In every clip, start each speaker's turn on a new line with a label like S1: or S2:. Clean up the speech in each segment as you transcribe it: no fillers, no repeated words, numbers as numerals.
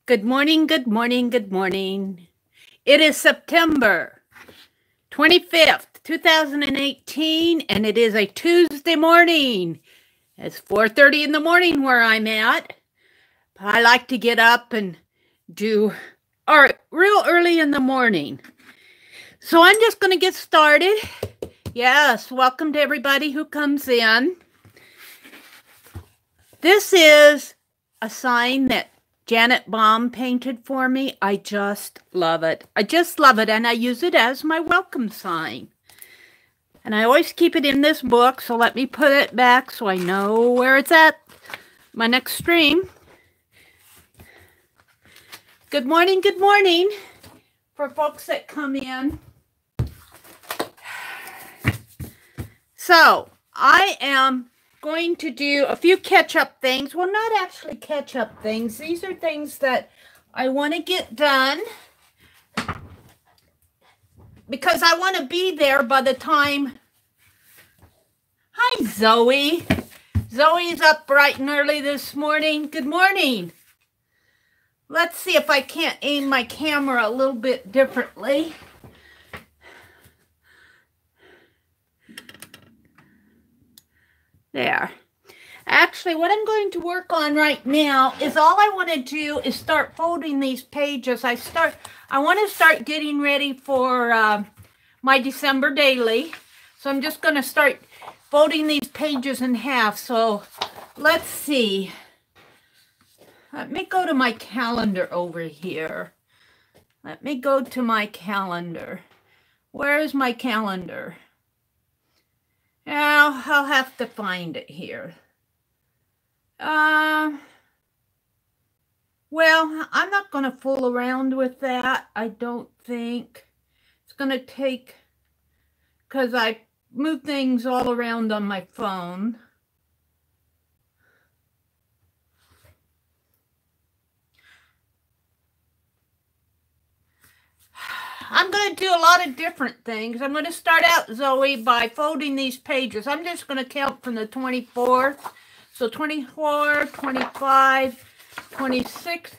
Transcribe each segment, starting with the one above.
S1: Good morning, good morning, good morning. It is September 25th, 2018, and it is a Tuesday morning. It's 4:30 in the morning where I'm at. I like to get up and do art real early in the morning. So I'm just going to get started. Yes, welcome to everybody who comes in. This is a sign that Janet Baum painted for me. I just love it. I just love it, and I use it as my welcome sign. And I always keep it in this book, so let me put it back so I know where it's at my next stream. Good morning for folks that come in. So, I am going to do a few catch-up things. Well, not actually catch-up things. These are things that I want to get done because I want to be there by the time. Hi, Zoe. Zoe's up bright and early this morning. Good morning. Let's see if I can't aim my camera a little bit differently. There. Actually, what I'm going to work on right now is all I want to do is start folding these pages. I want to start getting ready for my December daily. So I'm just going to start folding these pages in half. So let's see. Let me go to my calendar over here. Let me go to my calendar. Where is my calendar? Now, I'll have to find it here. Well, I'm not going to fool around with that, I don't think. It's going to take, because I move things all around on my phone. I'm going to do a lot of different things. I'm going to start out, Zoe, by folding these pages. I'm just going to count from the 24th. So 24, 25, 26,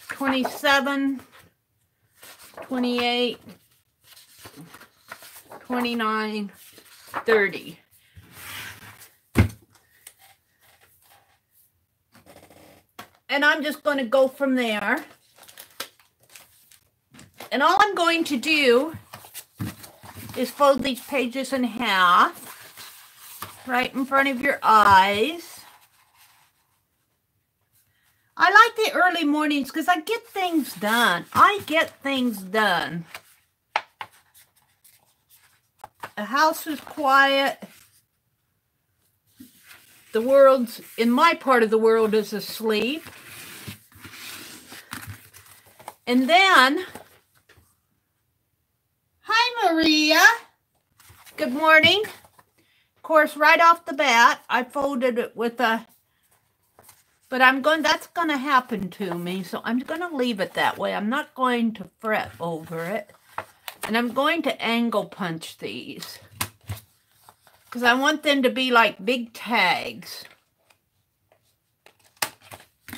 S1: 27, 28, 29, 30. And I'm just going to go from there. And all I'm going to do is fold these pages in half, right in front of your eyes. I like the early mornings because I get things done. The house is quiet. The world's, in my part of the world, is asleep. And then, hi, Maria. Good morning. Of course, right off the bat, I folded it with a, but that's going to happen to me, so I'm going to leave it that way. I'm not going to fret over it. And I'm going to angle punch these because I want them to be like big tags.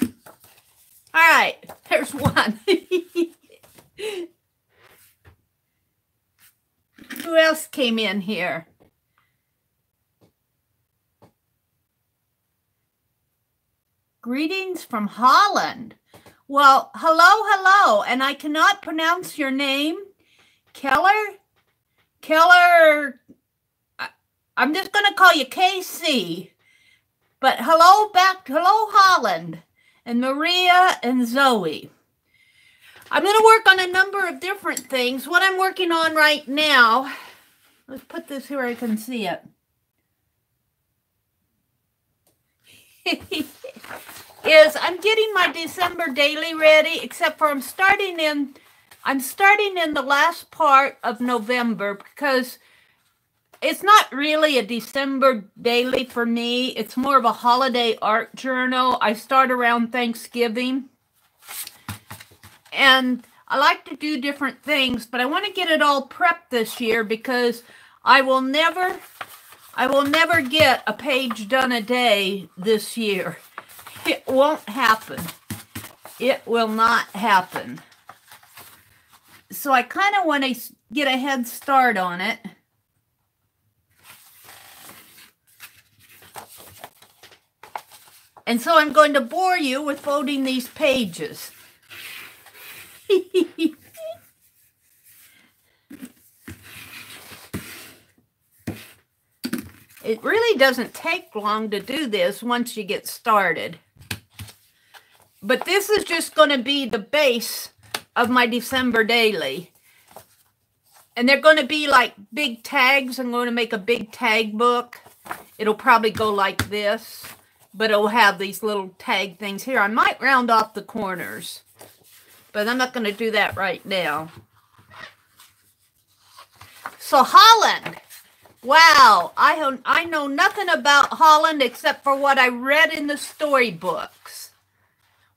S1: All right, there's one. Who else came in here? Greetings from Holland. Well, hello, and I cannot pronounce your name. Keller, I'm just going to call you KC. But hello Holland, and Maria and Zoe. I'm going to work on a number of different things. What I'm working on right now, let's put this here where I can see it. Is I'm getting my December daily ready, except for I'm starting in the last part of November because it's not really a December daily for me. It's more of a holiday art journal. I start around Thanksgiving. And I like to do different things, but I want to get it all prepped this year because I will never get a page done a day this year. It won't happen. it will not happen. So I kind of want to get a head start on it. And so I'm going to bore you with folding these pages. It really doesn't take long to do this once you get started. But this is just going to be the base of my December daily. And they're going to be like big tags. I'm going to make a big tag book. It'll probably go like this, but it'll have these little tag things here. I might round off the corners, but I'm not going to do that right now. So Holland. Wow, I know nothing about Holland except for what I read in the storybooks.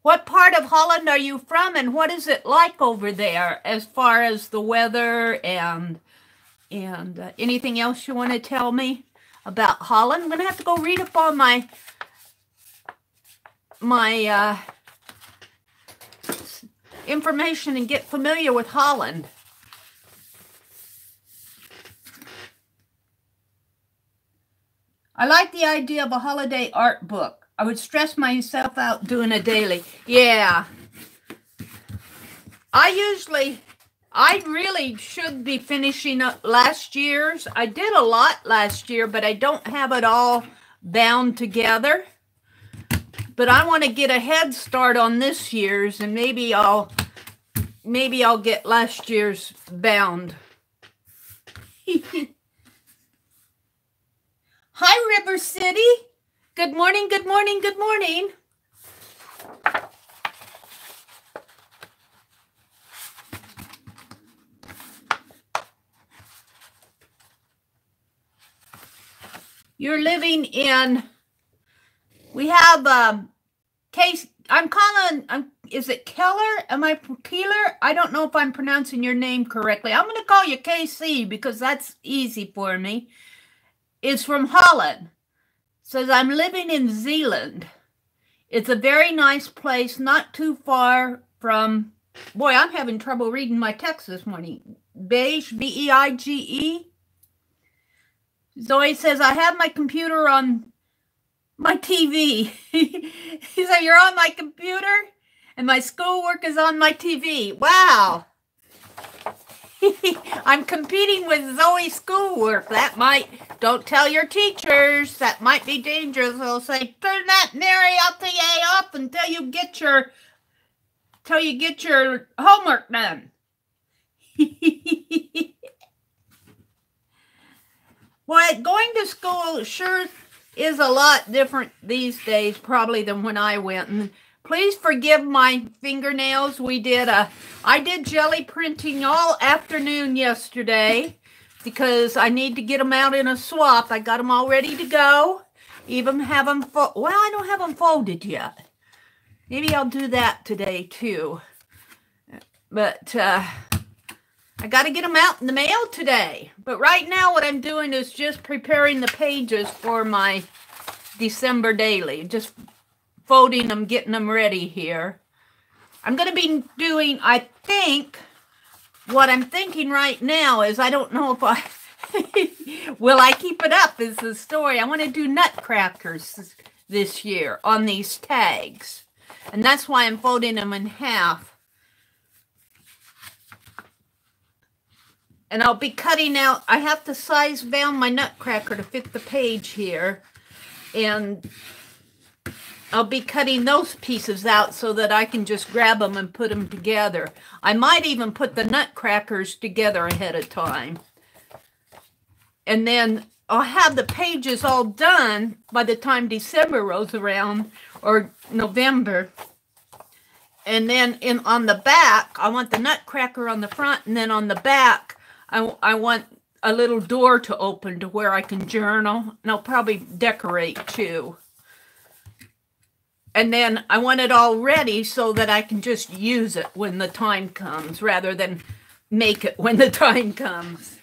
S1: What part of Holland are you from, and what is it like over there as far as the weather and anything else you want to tell me about Holland? I'm going to have to go read up on my information and get familiar with Holland. I like the idea of a holiday art book. I would stress myself out doing a daily. Yeah. I really should be finishing up last year's. I did a lot last year, but I don't have it all bound together. But I want to get a head start on this year's, and maybe I'll get last year's bound. Hi, River City. Good morning, good morning, good morning. You're living in, we have case, is it Keller? Am I Keeler? I don't know if I'm pronouncing your name correctly. I'm going to call you KC because that's easy for me. Is from Holland. Says, I'm living in Zeeland. It's a very nice place, not too far from, boy, I'm having trouble reading my text this morning. Beige, B-E-I-G-E. Zoe says, I have my computer on my TV. He said, you're on my computer? And my schoolwork is on my TV. Wow. I'm competing with Zoe's schoolwork. That don't tell your teachers. That might be dangerous. They'll say, turn that Meri LTA off until you get your homework done. Well, going to school sure is a lot different these days probably than when I went. And please forgive my fingernails. I did jelly printing all afternoon yesterday because I need to get them out in a swap. I got them all ready to go. Even have them, well, I don't have them folded yet. Maybe I'll do that today too. But I got to get them out in the mail today. But right now what I'm doing is just preparing the pages for my December daily. Just folding them, getting them ready here. I'm going to be doing, I think, what I'm thinking right now is, I don't know if I, will I keep it up is the story. I want to do nutcrackers this year on these tags. And that's why I'm folding them in half. And I'll be cutting out, I have to size down my nutcracker to fit the page here. And I'll be cutting those pieces out so that I can just grab them and put them together. I might even put the nutcrackers together ahead of time. And then I'll have the pages all done by the time December rolls around, or November. And then on the back, I want the nutcracker on the front, and then on the back, I want a little door to open to where I can journal. And I'll probably decorate too. And then I want it all ready so that I can just use it when the time comes, rather than make it when the time comes.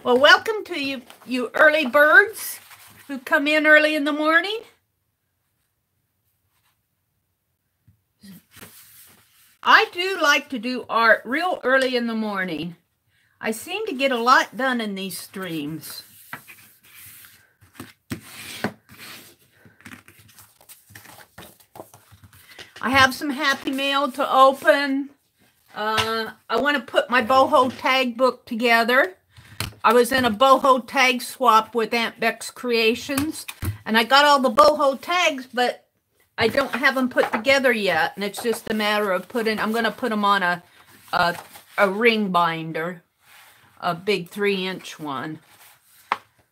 S1: Well, welcome to you early birds who come in early in the morning. I do like to do art real early in the morning. I seem to get a lot done in these streams. I have some Happy Mail to open. I want to put my Boho Tag book together. I was in a Boho Tag swap with Aunt Beck's Creations, and I got all the Boho tags, but I don't have them put together yet, and it's just a matter of I'm going to put them on a ring binder, a big 3-inch one.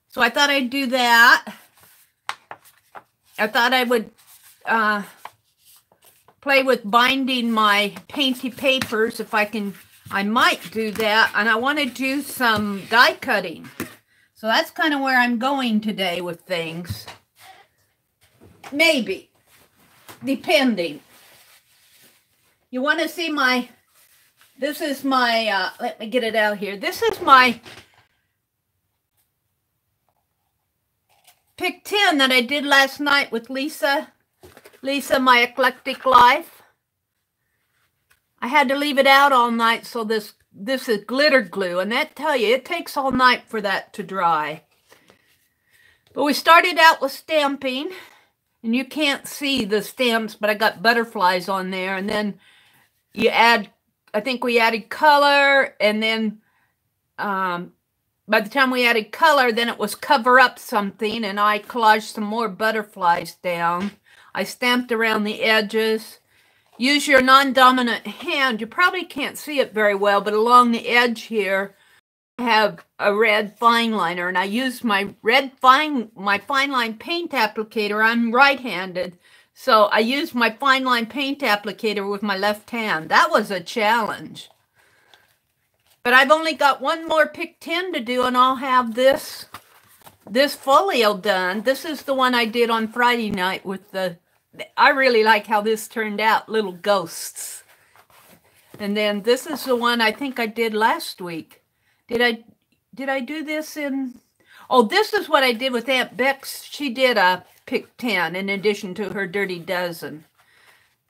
S1: So I thought I'd do that. I thought I would play with binding my painty papers if I can. I might do that, and I want to do some die cutting. So that's kind of where I'm going today with things. Maybe, depending. You want to see my, this is my, let me get it out here. This is my pick 10 that I did last night with Lisa, My Eclectic Life. I had to leave it out all night, so this is glitter glue, and that tell you, it takes all night for that to dry. But we started out with stamping, and you can't see the stamps, but I got butterflies on there, and then you add, I think we added color, and then by the time we added color, then it was cover up something, and I collaged some more butterflies down. I stamped around the edges. Use your non-dominant hand. You probably can't see it very well, but along the edge here, I have a red fine liner, and I use my fine line paint applicator. I'm right-handed, so I use my fine line paint applicator with my left hand. That was a challenge. But I've only got one more pick 10 to do, and I'll have this folio done. This is the one I did on Friday night with the, I really like how this turned out, little ghosts. And then this is the one I think I did last week. Did I do this in, oh, this is what I did with Aunt Beck's. She did a pick 10 in addition to her Dirty Dozen.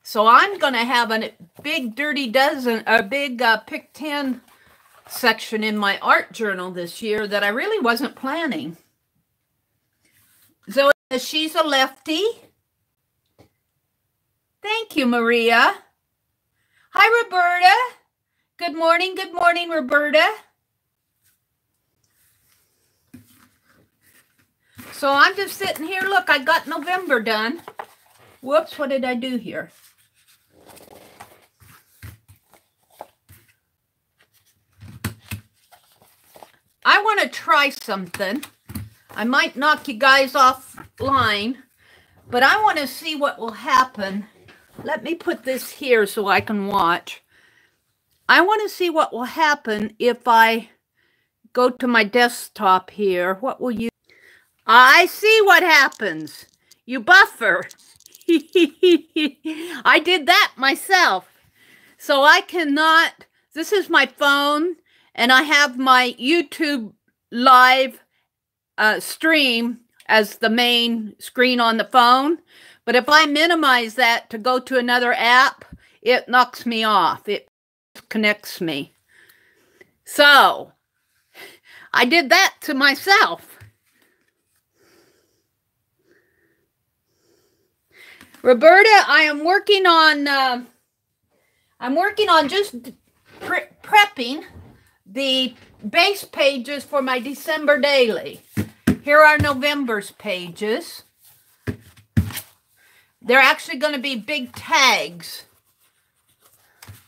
S1: So I'm going to have a big Dirty Dozen, a big pick 10 section in my art journal this year that I really wasn't planning. So she's a lefty. Thank you, Maria. Hi, Roberta. Good morning, Roberta. So I'm just sitting here. Look, I got November done. Whoops, what did I do here? I want to try something. I might knock you guys offline, but I want to see what will happen. Let me put this here so I can watch. I want to see what will happen if I go to my desktop here. What will you... I see what happens. You buffer. I did that myself. So I cannot... This is my phone, and I have my YouTube live stream as the main screen on the phone. But if I minimize that to go to another app, it knocks me off. It disconnects me. So I did that to myself. Roberta, I'm working on just prepping the base pages for my December daily. Here are November's pages. They're actually going to be big tags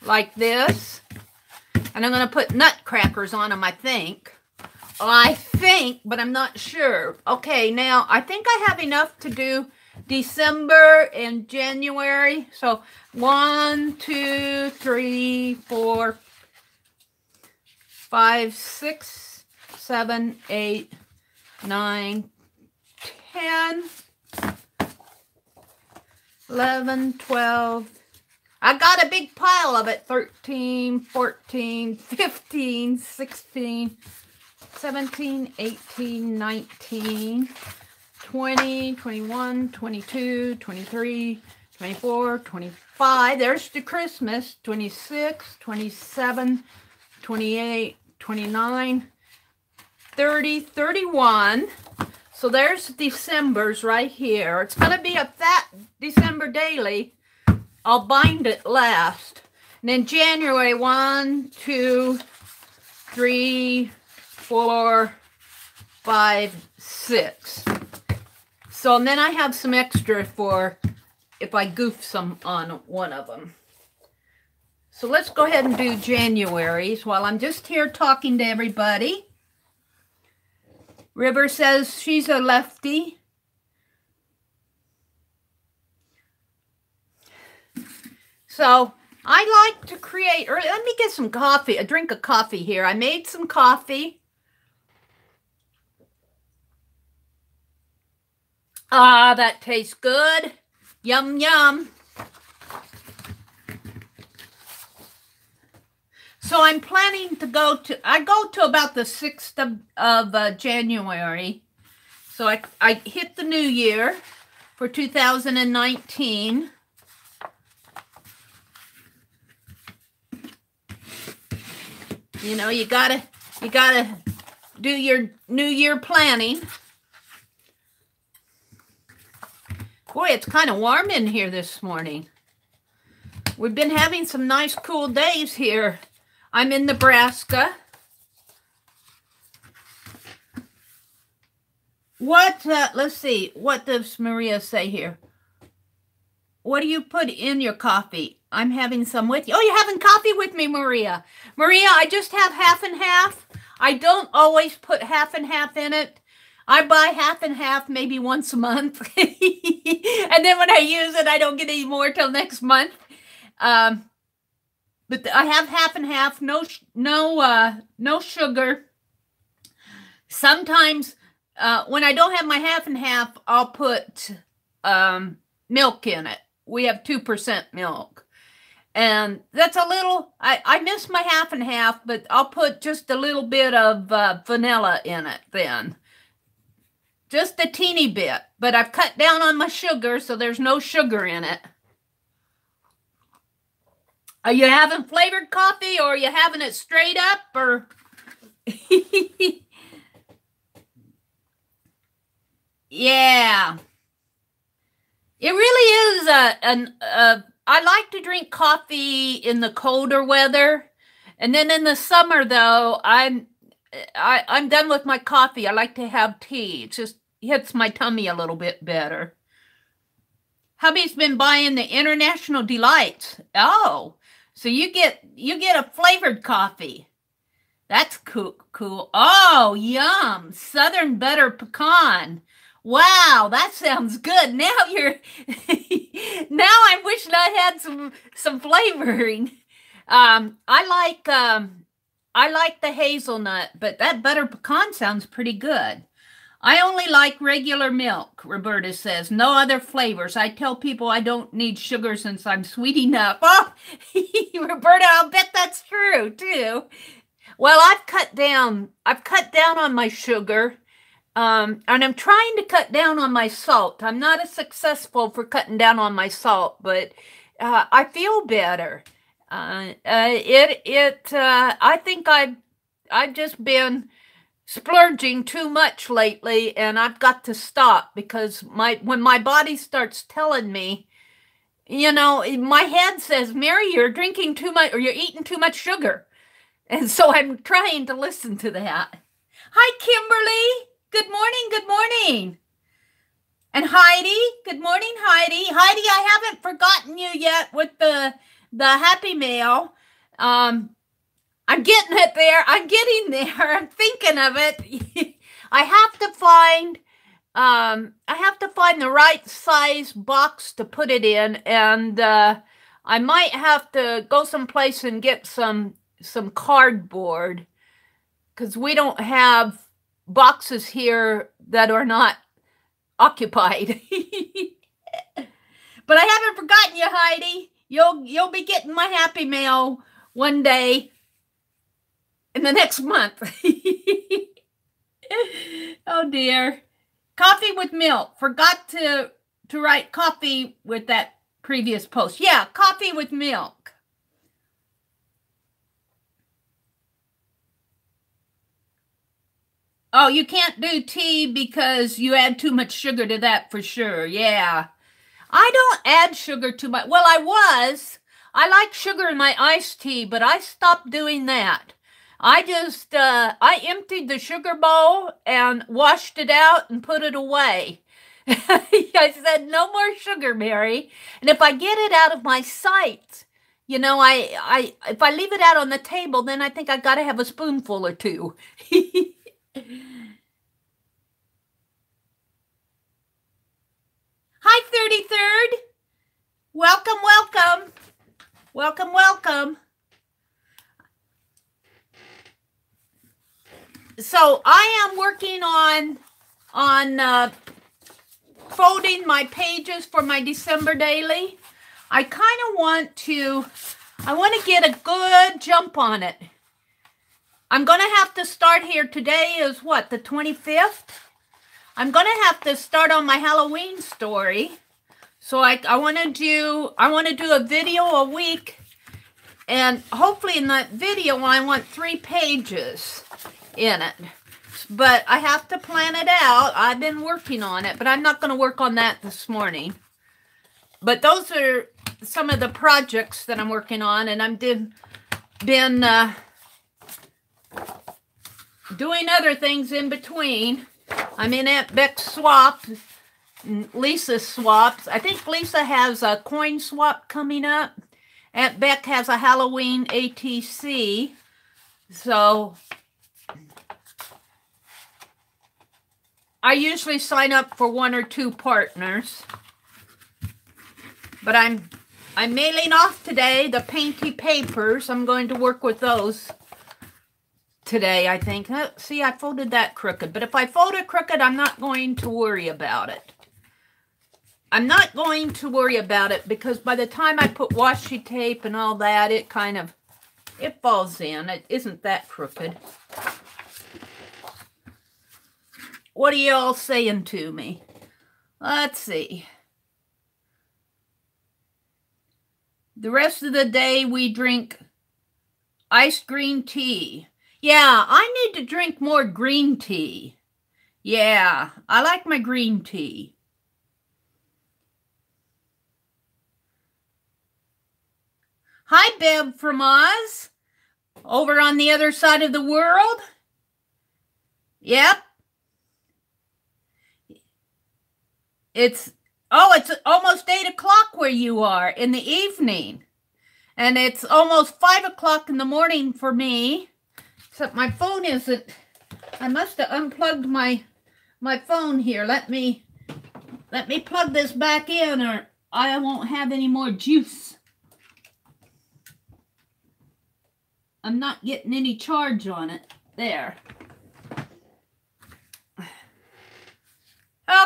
S1: like this. And I'm going to put nutcrackers on them, I think. I think, but I'm not sure. Okay, now I think I have enough to do December and January. So 1, 2, 3, 4, 5, 6, 7, 8, 9, 10, 11, 12. I got a big pile of it. 13, 14, 15, 16, 17, 18, 19, 20, 21, 22, 23, 24, 25. There's the Christmas. 26, 27, 28, 29, 30, 31. So there's December's right here. It's going to be a fat December daily. I'll bind it last. And then January, 1, 2, 3, 4, 5, 6. So and then I have some extra for if I goof some on one of them. So let's go ahead and do January's while I'm just here talking to everybody. River says she's a lefty. So I like to create, or let me get some coffee, a drink of coffee here. I made some coffee. Ah, that tastes good. Yum, yum. So I'm planning to I go to about the 6th of January. So I hit the new year for 2019. You know, you gotta do your new year planning. Boy, it's kind of warm in here this morning. We've been having some nice cool days here. I'm in Nebraska. Let's see, what does Maria say here? What do you put in your coffee? I'm having some with you. Oh, you're having coffee with me, Maria. Maria, I just have half and half. I don't always put half and half in it. I buy half and half maybe once a month. And then when I use it, I don't get any more till next month. But I have half and half, no sugar. Sometimes when I don't have my half and half, I'll put milk in it. We have 2% milk. And that's a little, I miss my half and half, but I'll put just a little bit of vanilla in it then. Just a teeny bit. But I've cut down on my sugar, so there's no sugar in it. Are you having flavored coffee, or are you having it straight up, or? Yeah. It really is I like to drink coffee in the colder weather. And then in the summer, though, I'm done with my coffee. I like to have tea. It just hits my tummy a little bit better. Hubby's been buying the International Delights. Oh, so you get a flavored coffee. That's cool. Oh, yum. Southern Butter Pecan. Wow, that sounds good. Now now I'm wishing I had some flavoring. I like the hazelnut, but that butter pecan sounds pretty good. I only like regular milk, Roberta says. No other flavors. I tell people I don't need sugar since I'm sweet enough. Oh, Roberta, I'll bet that's true too. Well, I've cut down on my sugar. And I'm trying to cut down on my salt. I'm not as successful for cutting down on my salt, but I feel better. I think I've just been splurging too much lately, and I've got to stop because when my body starts telling me, you know, my head says, Mary, you're drinking too much or you're eating too much sugar. And so I'm trying to listen to that. Hi, Kimberly. Good morning, good morning. And Heidi, good morning, Heidi. Heidi, I haven't forgotten you yet with the Happy Mail. I'm getting it there. I'm getting there. I'm thinking of it. I have to find the right size box to put it in, and I might have to go someplace and get some cardboard because we don't have boxes here that are not occupied. But I haven't forgotten you, Heidi. You'll be getting my Happy Mail one day in the next month. Oh dear. Coffee with milk. Forgot to write coffee with that previous post. Yeah, coffee with milk. Oh, you can't do tea because you add too much sugar to that for sure. Yeah. I don't add sugar too much. Well, I like sugar in my iced tea, but I stopped doing that. I emptied the sugar bowl and washed it out and put it away. I said, no more sugar, Mary. And if I get it out of my sight, you know, if I leave it out on the table, then I think I got to have a spoonful or two. Hi, 33rd. Welcome, welcome. Welcome, welcome. So I am working on folding my pages for my December daily. I kind of want to get a good jump on it. I'm going to have to start here. Today is what, the 25th? I'm going to have to start on my Halloween story. So I want to do a video a week, and hopefully in that video I want 3 pages in it. But I have to plan it out. I've been working on it, but I'm not going to work on that this morning. But those are some of the projects that I'm working on, and I've been doing other things in between. I'm in Aunt Beck's swap, Lisa's swaps. I think Lisa has a coin swap coming up. Aunt Beck has a Halloween ATC. So I usually sign up for 1 or 2 partners. But I'm mailing off today the painty papers. I'm going to work with those today, I think. See, I folded that crooked. But if I fold it crooked, I'm not going to worry about it. I'm not going to worry about it because by the time I put washi tape and all that, it falls in. It isn't that crooked. What are y'all saying to me? Let's see. The rest of the day we drink iced green tea. Yeah, I need to drink more green tea. Yeah, I like my green tea. Hi, Bev from Oz. Over on the other side of the world. Yep. It's almost 8 o'clock where you are in the evening. And it's almost 5 o'clock in the morning for me. Except my phone isn't. I must have unplugged my phone here. Let me plug this back in or I won't have any more juice. I'm not getting any charge on it. There.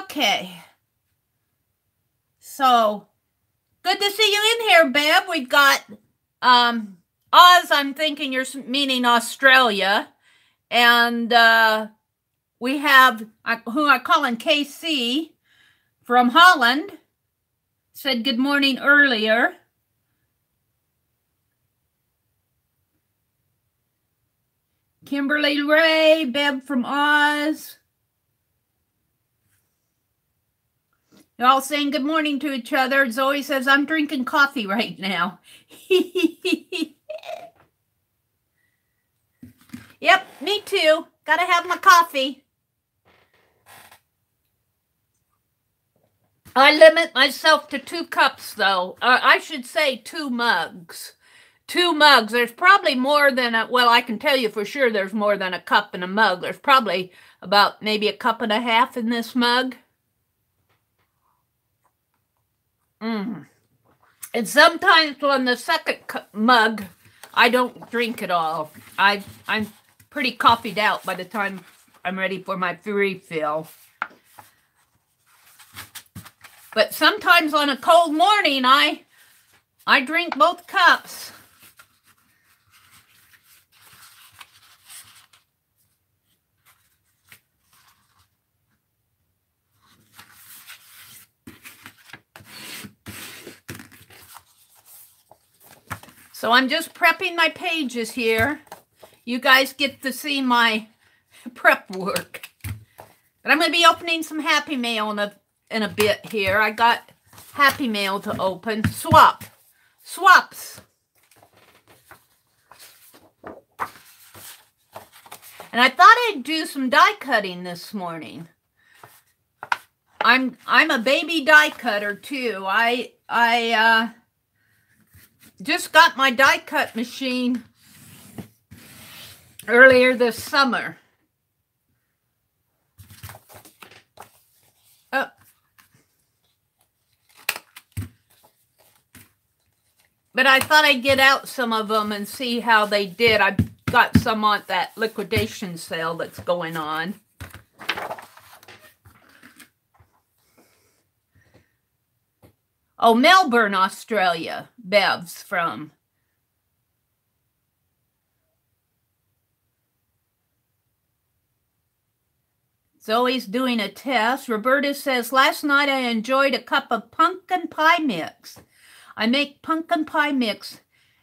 S1: Okay. So, good to see you in here, Bev. We've got Oz, I'm thinking you're meaning Australia. And we have, who I call in KC from Holland. Said good morning earlier. Kimberly Ray, Bev from Oz. You're all saying good morning to each other. Zoe says, I'm drinking coffee right now. Yep, me too. Gotta have my coffee. I limit myself to 2 cups, though. I should say 2 mugs. 2 mugs. There's probably more than well, I can tell you for sure there's more than a cup in a mug. There's probably about maybe a cup and a half in this mug. And sometimes on the second mug, I don't drink at all. I'm pretty coffeeed out by the time I'm ready for my refill. But sometimes on a cold morning, I drink both cups. So I'm just prepping my pages here. You guys get to see my prep work. But I'm going to be opening some Happy Mail in a bit here. I got Happy Mail to open. Swaps. And I thought I'd do some die cutting this morning. I'm a baby die cutter too. I just got my die cut machine earlier this summer. But I thought I'd get out some of them and see how they did. I got some on that liquidation sale that's going on. Oh, Melbourne, Australia, Bev's from. Zoe's doing a test. Roberta says, last night I enjoyed a cup of pumpkin pie mix. I make pumpkin pie mix,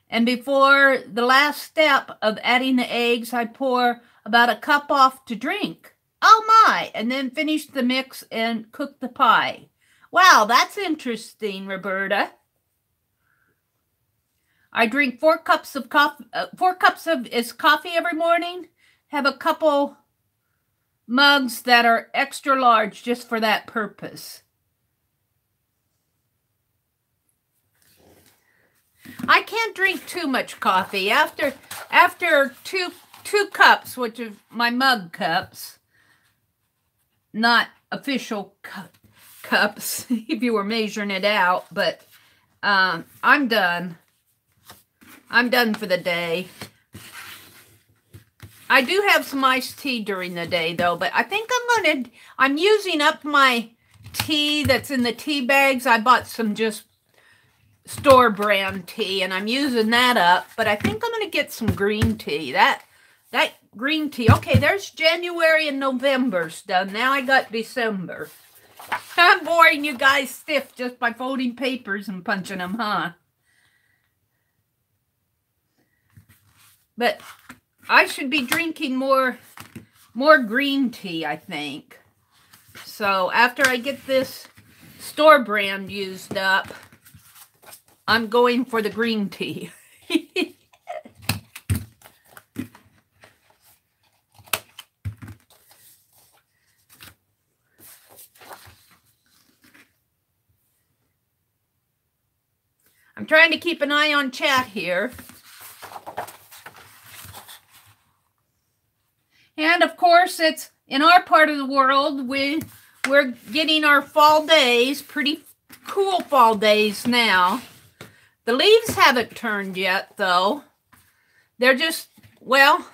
S1: and before the last step of adding the eggs, I pour about a cup off to drink. Oh my! And then finish the mix and cook the pie. Wow, that's interesting, Roberta. I drink 4 cups of coffee. 4 cups of coffee every morning. Have a couple mugs that are extra large just for that purpose. I can't drink too much coffee. After two cups, which are my mug cups, not official cups, if you were measuring it out, but I'm done. I'm done for the day. I do have some iced tea during the day, though, but I think I'm using up my tea that's in the tea bags. I bought some just store brand tea, and I'm using that up, but I think I'm going to get some green tea. That green tea. Okay, there's January and November's done. Now I got December. I'm boring you guys stiff just by folding papers and punching them, huh? But I should be drinking more green tea, I think. So after I get this store brand used up, I'm going for the green tea. I'm trying to keep an eye on chat here. And of course, it's in our part of the world, we're getting our fall days, pretty cool fall days now. The leaves haven't turned yet, though. They're just, well,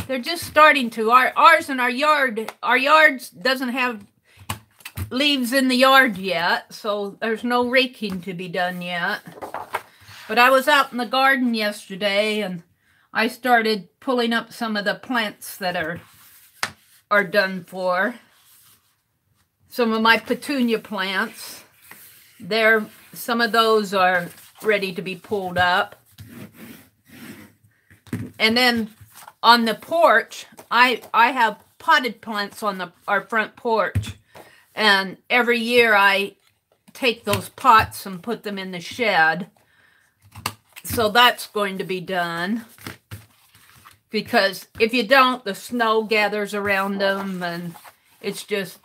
S1: they're just starting to. Ours in our yards doesn't have leaves in the yard yet, so there's no raking to be done yet. But I was out in the garden yesterday, and I started pulling up some of the plants that are done for. Some of my petunia plants. Some of those are ready to be pulled up. And then on the porch, I have potted plants on our front porch. And every year I take those pots and put them in the shed. So that's going to be done. Because if you don't, the snow gathers around them, and it's just,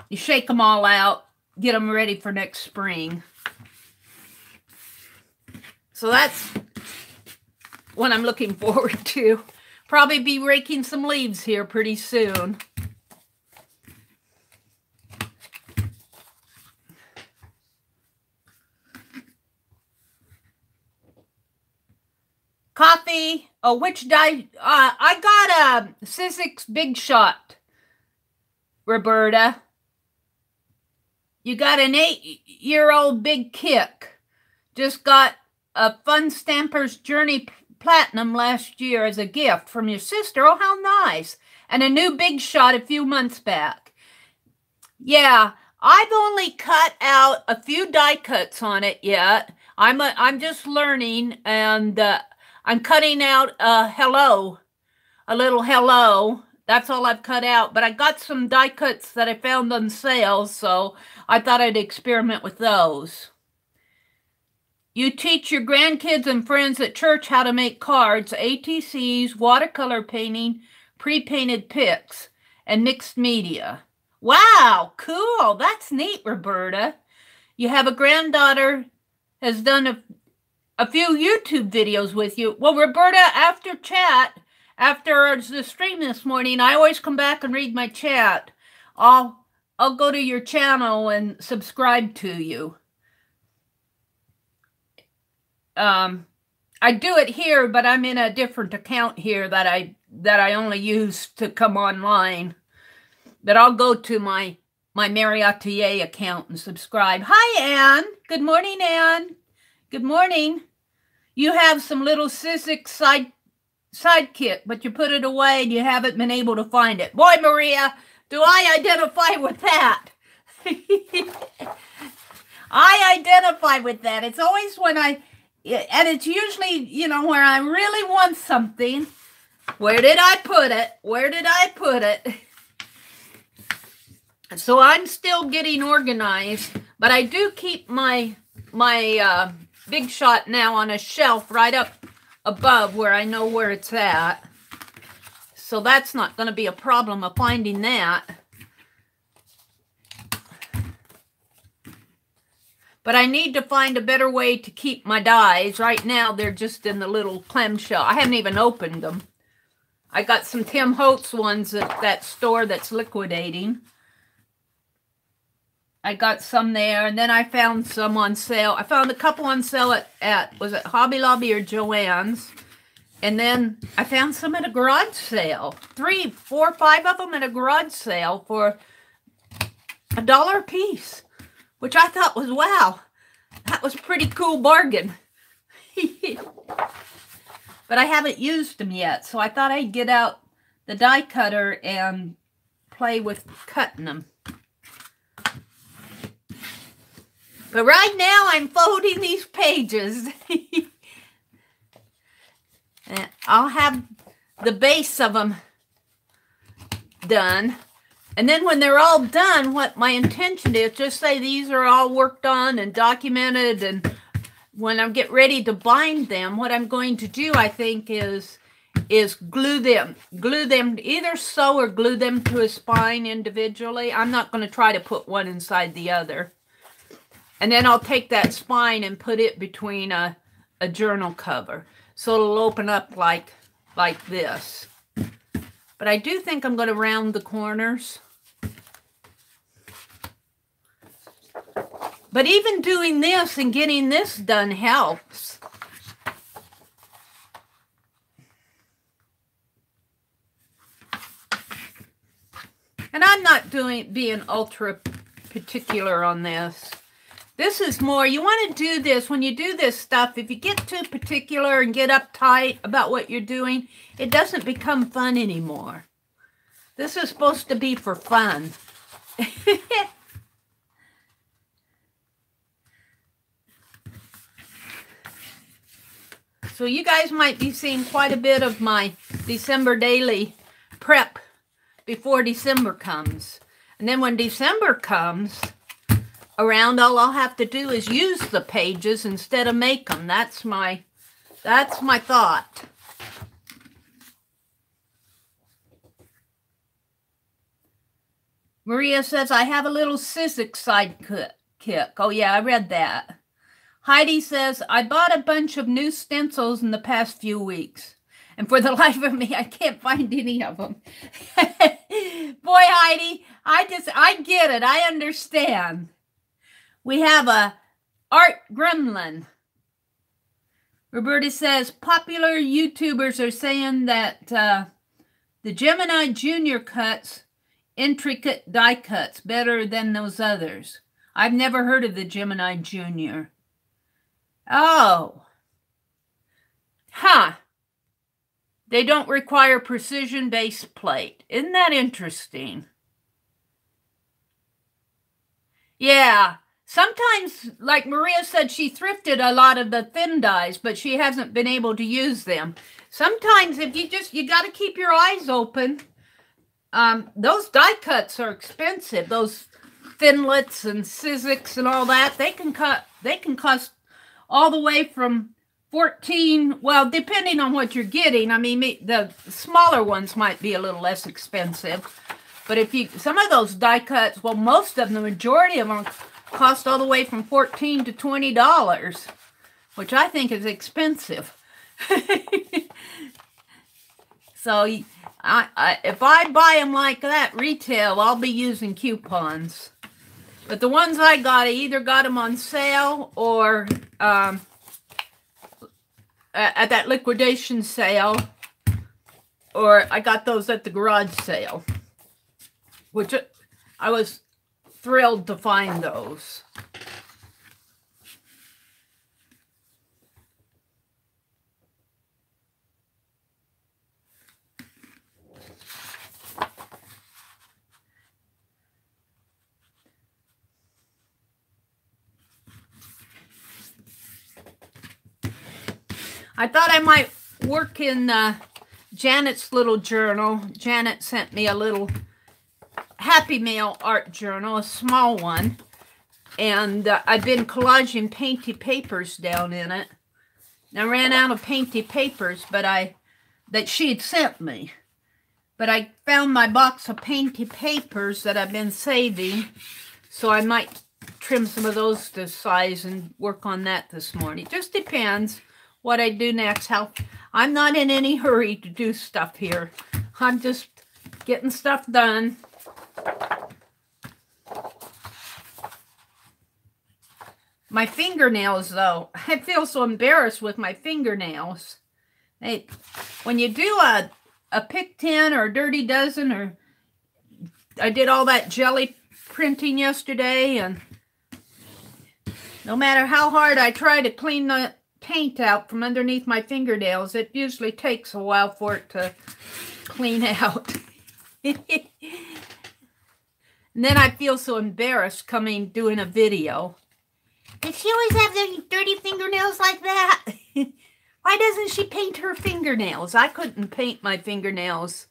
S1: you shake them all out, get them ready for next spring. So that's what I'm looking forward to. Probably be raking some leaves here pretty soon. Coffee. Oh, which die? I got a Sizzix Big Shot, Roberta. You got an 8-year-old Big Kick. Just got a Fun Stamper's Journey Platinum last year as a gift from your sister. Oh, how nice. And a new Big Shot a few months back. Yeah, I've only cut out a few die cuts on it yet. I'm just learning, and I'm cutting out a hello, a little hello. That's all I've cut out. But I got some die cuts that I found on sale, so I thought I'd experiment with those. You teach your grandkids and friends at church how to make cards, ATCs, watercolor painting, pre-painted pics, and mixed media. Wow, cool. That's neat, Roberta. You have a granddaughter has done a few YouTube videos with you. Well, Roberta, after chat, after the stream this morning, I always come back and read my chat. I'll go to your channel and subscribe to you. I do it here, but I'm in a different account here that I only use to come online. But I'll go to my Meri account and subscribe. Hi, Anne. Good morning, Anne. Good morning. You have some little Sizzix side kit, but you put it away and you haven't been able to find it. Boy, Maria, do I identify with that. I identify with that. It's always when and it's usually, you know, where I really want something. Where did I put it? Where did I put it? So I'm still getting organized, but I do keep my Big Shot now on a shelf right up above where I know where it's at. So that's not going to be a problem of finding that. But I need to find a better way to keep my dies. Right now, they're just in the little clamshell. I haven't even opened them. I got some Tim Holtz ones at that store that's liquidating. I got some there, and then I found some on sale. I found a couple on sale at was it Hobby Lobby or Joann's? And then I found some at a garage sale. 3, 4, 5 of them at a garage sale for $1 a piece, which I thought was, wow, that was a pretty cool bargain. But I haven't used them yet, so I thought I'd get out the die cutter and play with cutting them. But right now, I'm folding these pages. And I'll have the base of them done. And then when they're all done, what my intention is, just say these are all worked on and documented. And when I get ready to bind them, what I'm going to do, I think, is glue them. Glue them, either sew or glue them to a spine individually. I'm not going to try to put one inside the other. And then I'll take that spine and put it between a journal cover. So it'll open up like this. But I do think I'm going to round the corners. But even doing this and getting this done helps. And I'm not being ultra particular on this. This is more, you want to do this, when you do this stuff, if you get too particular and get uptight about what you're doing, it doesn't become fun anymore. This is supposed to be for fun. So you guys might be seeing quite a bit of my December daily prep before December comes. And then when December comes around, all I'll have to do is use the pages instead of make them. That's my thought. Maria says, I have a little Sizzix side kick. Oh yeah, I read that. Heidi says, I bought a bunch of new stencils in the past few weeks. And for the life of me, I can't find any of them. Boy, Heidi, I get it. I understand. We have a Art Gremlin. Roberta says, popular YouTubers are saying that the Gemini Junior cuts intricate die cuts better than those others. I've never heard of the Gemini Junior. Oh. Huh. They don't require precision base plate. Isn't that interesting? Yeah. sometimes, like Maria said, she thrifted a lot of the thin dyes, but she hasn't been able to use them. Sometimes if you got to keep your eyes open. Those die cuts are expensive. Those thinlets and Sizzix and all that, they can cost all the way from 14, well, depending on what you're getting. I mean, the smaller ones might be a little less expensive. But some of those die cuts, well, most of them, the majority of them cost all the way from $14 to $20, which I think is expensive. So if I buy them like that retail, I'll be using coupons. But the ones I got, I either got them on sale or at that liquidation sale, or I got those at the garage sale, which I was thrilled to find those. I thought I might work in Janet's little journal. Janet sent me a little Happy Mail art journal, a small one. And I've been collaging painty papers down in it. And I ran out of painty papers that she had sent me. But I found my box of painty papers that I've been saving. So I might trim some of those to size and work on that this morning. Just depends what I do next. I'm not in any hurry to do stuff here. I'm just getting stuff done. My fingernails, though, I feel so embarrassed with my fingernails. When you do a pick 10 or a dirty dozen, or I did all that jelly printing yesterday, and no matter how hard I try to clean the paint out from underneath my fingernails, it usually takes a while for it to clean out. And then I feel so embarrassed doing a video. Does she always have the dirty fingernails like that? Why doesn't she paint her fingernails? I couldn't paint my fingernails.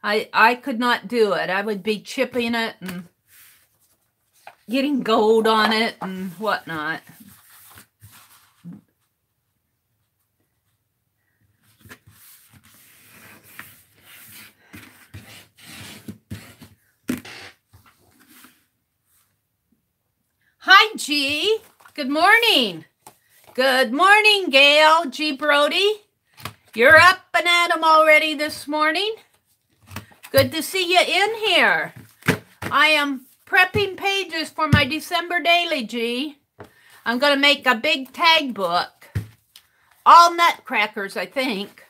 S1: I could not do it. I would be chipping it and getting gold on it and whatnot. Hi, G. Good morning. Good morning, Gail. G. Brody. You're up and at 'em already this morning. Good to see you in here. I am prepping pages for my December daily, G. I'm going to make a big tag book. All nutcrackers, I think.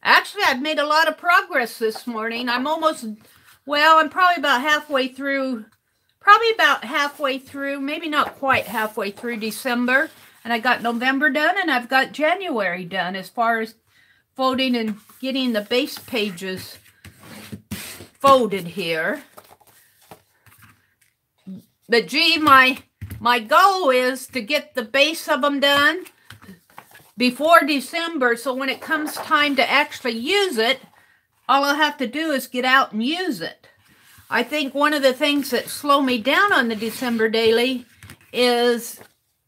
S1: Actually, I've made a lot of progress this morning. I'm probably about halfway through. Maybe not quite halfway through December. And I got November done, and I've got January done as far as folding and getting the base pages folded here. But gee, my goal is to get the base of them done before December, so when it comes time to actually use it, all I'll have to do is get out and use it. I think one of the things that slow me down on the December daily is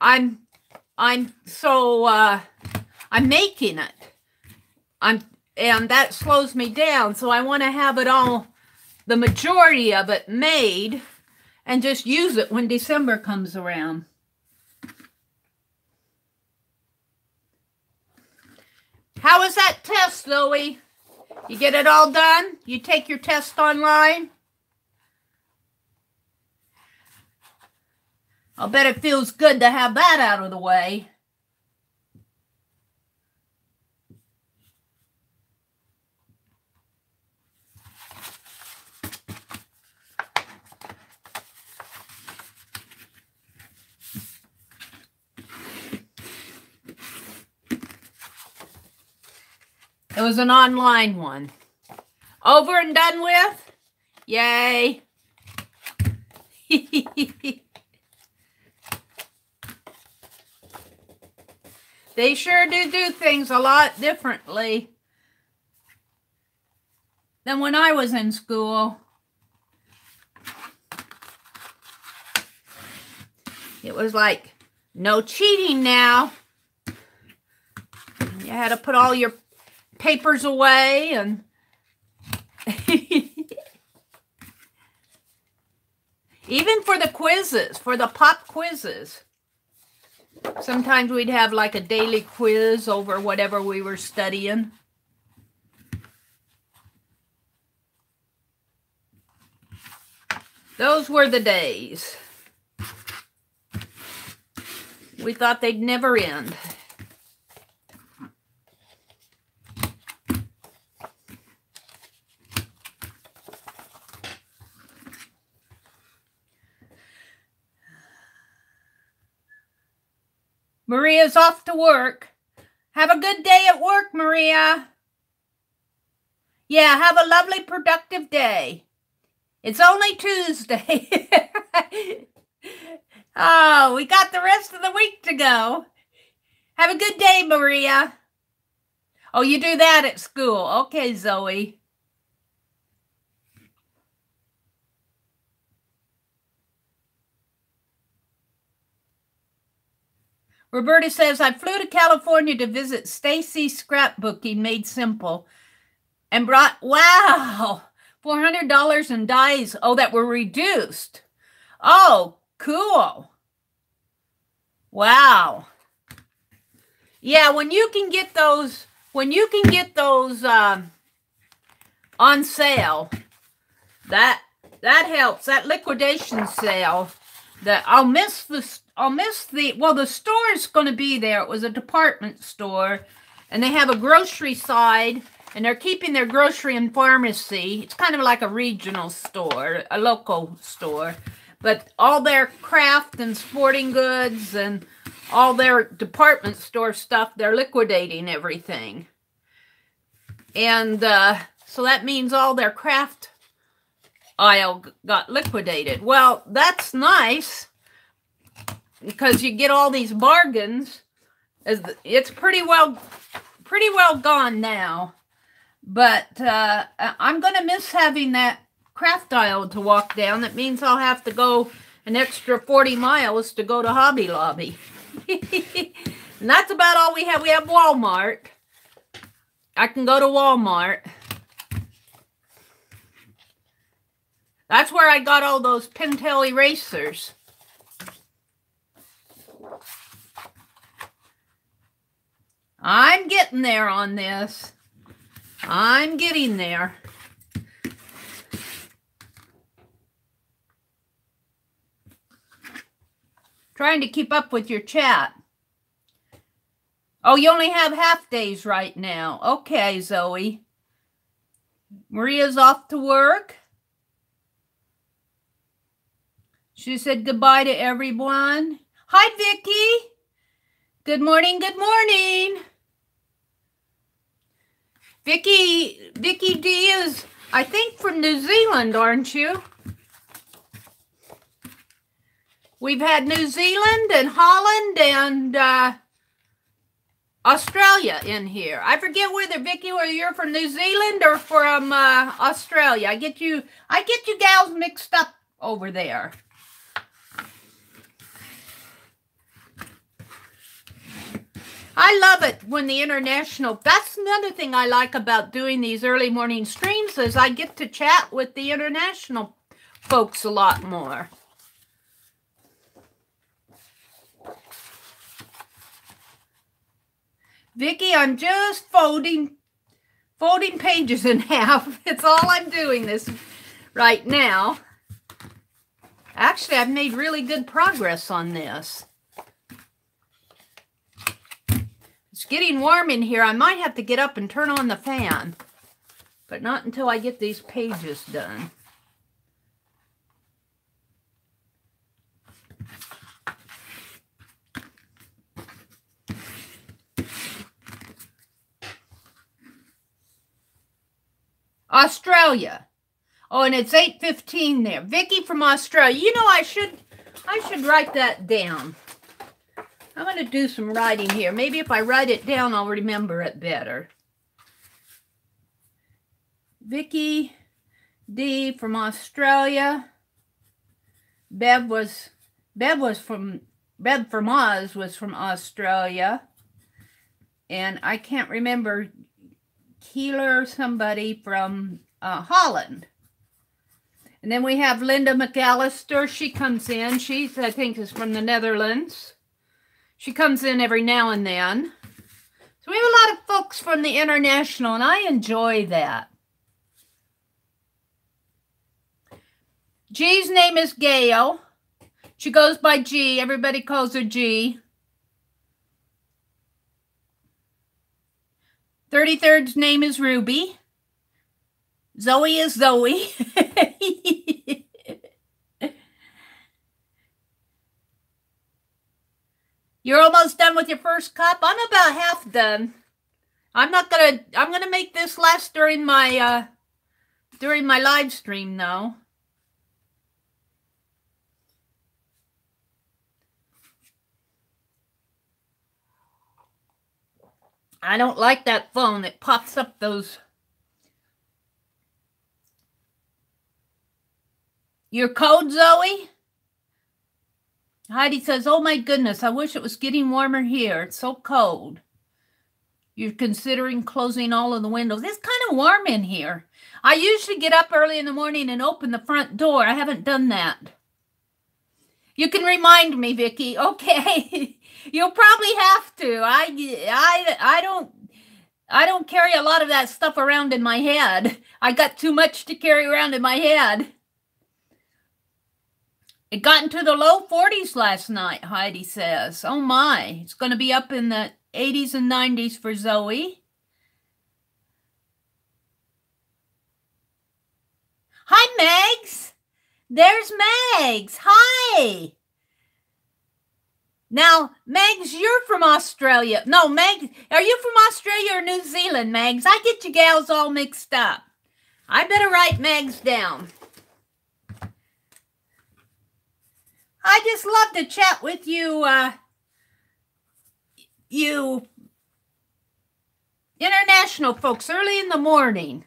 S1: I'm making it. And that slows me down. So I want to have it all, the majority of it made, and just use it when December comes around. How was that test, Zoe? You get it all done? You take your test online? I'll bet it feels good to have that out of the way. It was an online one. Over and done with? Yay. They sure do things a lot differently than when I was in school. It was like, no cheating now. You had to put all your papers away and even for the quizzes, for the pop quizzes. Sometimes we'd have like a daily quiz over whatever we were studying. Those were the days. We thought they'd never end. Maria's off to work. Have a good day at work, Maria. Yeah, have a lovely, productive day. It's only Tuesday. Oh, we got the rest of the week to go. Have a good day, Maria. Oh, you do that at school. Okay, Zoe. Roberta says, I flew to California to visit Stacy's Scrapbooking Made Simple and brought, wow, $400 in dies, oh, that were reduced. Oh, cool. Wow. Yeah, when you can get those on sale, that helps. That liquidation sale, that I'll miss the well, the store is going to be there. It was a department store, and they have a grocery side, and they're keeping their grocery and pharmacy. It's kind of like a regional store, a local store, but all their craft and sporting goods and all their department store stuff, they're liquidating everything. And so that means all their craft aisle got liquidated. Well, that's nice because you get all these bargains. It's pretty well gone now. But I'm going to miss having that craft aisle to walk down. That means I'll have to go an extra 40 miles to go to Hobby Lobby. And that's about all we have. We have Walmart. I can go to Walmart. That's where I got all those Pentel erasers. I'm getting there on this. I'm getting there. Trying to keep up with your chat. Oh, you only have half days right now. Okay, Zoe. Maria's off to work. She said goodbye to everyone. Hi, Vicky. Good morning, good morning. Vicky D is, I think, from New Zealand, aren't you? We've had New Zealand and Holland and Australia in here. I forget whether, Vicky, whether you're from New Zealand or from Australia. I get you gals mixed up over there. I love it when the international, that's another thing I like about doing these early morning streams is I get to chat with the international folks a lot more. Vicky, I'm just folding pages in half. It's all I'm doing this right now. Actually, I've made really good progress on this. It's getting warm in here. I might have to get up and turn on the fan, but not until I get these pages done. Australia. Oh, and it's 8:15 there. Vicky from Australia. You know, I should write that down. I'm going to do some writing here. Maybe if I write it down, I'll remember it better. Vicky D from Australia. Bev from Oz was from Australia. And I can't remember Keeler, somebody from Holland. And then we have Linda McAllister. She comes in. She's, I think, is from the Netherlands. She comes in every now and then. So we have a lot of folks from the international, and I enjoy that. G's name is Gail. She goes by G. Everybody calls her G. 33rd's name is Ruby. Zoe is Zoe. You're almost done with your first cup? I'm about half done. I'm gonna make this last during my live stream though. I don't like that phone. It pops up those. Your code, Zoe? Heidi says, oh my goodness, I wish it was getting warmer here. It's so cold. You're considering closing all of the windows. It's kind of warm in here. I usually get up early in the morning and open the front door. I haven't done that. You can remind me, Vicki. Okay. You'll probably have to. I don't carry a lot of that stuff around in my head. I got too much to carry around in my head. It got into the low 40s last night, Heidi says. Oh my. It's going to be up in the 80s and 90s for Zoe. Hi, Megs. There's Megs. Hi. Now, Megs, you're from Australia. No, Megs, are you from Australia or New Zealand, Megs? I get you gals all mixed up. I better write Megs down. I just love to chat with you, you international folks early in the morning.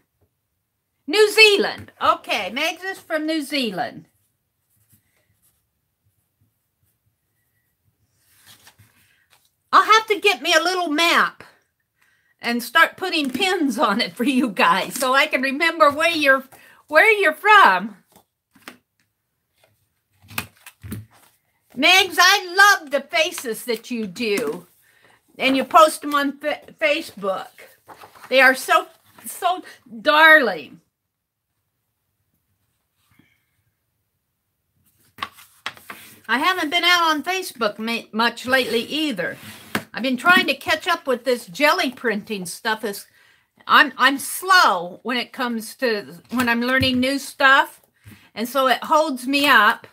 S1: New Zealand. Okay, Megs is from New Zealand. I'll have to get me a little map and start putting pins on it for you guys so I can remember where you're from. Megs, I love the faces that you do, and you post them on Facebook. They are so darling. I haven't been out on Facebook much lately either. I've been trying to catch up with this jelly printing stuff. I'm slow when it comes to when I'm learning new stuff, and so it holds me up.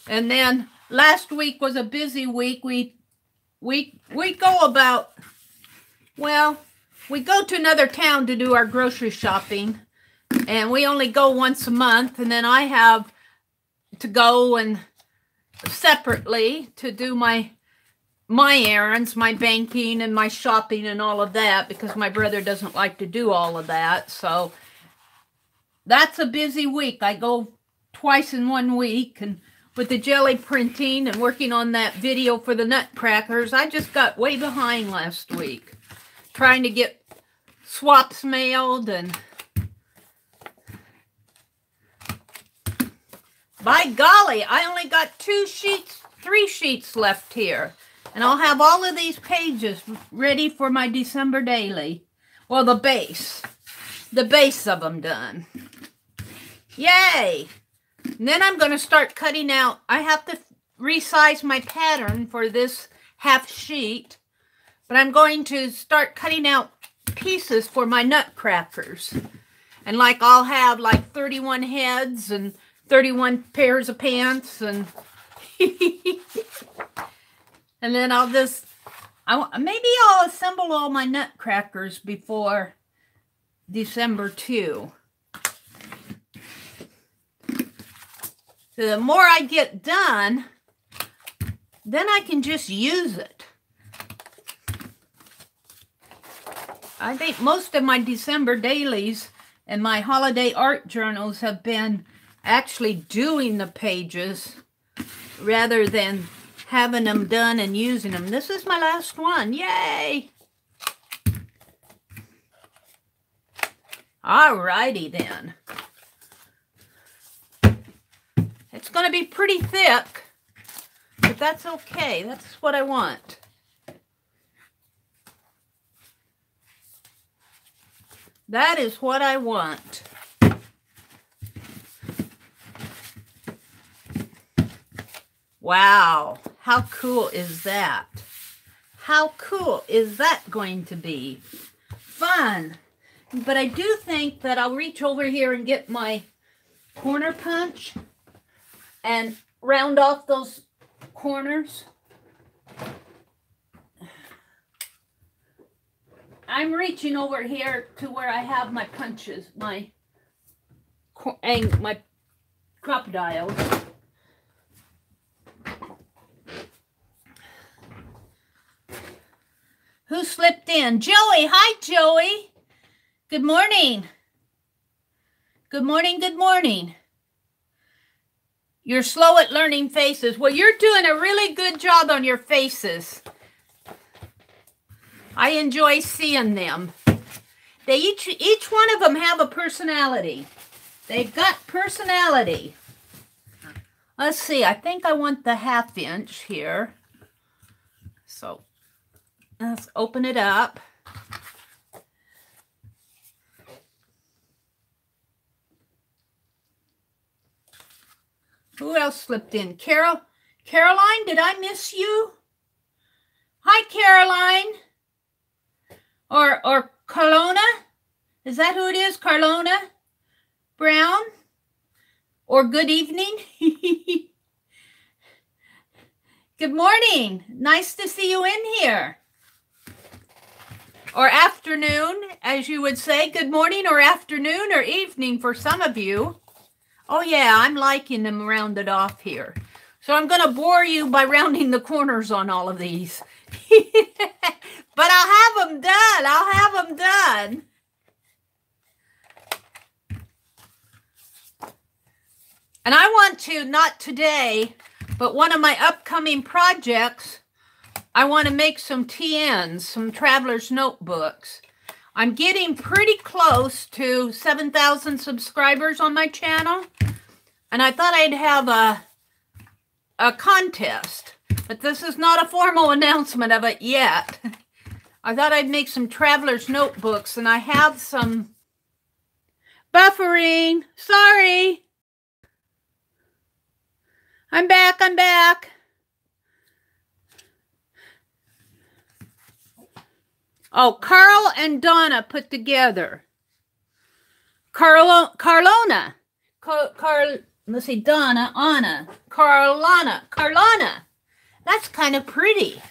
S1: And then last week was a busy week. We go about, well, we go to another town to do our grocery shopping, and we only go once a month, and then I have to go and separately to do my errands, my banking and my shopping and all of that, because my brother doesn't like to do all of that. So that's a busy week. I go twice in 1 week, and with the jelly printing and working on that video for the nutcrackers, I just got way behind last week. Trying to get swaps mailed, and by golly, I only got 3 sheets left here. And I'll have all of these pages ready for my December daily. Well, the base of them done. Yay! And then I'm going to start cutting out. I have to resize my pattern for this half sheet. But I'm going to start cutting out pieces for my nutcrackers. And like I'll have like 31 heads and 31 pairs of pants. And and then maybe I'll assemble all my nutcrackers before December too. So the more I get done, then I can just use it. I think most of my December dailies and my holiday art journals have been actually doing the pages rather than having them done and using them. This is my last one. Yay! Alrighty then. It's going to be pretty thick, but that's okay. That's what I want. That is what I want. Wow, how cool is that? How cool is that going to be? Fun. But I do think that I'll reach over here and get my corner punch and round off those corners. I'm reaching over here to where I have my punches, my crocodiles. Who slipped in? Joey. Hi, Joey. Good morning. Good morning, good morning. You're slow at learning faces. Well, you're doing a really good job on your faces. I enjoy seeing them. They each one of them have a personality. They've got personality. Let's see. I think I want the 1/2 inch here. So let's open it up. Who else slipped in? Caroline, did I miss you? Hi, Caroline. Or Carlona? Is that who it is? Carlona Brown? Or good evening? Good morning. Nice to see you in here. Or afternoon, as you would say. Good morning or afternoon or evening for some of you. Oh, yeah, I'm liking them rounded off here. So I'm going to bore you by rounding the corners on all of these. But I'll have them done. I'll have them done. And I want to, not today, but one of my upcoming projects, I want to make some TNs, some traveler's notebooks. I'm getting pretty close to 7,000 subscribers on my channel. And I thought I'd have a contest. But this is not a formal announcement of it yet. I thought I'd make some traveler's notebooks. And I have some buffering. Sorry. I'm back. I'm back. Oh, Carl and Donna put together. Carlona. Let's see, Donna, Anna. Carlana. That's kind of pretty.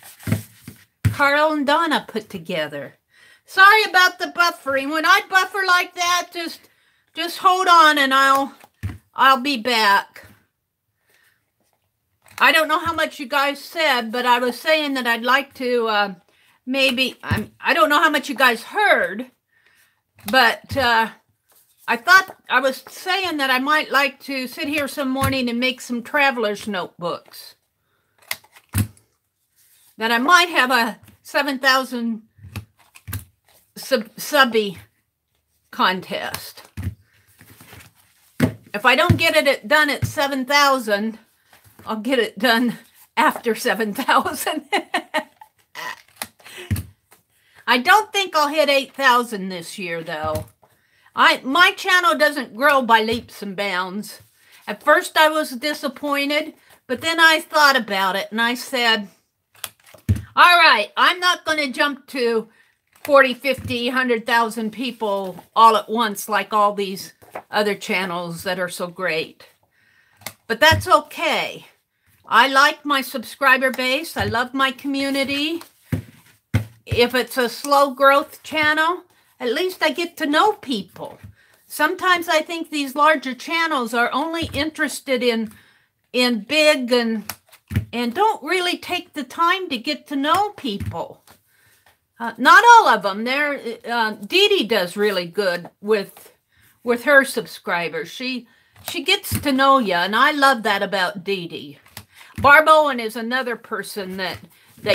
S1: Carl and Donna put together. Sorry about the buffering. When I buffer like that, just hold on and I'll be back. I don't know how much you guys said, but I was saying that I'd like to maybe, I don't know how much you guys heard, but I thought I was saying that I might like to sit here some morning and make some traveler's notebooks. That I might have a 7,000 subby contest. If I don't get it done at 7,000, I'll get it done after 7,000. I don't think I'll hit 8,000 this year, though. My channel doesn't grow by leaps and bounds. At first, I was disappointed, but then I thought about it, and I said, all right, I'm not going to jump to 40, 50, 100,000 people all at once like all these other channels that are so great. But that's okay. I like my subscriber base. I love my community. If it's a slow growth channel, at least I get to know people. Sometimes I think these larger channels are only interested in big and don't really take the time to get to know people. Not all of them. Dee Dee does really good with her subscribers. She gets to know you, and I love that about Dee Dee. Barb Owen is another person that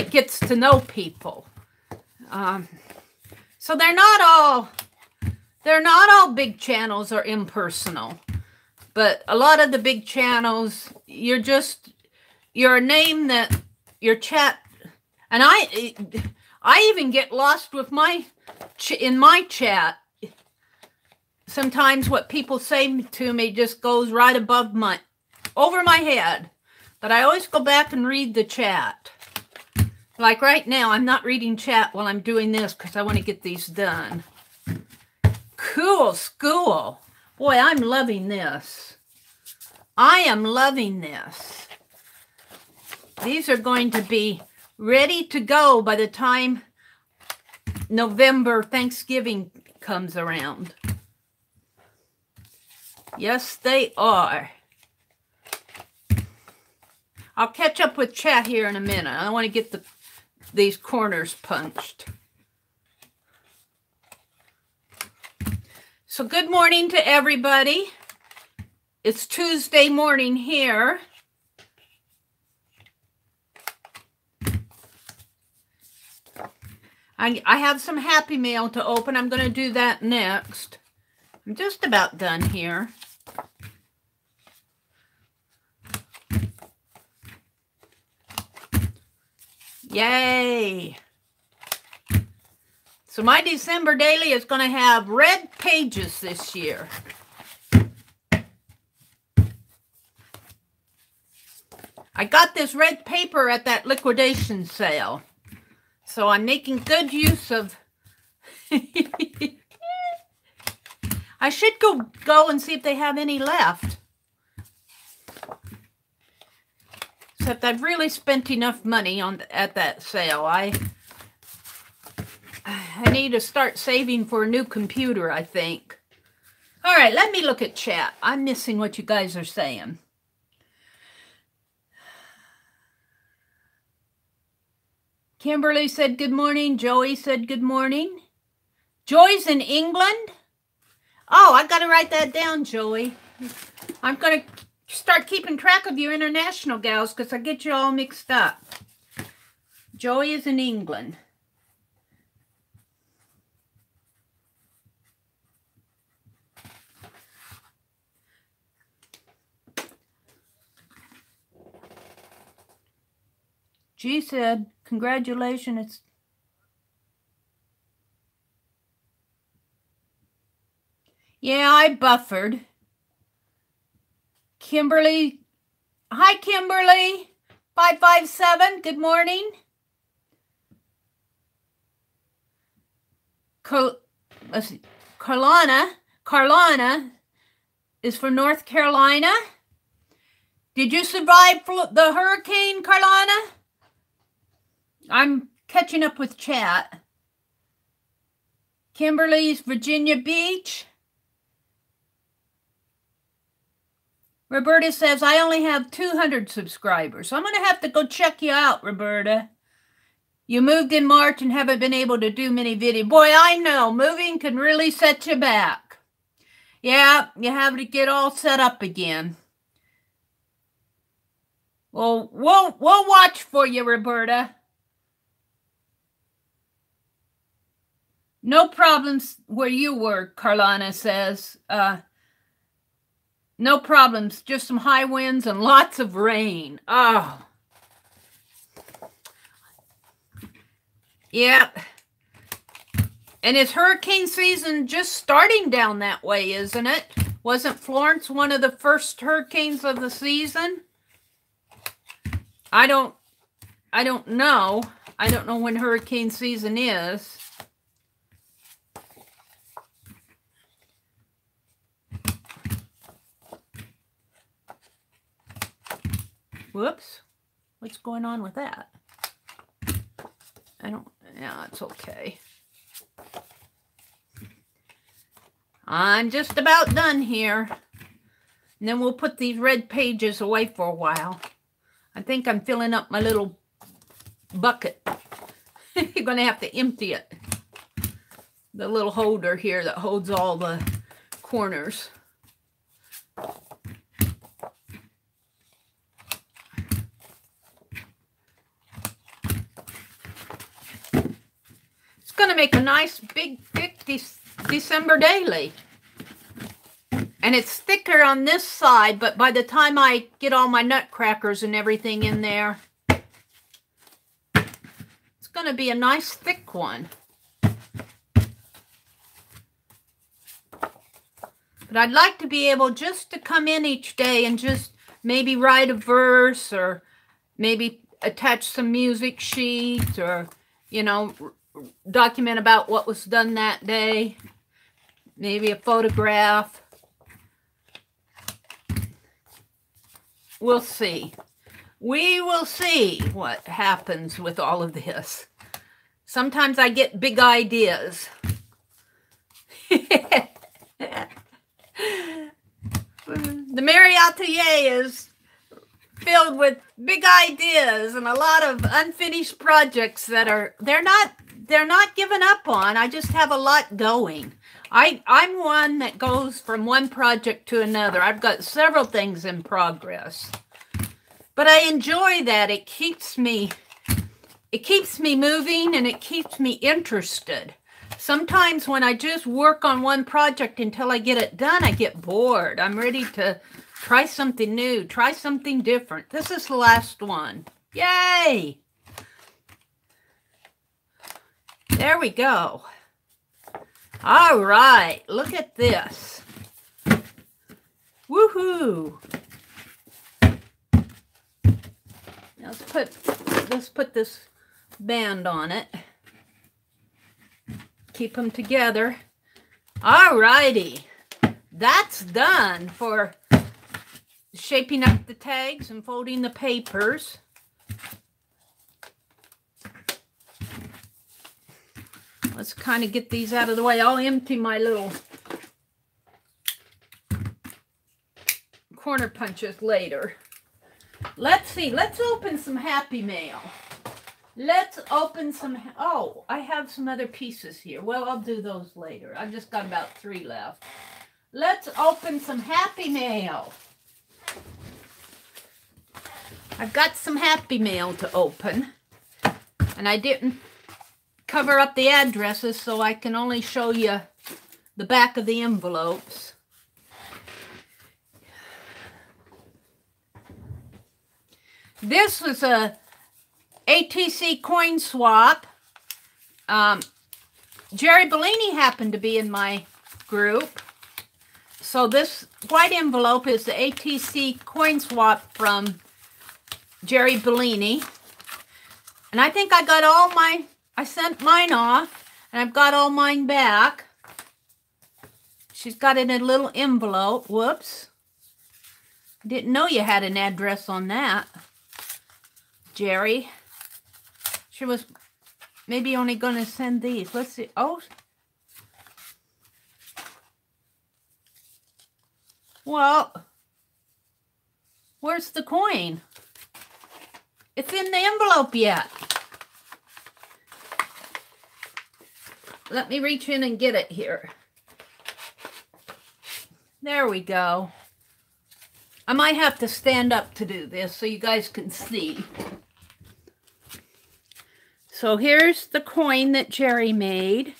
S1: gets to know people. So they're not all big channels are impersonal, but a lot of the big channels, you're a name that your chat, and I even get lost with in my chat. Sometimes what people say to me just goes right over my head, but I always go back and read the chat. Like right now, I'm not reading chat while I'm doing this because I want to get these done. Cool school. Boy, I'm loving this. I am loving this. These are going to be ready to go by the time November Thanksgiving comes around. Yes, they are. I'll catch up with chat here in a minute. I want to get these corners punched. So good morning to everybody. It's Tuesday morning here. I have some Happy Mail to open. I'm going to do that next. I'm just about done here. Yay! So my December daily is going to have red pages this year. I got this red paper at that liquidation sale. So I'm making good use of... I should go and see if they have any left. Except I've really spent enough money at that sale. I need to start saving for a new computer, I think. All right, let me look at chat. I'm missing what you guys are saying. Kimberly said good morning. Joey said good morning. Joy's in England? Oh, I got to write that down, Joey. I'm going to start keeping track of your international gals because I get you all mixed up. Joey is in England. G said, congratulations. Yeah, I buffered. Kimberly. Hi, Kimberly. 557, good morning. Carlana is from North Carolina. Did you survive the hurricane, Carlana? I'm catching up with chat. Kimberly's Virginia Beach. Roberta says, I only have 200 subscribers. So I'm going to have to go check you out, Roberta. You moved in March and haven't been able to do many videos. Boy, I know. Moving can really set you back. Yeah, you have to get all set up again. Well, we'll watch for you, Roberta. No problems where you were, Carlana says. No problems, just some high winds and lots of rain. Oh. Yep. And it's hurricane season just starting down that way, isn't it? Wasn't Florence one of the first hurricanes of the season? I don't know. I don't know when hurricane season is. Whoops. What's going on with that? Yeah, it's okay. I'm just about done here. And then we'll put these red pages away for a while. I think I'm filling up my little bucket. You're going to have to empty it. The little holder here that holds all the corners. It's going to make a nice big thick December daily. And it's thicker on this side, but by the time I get all my nutcrackers and everything in there, it's going to be a nice thick one. But I'd like to be able just to come in each day and just maybe write a verse or maybe attach some music sheets or, you know, document about what was done that day. Maybe a photograph. We'll see. We will see what happens with all of this. Sometimes I get big ideas. The Meri atelier is filled with big ideas and a lot of unfinished projects that they're not given up on. I just have a lot going. I'm one that goes from one project to another. I've got several things in progress. But I enjoy that. It keeps me moving and it keeps me interested. Sometimes when I just work on one project until I get it done, I get bored. I'm ready to try something new, try something different. This is the last one. Yay! There we go. All right, look at this. Woohoo! Now let's put this band on it. Keep them together. All righty. That's done for shaping up the tags and folding the papers. Let's kind of get these out of the way. I'll empty my little corner punches later. Let's see. Let's open some Happy Mail. Let's open some... Oh, I have some other pieces here. Well, I'll do those later. I've just got about 3 left. Let's open some Happy Mail. I've got some Happy Mail to open. And I didn't cover up the addresses, so I can only show you the back of the envelopes. This was a ATC coin swap. Jerry Bellini happened to be in my group. So this white envelope is the ATC coin swap from Jerry Bellini. And I think I got all I sent mine off, and I've got all mine back. She's got it in a little envelope. Whoops. Didn't know you had an address on that, Jerry. She was maybe only going to send these. Let's see. Oh. Well, where's the coin? It's in the envelope yet. Let me reach in and get it here. There we go. I might have to stand up to do this so you guys can see. So here's the coin that Jerry made.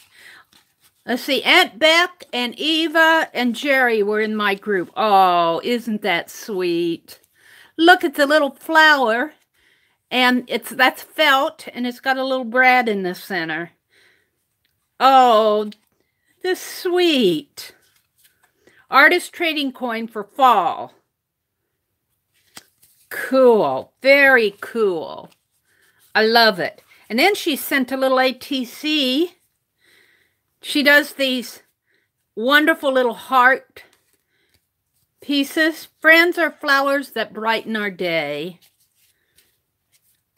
S1: Let's see, Aunt Beth and Eva and Jerry were in my group. Oh, isn't that sweet? Look at the little flower. And that's felt, and it's got a little brad in the center. Oh, this sweet. Artist trading coin for fall. Cool. Very cool. I love it. And then she sent a little ATC. She does these wonderful little heart pieces. Friends are flowers that brighten our day.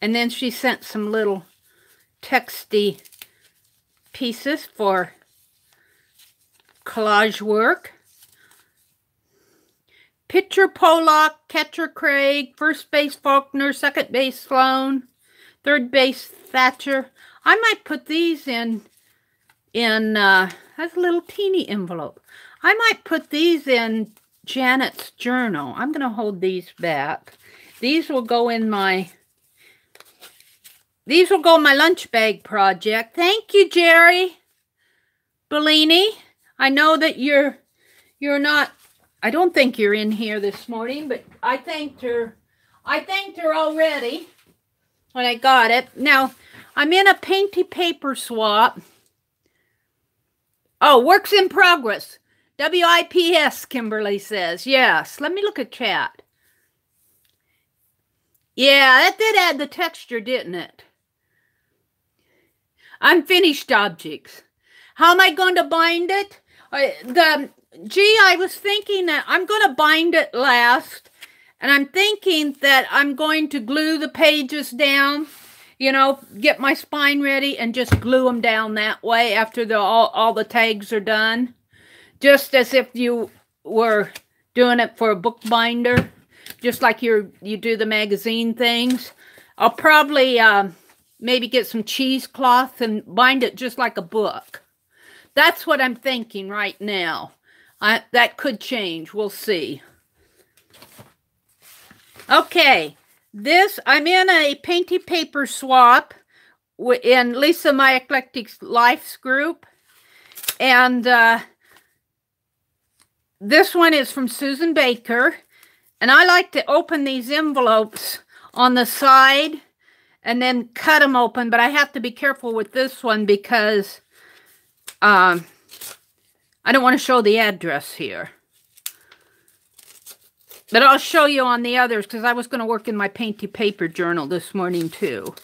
S1: And then she sent some little texty pieces for collage work. Pitcher Pollock, catcher Craig, first base Faulkner, second base Sloan, third base Thatcher. I might put these in that's a little teeny envelope. I might put these in Janet's journal. I'm going to hold these back. These will go in my lunch bag project. Thank you, Jerry Bellini. I know that you're not, I don't think you're in here this morning, but I thanked her already when I got it. Now, I'm in a painty paper swap. Oh, works in progress. WIPS, Kimberly says. Yes, let me look at chat. Yeah, that did add the texture, didn't it? Unfinished objects. How am I going to bind it? I was thinking that I'm going to bind it last, and I'm thinking that I'm going to glue the pages down, you know, get my spine ready and just glue them down that way after all the tags are done. Just as if you were doing it for a bookbinder, just like you do the magazine things. I'll probably maybe get some cheesecloth and bind it just like a book. That's what I'm thinking right now. That could change. We'll see. Okay. I'm in a painty paper swap in Lisa My Eclectic Life's group. And this one is from Susan Baker. And I like to open these envelopes on the side and then cut them open. But I have to be careful with this one because I don't want to show the address here. But I'll show you on the others because I was going to work in my painty paper journal this morning too.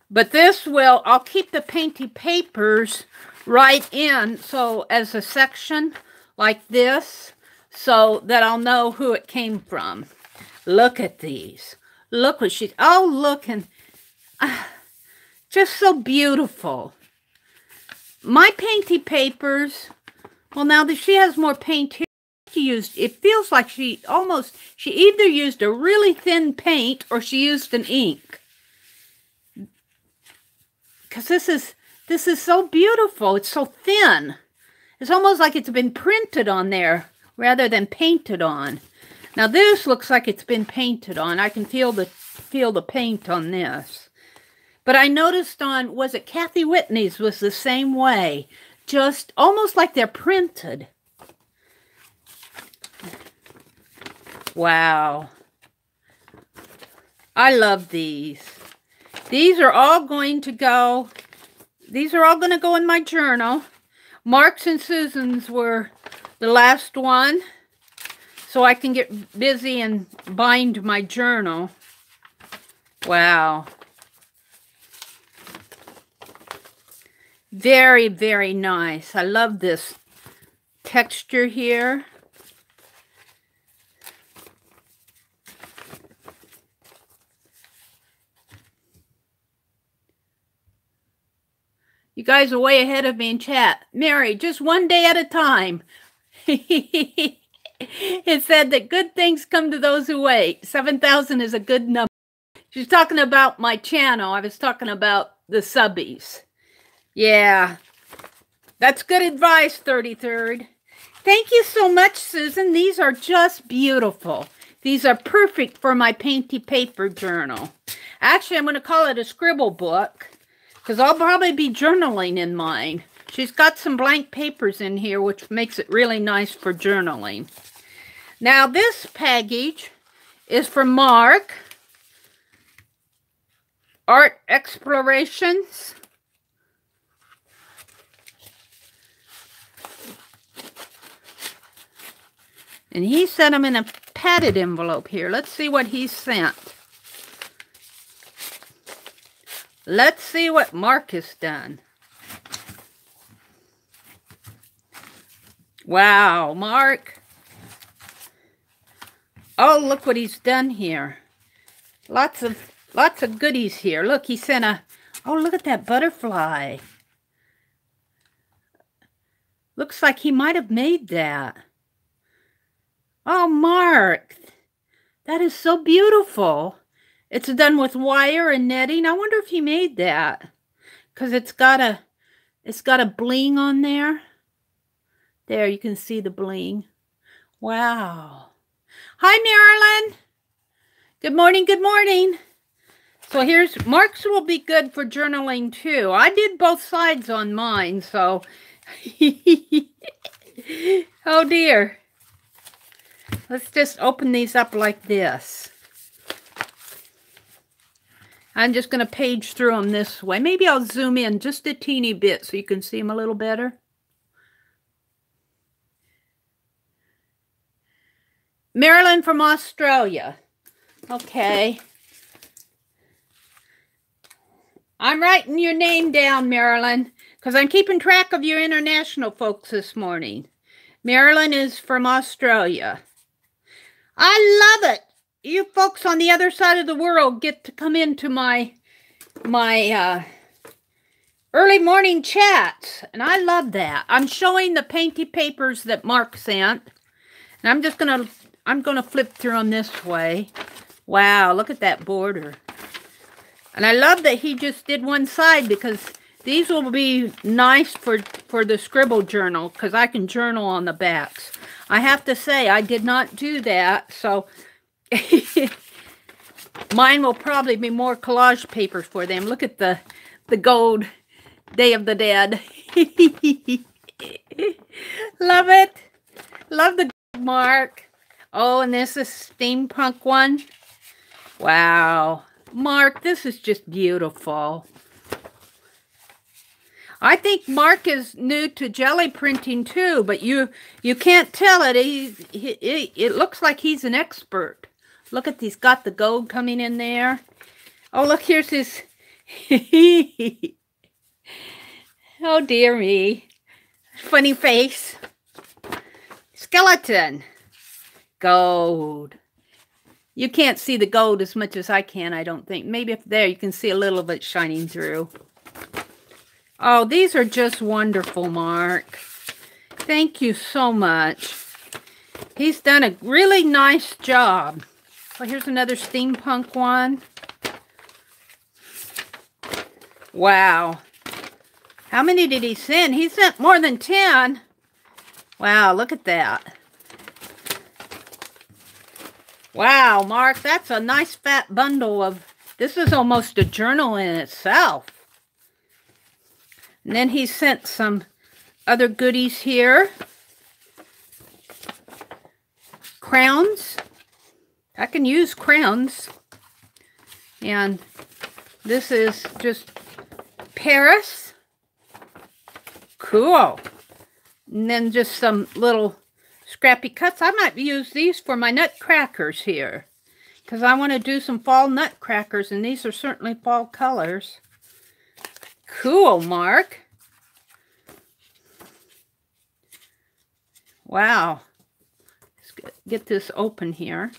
S1: But I'll keep the painty papers right in, so as a section like this, so that I'll know who it came from. Look at these. Look what look, and just so beautiful. My painty papers, well, now that she has more paint here, it feels like she either used a really thin paint or she used an ink. Because this is so beautiful. It's so thin. It's almost like it's been printed on there rather than painted on. Now this looks like it's been painted on. I can feel the paint on this. But I noticed was it Kathy Whitney's was the same way. Just almost like they're printed. Wow. I love these. These are all going to go in my journal. Mark's and Susan's were the last one, so I can get busy and bind my journal. Wow. Very, very nice. I love this texture here. You guys are way ahead of me in chat. Mary, just one day at a time. It said that good things come to those who wait. 7,000 is a good number. She's talking about my channel. I was talking about the subbies. Yeah. That's good advice, 33rd. Thank you so much, Susan. These are just beautiful. These are perfect for my painty paper journal. Actually, I'm going to call it a scribble book, because I'll probably be journaling in mine. She's got some blank papers in here, which makes it really nice for journaling. Now, this package is from Mark. Art Explorations. And he sent them in a padded envelope here. Let's see what he sent. Let's see what Mark has done. Wow, Mark. Oh, look what he's done here. Lots of goodies here. Look, he sent oh, look at that butterfly. Looks like he might have made that. Oh, Mark, that is so beautiful. It's done with wire and netting. I wonder if he made that, because it's got a bling on there. There, you can see the bling. Wow. Hi, Marilyn. Good morning, good morning. So here's, Mark's will be good for journaling too. I did both sides on mine, so. Oh dear. Let's just open these up like this. I'm just going to page through them this way. Maybe I'll zoom in just a teeny bit so you can see them a little better. Marilyn from Australia. Okay. I'm writing your name down, Marilyn, because I'm keeping track of your international folks this morning. Marilyn is from Australia. I love it. You folks on the other side of the world get to come into my early morning chats, and I love that. I'm showing the painty papers that Mark sent, and I'm gonna flip through them this way. Wow, look at that border. And I love that he just did one side, because these will be nice for the scribble journal, because I can journal on the backs. I have to say, I did not do that, so mine will probably be more collage papers for them. Look at the gold Day of the Dead. Love it. Love the Mark. Oh, and this is steampunk one. Wow. Mark, this is just beautiful. I think Mark is new to jelly printing too, but you can't tell it. It looks like he's an expert. Look at, he's got the gold coming in there. Oh, look, here's his. Oh, dear me. Funny face. Skeleton. Gold. You can't see the gold as much as I can, I don't think. Maybe up there you can see a little of it shining through. Oh, these are just wonderful, Mark. Thank you so much. He's done a really nice job. Well, here's another steampunk one. Wow. How many did he send? He sent more than 10. Wow, look at that. Wow, Mark, that's a nice fat bundle of, this is almost a journal in itself. And then he sent some other goodies here. Crowns. I can use crowns. And this is just Paris. Cool. And then just some little scrappy cuts. I might use these for my nutcrackers here, because I want to do some fall nutcrackers, and these are certainly fall colors. Cool, Mark. Wow. Let's get this open here.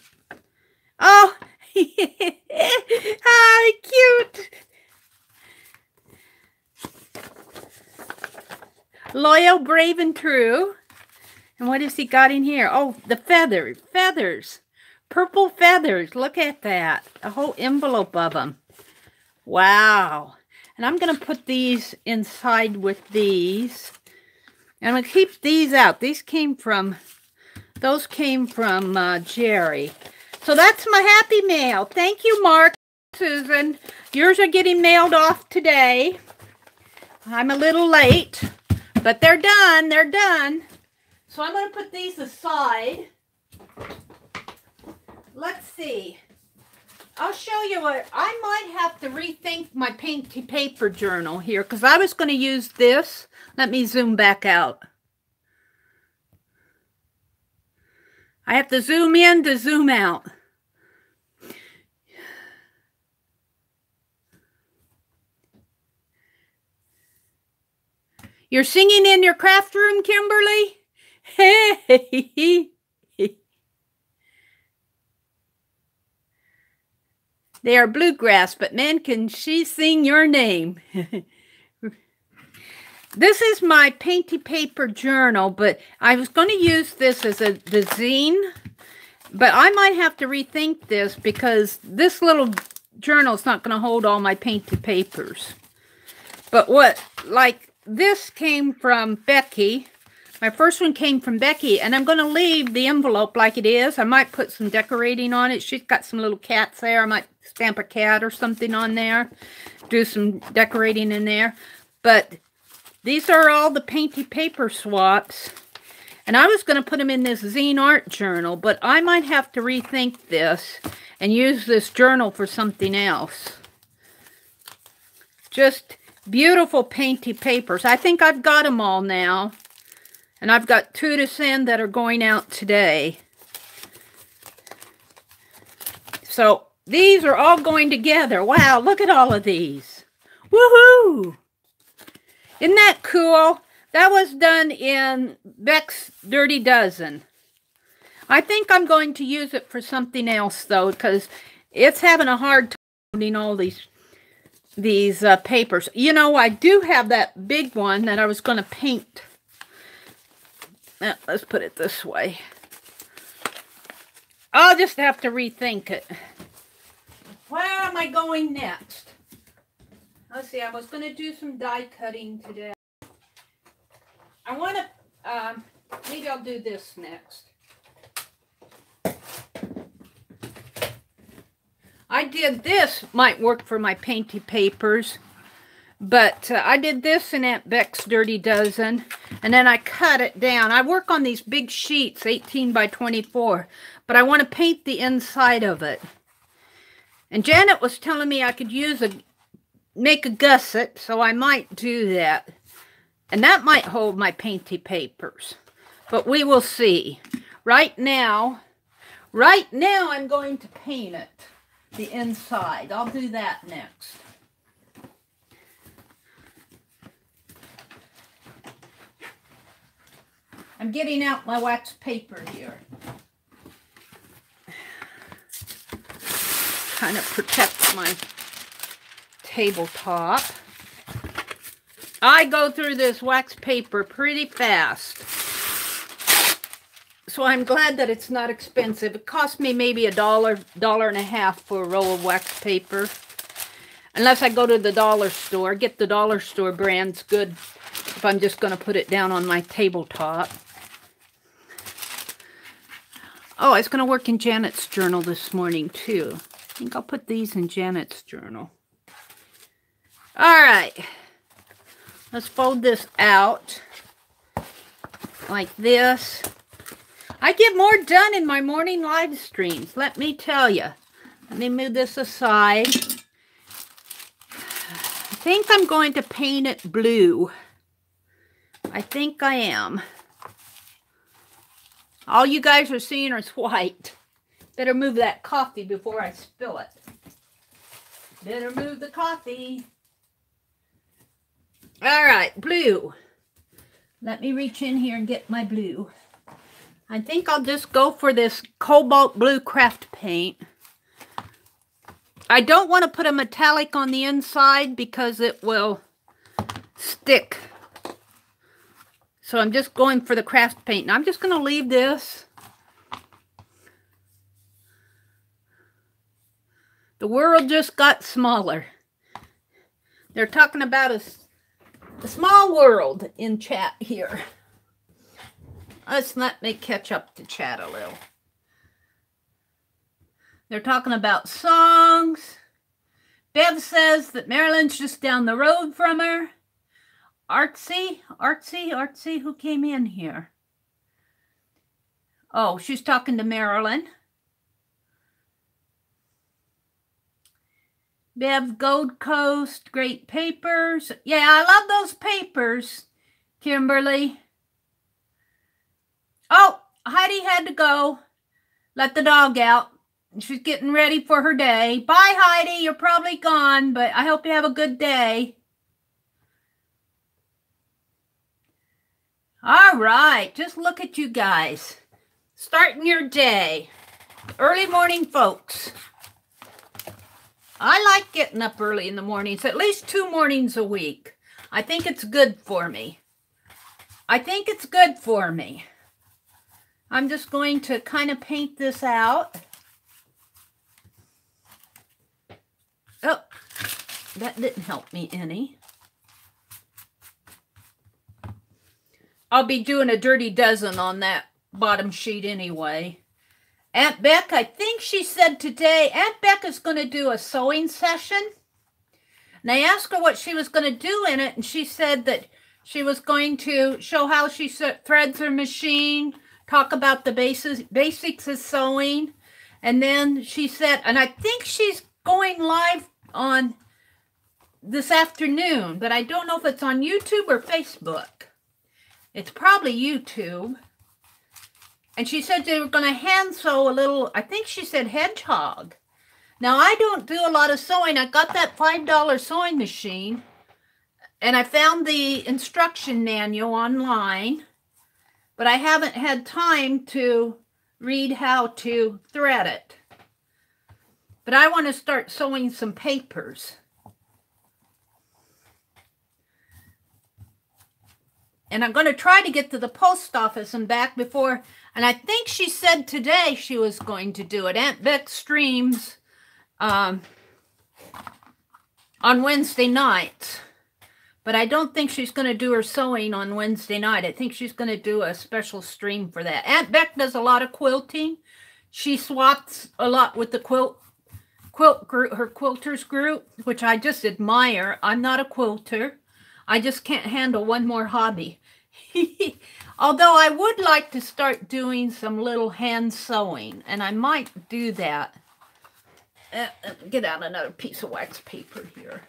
S1: Oh, hi, cute. Loyal, brave, and true. And what has he got in here? Oh, the feathers. Feathers. Purple feathers. Look at that. A whole envelope of them. Wow. And I'm going to put these inside with these. And I'm going to keep these out. These came from, those came from Jerry. So that's my happy mail. Thank you, Mark, Susan. Yours are getting mailed off today. I'm a little late, but they're done. They're done. So I'm going to put these aside. Let's see. I'll show you what, I might have to rethink my painty paper journal here, because I was going to use this. Let me zoom back out. I have to zoom in to zoom out. You're singing in your craft room, Kimberly? Hey. They are bluegrass, but man, can she sing your name. This is my painty paper journal, but I was going to use this as the zine, but I might have to rethink this because this little journal is not going to hold all my painty papers. But this came from Becky. My first one came from Becky, and I'm going to leave the envelope like it is. I might put some decorating on it. She's got some little cats there. I might stamp a cat or something on there. Do some decorating in there. But these are all the painty paper swaps. And I was going to put them in this zine art journal, but I might have to rethink this and use this journal for something else. Just beautiful painty papers. I think I've got them all now. And I've got 2 to send that are going out today. So these are all going together. Wow, look at all of these. Woohoo! Isn't that cool? That was done in Beck's Dirty Dozen. I think I'm going to use it for something else, though, because it's having a hard time holding all these papers. You know, I do have that big one that I was going to paint. Let's put it this way. I'll just have to rethink it. Where am I going next? Let's see, I was going to do some die cutting today. I want to, maybe I'll do this next. I did this, might work for my painty papers. But I did this in Aunt Beck's Dirty Dozen, and then I cut it down. I work on these big sheets, 18 by 24, but I want to paint the inside of it. And Janet was telling me I could make a gusset, so I might do that. And that might hold my painty papers, but we will see. Right now I'm going to paint it, the inside. I'll do that next. I'm getting out my wax paper here. Kind of protects my tabletop. I go through this wax paper pretty fast. So I'm glad that it's not expensive. It cost me maybe $1, $1.50 for a roll of wax paper. Unless I go to the dollar store. Get the dollar store brands good if I'm just going to put it down on my tabletop. Oh, I was going to work in Janet's journal this morning, too. I think I'll put these in Janet's journal. All right. Let's fold this out like this. I get more done in my morning live streams, let me tell you. Let me move this aside. I think I'm going to paint it blue. I think I am. All you guys are seeing is white. Better move that coffee before I spill it. Better move the coffee. All right, blue. Let me reach in here and get my blue. I think I'll just go for this cobalt blue craft paint. I don't want to put a metallic on the inside because it will stick. So I'm just going for the craft paint. And I'm just going to leave this. The world just got smaller. They're talking about a small world in chat here. Let's let me catch up to chat a little. They're talking about songs. Bev says that Marilyn's just down the road from her. Artsy, who came in here? Oh, she's talking to Marilyn. Bev, Gold Coast, great papers. Yeah, I love those papers, Kimberly. Oh, Heidi had to go. Let the dog out. She's getting ready for her day. Bye, Heidi. You're probably gone, but I hope you have a good day. All right. Just look at you guys. Starting your day. Early morning folks. I like getting up early in the mornings, at least 2 mornings a week. I think it's good for me. I think it's good for me. I'm just going to kind of paint this out. Oh, that didn't help me any. I'll be doing a dirty dozen on that bottom sheet anyway. Aunt Beck, I think she said today, Aunt Beck is going to do a sewing session. And I asked her what she was going to do in it, and she said that she was going to show how she threads her machine, talk about the basics of sewing. And then she said, and I think she's going live on this afternoon, but I don't know if it's on YouTube or Facebook. It's probably YouTube. And she said they were going to hand sew a little, I think she said hedgehog. Now, I don't do a lot of sewing. I got that $5 sewing machine, and I found the instruction manual online, but I haven't had time to read how to thread it. But I want to start sewing some papers. And I'm going to try to get to the post office and back before, and I think she said today she was going to do it. Aunt Beck streams on Wednesday nights, but I don't think she's going to do her sewing on Wednesday night. I think she's going to do a special stream for that. Aunt Beck does a lot of quilting. She swaps a lot with the quilt group, her quilters group, which I just admire. I'm not a quilter. I just can't handle one more hobby. Although I would like to start doing some little hand sewing, and I might do that. Get out another piece of wax paper here.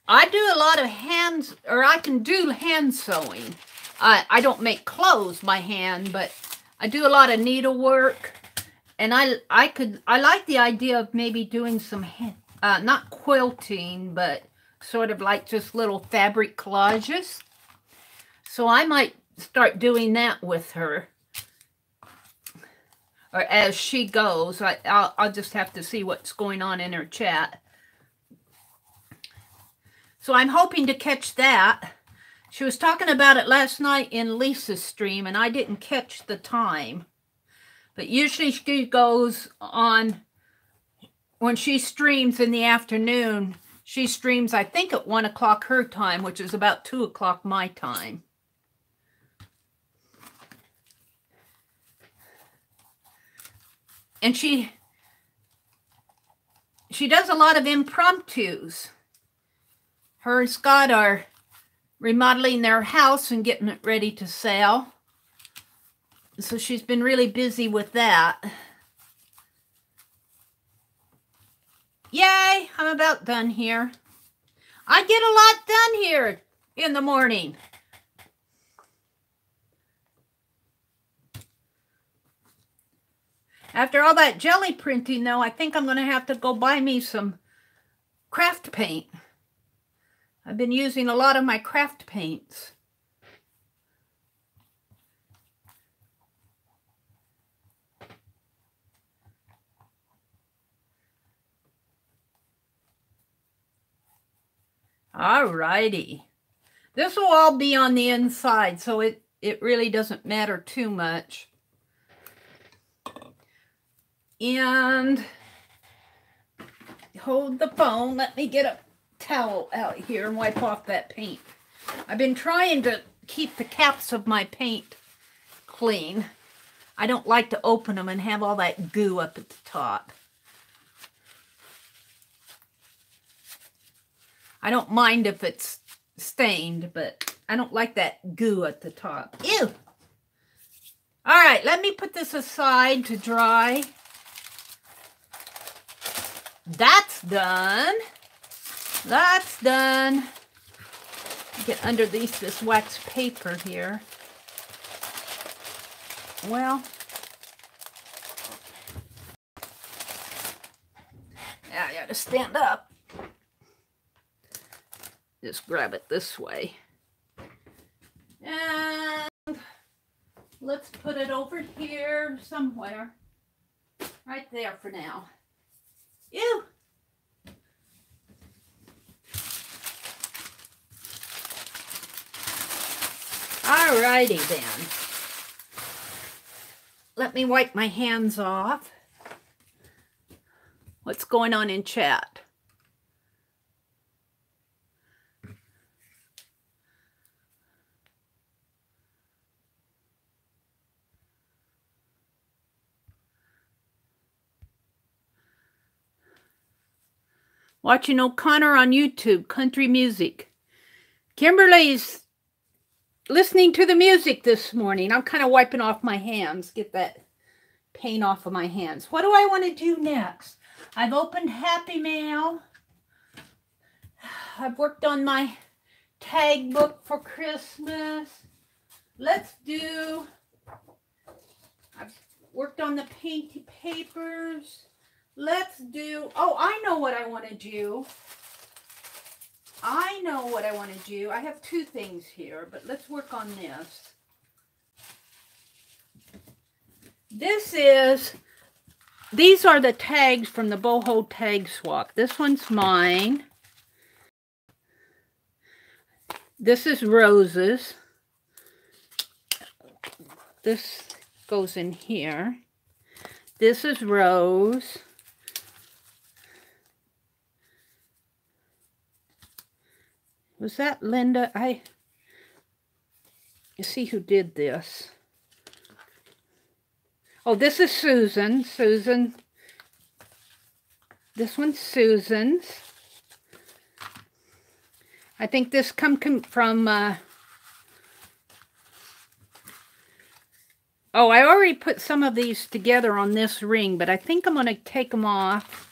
S1: I do a lot of hands, or I can do hand sewing. I don't make clothes by hand, but I do a lot of needlework, and I like the idea of maybe doing some not quilting, but sort of like just little fabric collages. So I might start doing that with her, or as she goes. I'll just have to see what's going on in her chat. So I'm hoping to catch that. She was talking about it last night in Lisa's stream, and I didn't catch the time. But usually she goes on, when she streams in the afternoon, she streams, I think, at 1 o'clock her time, which is about 2 o'clock my time. And she does a lot of impromptus. Her and Scott are remodeling their house and getting it ready to sell. So she's been really busy with that. Yay, I'm about done here. I get a lot done here in the morning. After all that jelly printing, though, I think I'm going to have to go buy me some craft paint. I've been using a lot of my craft paints. Alrighty. This will all be on the inside, so it really doesn't matter too much. And hold the phone. Let me get a towel out here and wipe off that paint. I've been trying to keep the caps of my paint clean. I don't like to open them and have all that goo up at the top. I don't mind if it's stained, but I don't like that goo at the top. Ew! All right, let me put this aside to dry. That's done. That's done. Get under this wax paper here. Well, yeah, I gotta stand up. Just grab it this way. And let's put it over here somewhere. Right there for now. Ew! Alrighty then. Let me wipe my hands off. What's going on in chat? Watching O'Connor on YouTube, country music. Kimberly's listening to the music this morning. I'm kind of wiping off my hands, get that paint off of my hands. What do I want to do next? I've opened Happy Mail. I've worked on my tag book for Christmas. I've worked on the painty papers. Oh, I know what I want to do. I have two things here, but let's work on this. These are the tags from the Boho Tag swap. This one's mine. This is Rose's. This goes in here. This is Rose. Was that Linda? You see who did this. Oh, this is Susan. This one's Susan's. I think this come from... Oh, I already put some of these together on this ring, but I think I'm going to take them off.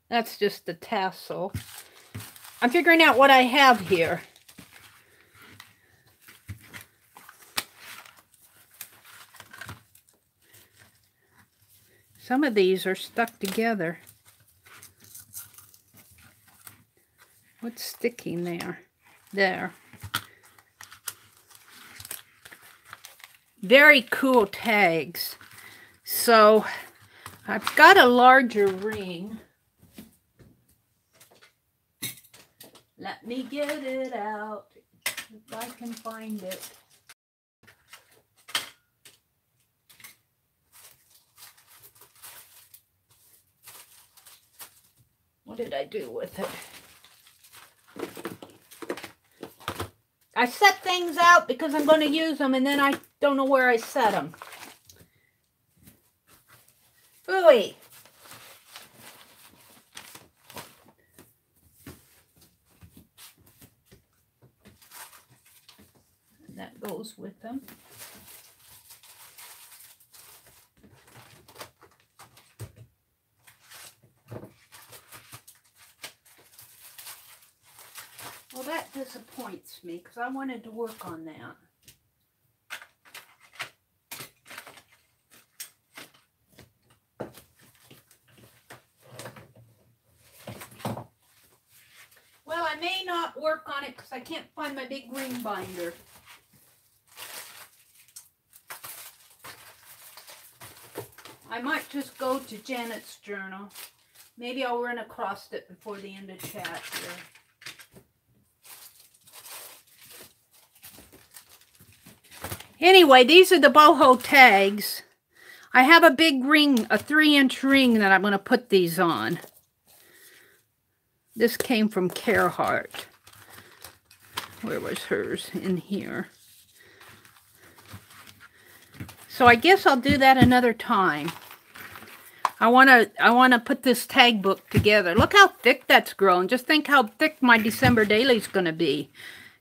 S1: That's just the tassel. I'm figuring out what I have here. Some of these are stuck together. What's sticking there? There. Very cool tags. So I've got a larger ring. Let me get it out if I can find it. What did I do with it? I set things out because I'm going to use them, and then I don't know where I set them. Ooey. That goes with them. Well, that disappoints me because I wanted to work on that. Well, I may not work on it because I can't find my big ring binder. I might just go to Janet's journal. Maybe I'll run across it before the end of chat here. Anyway, these are the boho tags. I have a big ring, a 3-inch ring that I'm going to put these on. This came from Carehart. Where was hers? In here. So I guess I'll do that another time. I want to put this tag book together. Look how thick that's grown. Just think how thick my December daily is going to be.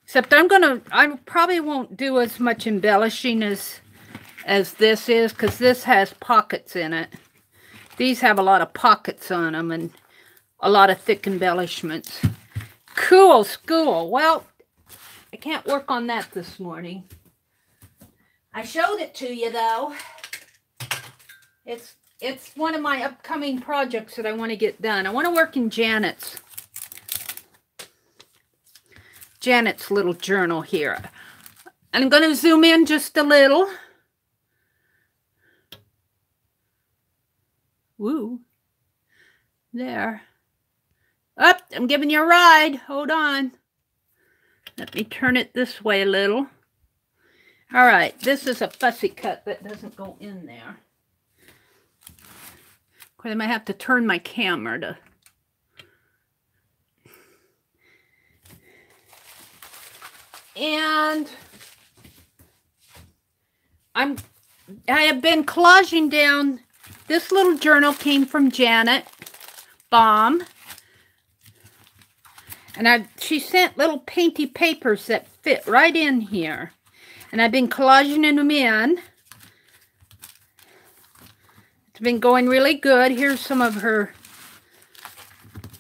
S1: Except I probably won't do as much embellishing as this is, because this has pockets in it. These have a lot of pockets on them and a lot of thick embellishments. Cool school. Well, I can't work on that this morning. I showed it to you though. It's one of my upcoming projects that I want to get done. I want to work in Janet's. Janet's little journal here. I'm going to zoom in just a little. Woo. There. Up, I'm giving you a ride. Hold on. Let me turn it this way a little. All right, this is a fussy cut that doesn't go in there. Of course, I might have to turn my camera to... And I have been collaging down. This little journal came from Janet Baum. And she sent little painty papers that fit right in here. And I've been collaging them in. It's been going really good. Here's some of her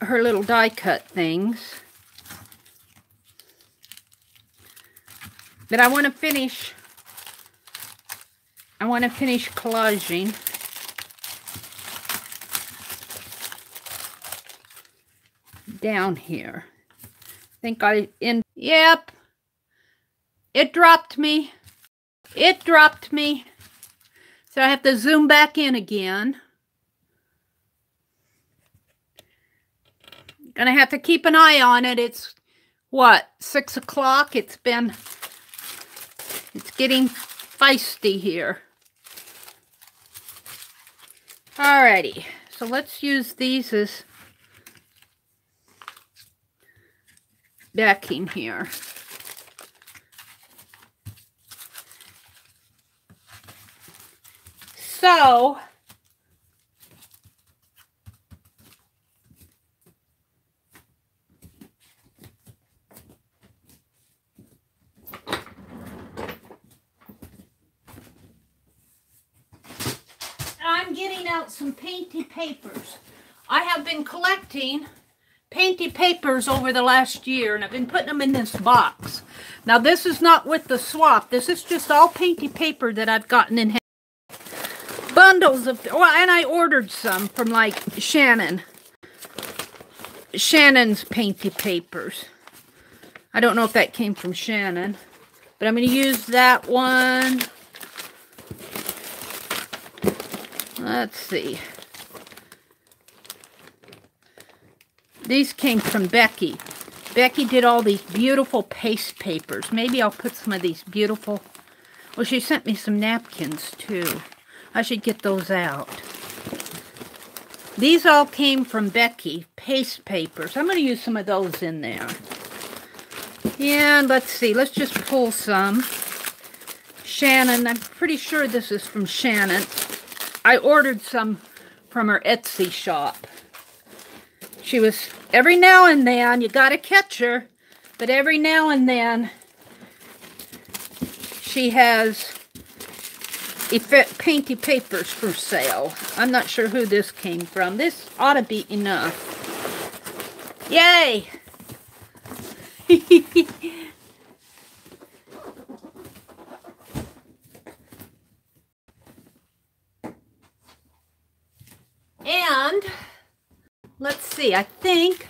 S1: little die cut things. But I want to finish collaging. Down here. Yep. It dropped me. It dropped me. So I have to zoom back in again. Gonna have to keep an eye on it. It's what, 6 o'clock? It's getting feisty here. Alrighty, so let's use these as backing here. So, I'm getting out some painty papers. I have been collecting painty papers over the last year, and I've been putting them in this box. Now, this is not with the swap. This is just all painty paper that I've gotten in bundles of, well, and I ordered some from like Shannon's painty papers. I don't know if that came from Shannon, but I'm going to use that one. Let's see. These came from Becky. Becky did all these beautiful paste papers. Maybe I'll put some of these beautiful... Well, she sent me some napkins, too. I should get those out. These all came from Becky, paste papers. I'm going to use some of those in there. And let's see. Let's just pull some. Shannon. I'm pretty sure this is from Shannon. I ordered some from her Etsy shop. She was, every now and then, you gotta catch her, but every now and then, she has painty papers for sale. I'm not sure who this came from. This ought to be enough. Yay! And let's see, I think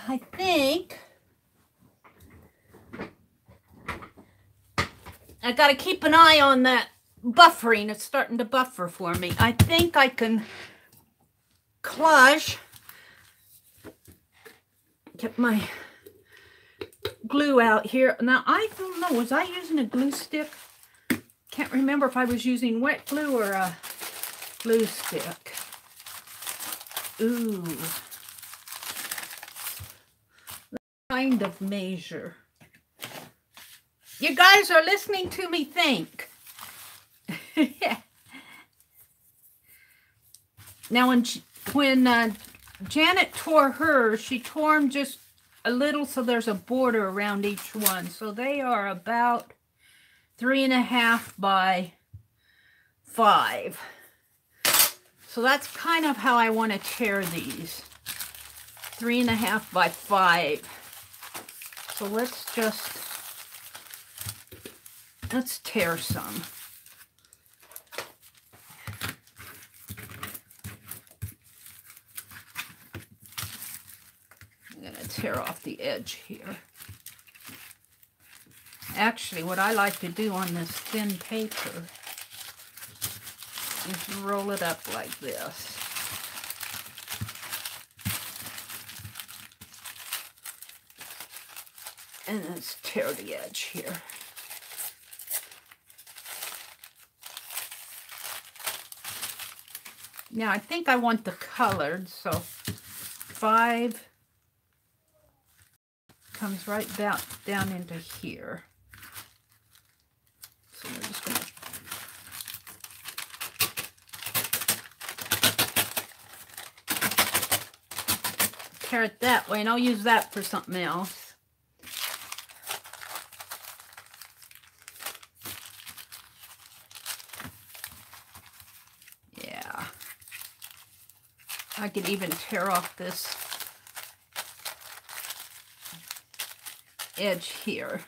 S1: I got to keep an eye on that buffering. It's starting to buffer for me. I think I can collage. Get my glue out here. Now, I don't know, was I using a glue stick? Can't remember if I was using wet glue or a glue stick. Ooh. Kind of measure. You guys are listening to me think. Now, when Janet tore hers, she tore them just a little, so there's a border around each one. So they are about 3.5 by 5. So that's kind of how I want to tear these. 3.5 by 5. So let's tear some. I'm gonna tear off the edge here. Actually, what I like to do on this thin paper is roll it up like this. And let's tear the edge here. Now, I think I want the colored, so 5 comes right down into here. So we're just going to tear it that way, and I'll use that for something else. I could even tear off this edge here.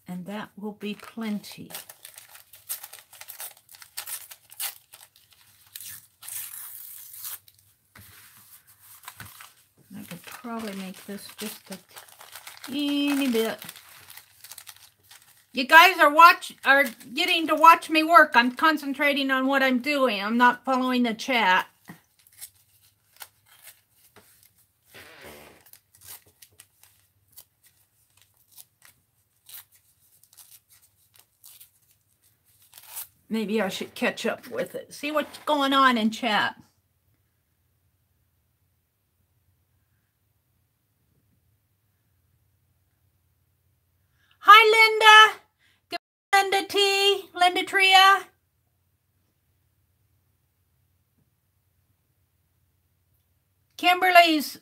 S1: And that will be plenty. I could probably make this just a teeny bit. You guys are getting to watch me work. I'm concentrating on what I'm doing. I'm not following the chat. Maybe I should catch up with it. See what's going on in chat. Hi, Linda. Good morning, Linda T. Linda Tria. Kimberly's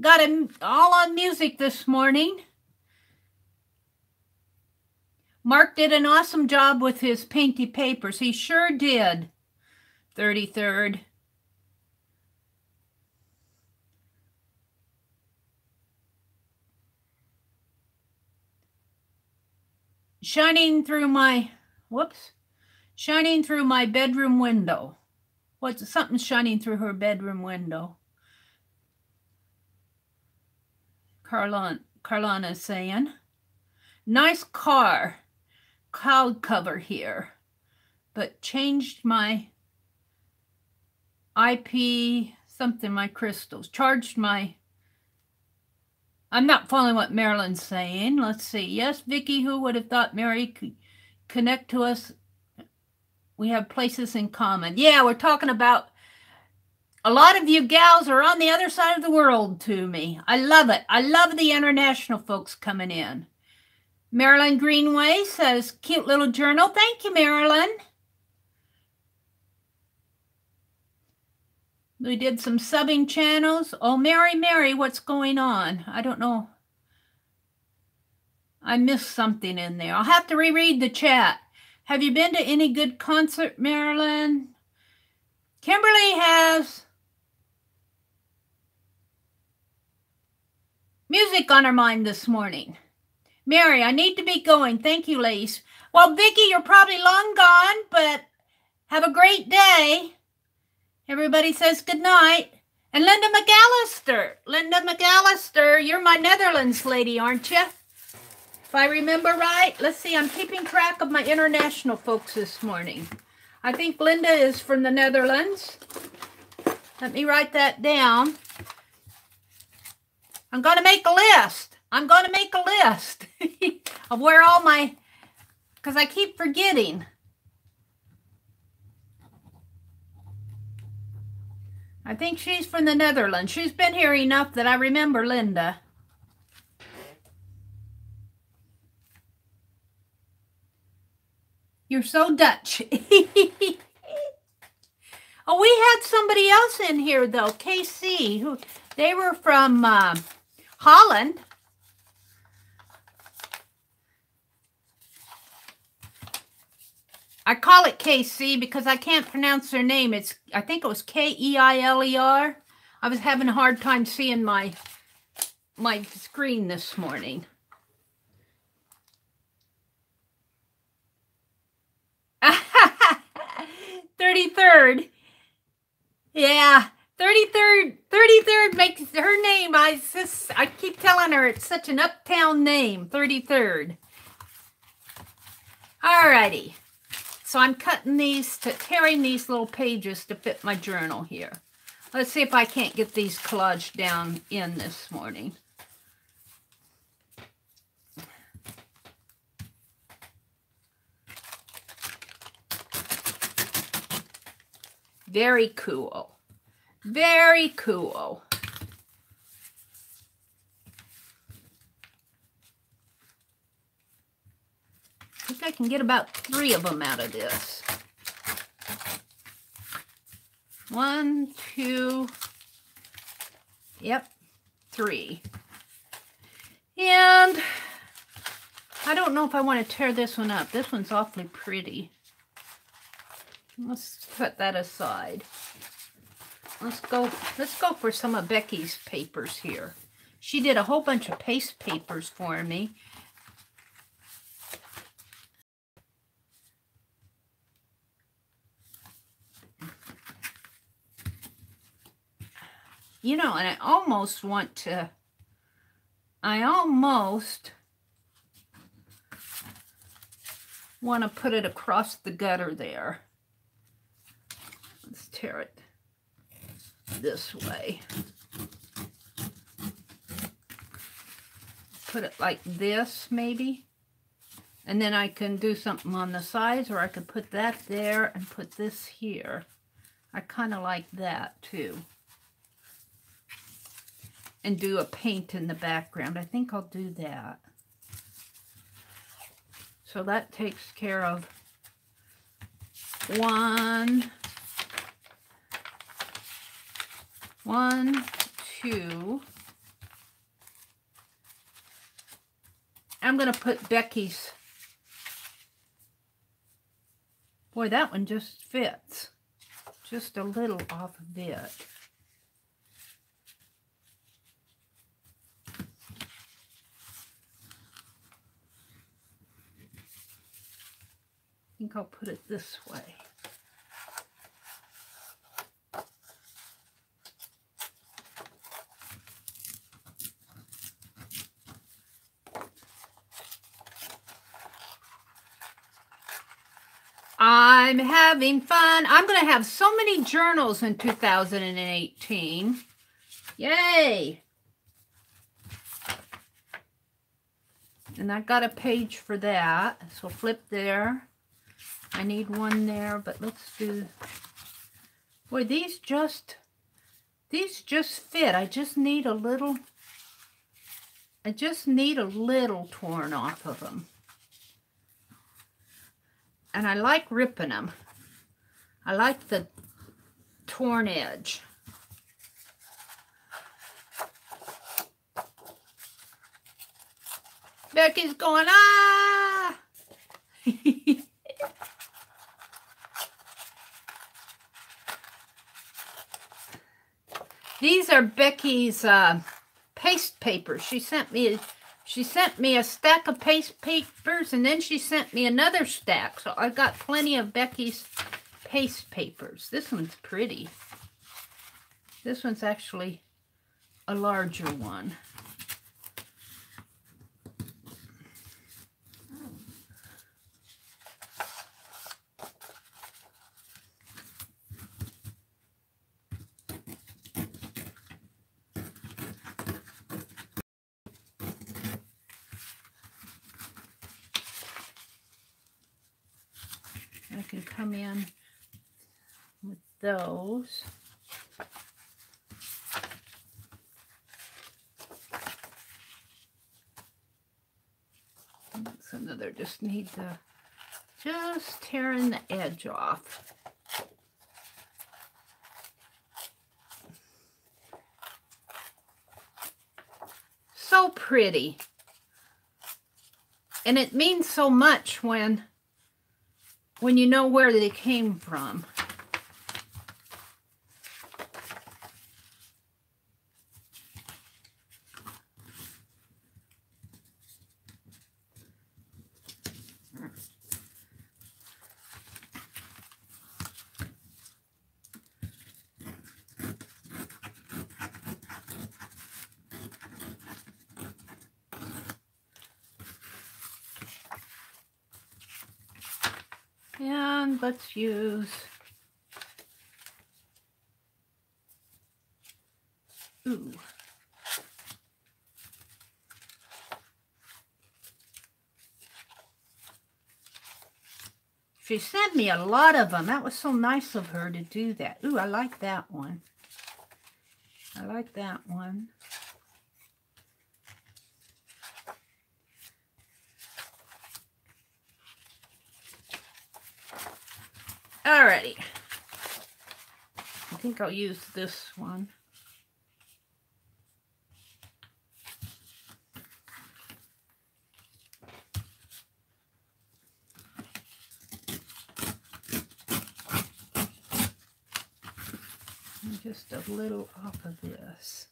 S1: got it all on music this morning. Mark did an awesome job with his painty papers. He sure did. 33rd. Shining through my bedroom window. What's something shining through her bedroom window? Carlana's saying. Nice car. Cloud cover here. But changed my IP something, my crystals. Charged my... I'm not following what Marilyn's saying. Let's see. Yes, Vicky, who would have thought Meri could connect to us? We have places in common. Yeah, we're talking about a lot of you gals are on the other side of the world to me. I love it. I love the international folks coming in. Marilyn Greenway says, cute little journal. Thank you, Marilyn. We did some subbing channels. Oh, Mary, what's going on? I don't know. I missed something in there. I'll have to reread the chat. Have you been to any good concert, Marilyn? Kimberly has music on her mind this morning. Mary, I need to be going. Thank you, ladies. Well, Vicky, you're probably long gone, but have a great day. Everybody says good night. And Linda McAllister, you're my Netherlands lady, aren't you? If I remember right. Let's see, I'm keeping track of my international folks this morning. I think Linda is from the Netherlands. Let me write that down. I'm going to make a list. Of where all my, because I keep forgetting. I think she's from the Netherlands. She's been here enough that I remember Linda. You're so Dutch. Oh, we had somebody else in here, though. KC, who they were from Holland. I call it KC because I can't pronounce their name. I think it was Keiler. I was having a hard time seeing my screen this morning. 33rd. Yeah, 33rd makes her name. I keep telling her it's such an uptown name, 33rd. Alrighty. So I'm cutting these, tearing these little pages to fit my journal here. Let's see if I can't get these collaged down in this morning. Very cool. Very cool. I think I can get about 3 of them out of this. 1, 2, yep, 3. And I don't know if I want to tear this one up. This one's awfully pretty. Let's put that aside. Let's go for some of Becky's papers here. She did a whole bunch of paste papers for me. You know, and I almost want to put it across the gutter there. Let's tear it this way. Put it like this, maybe. And then I can do something on the sides, or I could put that there and put this here. I kind of like that, too. And do a paint in the background. I think I'll do that. So that takes care of 1, 2. I'm going to put Becky's. Boy, that one just fits. Just a little off of it. I think I'll put it this way. I'm having fun. I'm going to have so many journals in 2018. Yay! And I got a page for that. So flip there. I need one there, but let's do... Boy, these just fit. I just need a little torn off of them. And I like ripping them. I like the torn edge. Becky's going, ah! These are Becky's paste papers. She sent me a stack of paste papers, and then she sent me another stack. So I got plenty of Becky's paste papers. This one's pretty. This one's actually a larger one. I can come in with those. That's another, just need to, just tearing the edge off. So pretty. And it means so much when you know where they came from. And let's use, ooh. She sent me a lot of them. That was so nice of her to do that. Ooh, I like that one. I like that one. Alrighty. I think I'll use this one. And just a little off of this.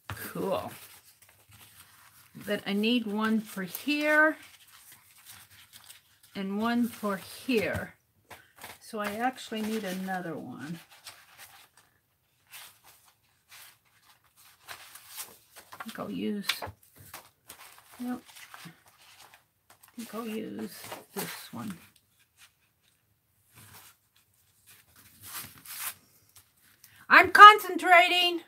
S1: Cool. But I need one for here and one for here. So I actually need another one. I think I'll use, yep, I think I'll use this one. I'm concentrating.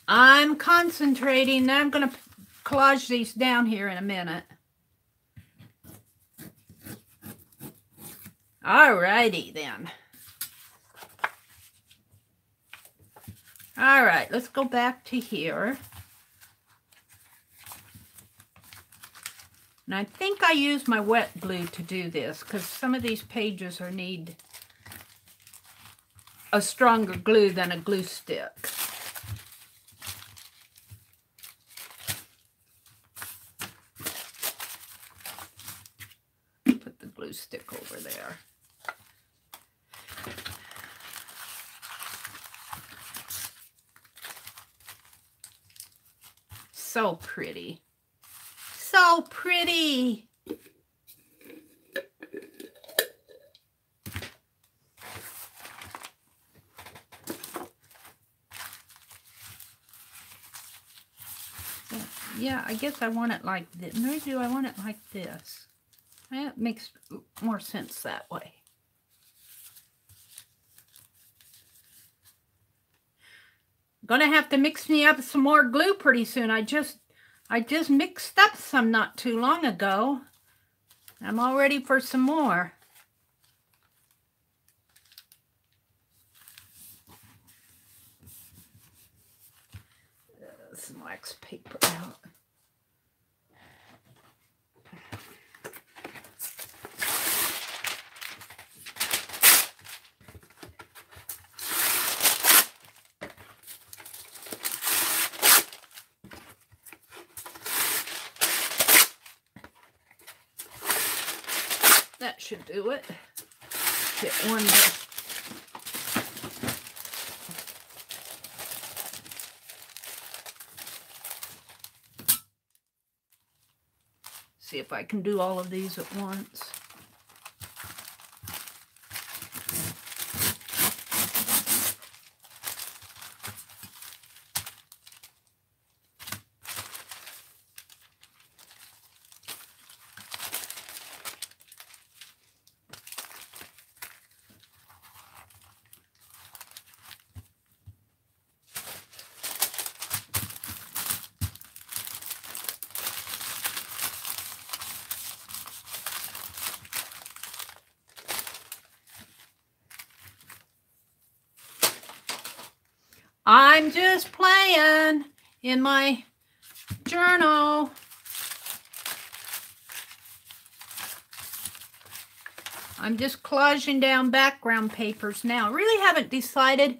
S1: I'm concentrating. Now I'm going to collage these down here in a minute. Alrighty then. All right, let's go back to here. And I think I used my wet glue to do this because some of these pages need a stronger glue than a glue stick. Put the glue stick over there. So pretty. So pretty. Yeah, I guess I want it like this. Maybe do I want it like this? That makes more sense that way. Gonna have to mix me up some more glue pretty soon. I just mixed up some not too long ago. I'm all ready for some more. Some wax paper out. That should do it. Get one to see if I can do all of these at once. I'm just playing in my journal. I'm just collaging down background papers now. Really haven't decided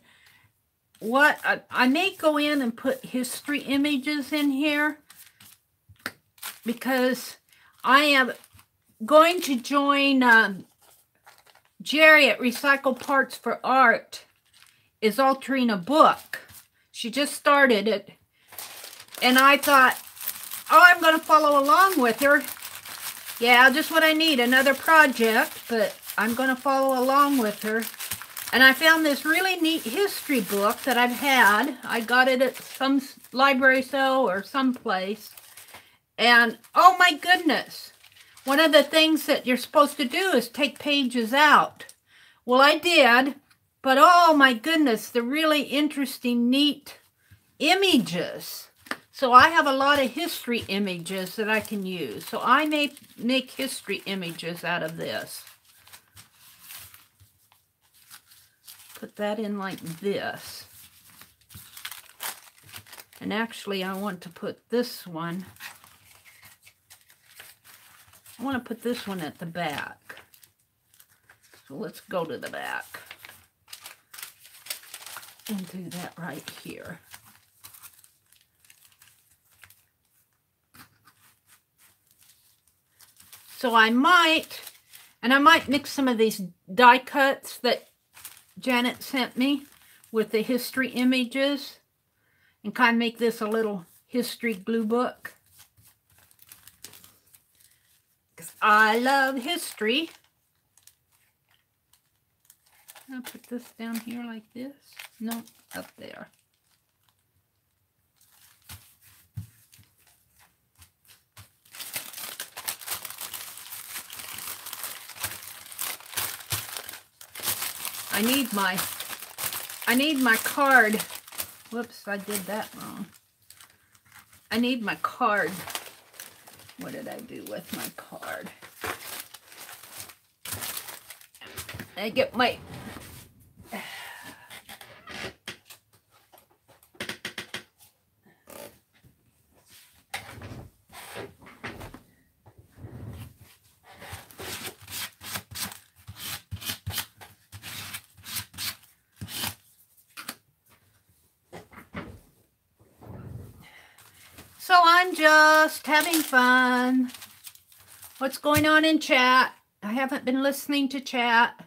S1: what I may go in and put history images in here because I am going to join Jerry at Recycle Parts for Art is altering a book. She just started it. And I thought, oh, I'm going to follow along with her. Yeah, just what I need, another project. But I'm going to follow along with her. And I found this really neat history book that I've had. I got it at some library sale or someplace. And oh my goodness, one of the things that you're supposed to do is take pages out. Well, I did, but oh my goodness, the really interesting, neat images. So I have a lot of history images that I can use. So I may make history images out of this. Put that in like this. And actually I want to put this one, I want to put this one at the back. So let's go to the back and do that right here. So I might mix some of these die cuts that Janet sent me with the history images and kind of make this a little history glue book. Because I love history. I'll put this down here like this. No, up there. I need my card. Whoops, I did that wrong. I need my card. What did I do with my card? I get my... So I'm just having fun. What's going on in chat? I haven't been listening to chat.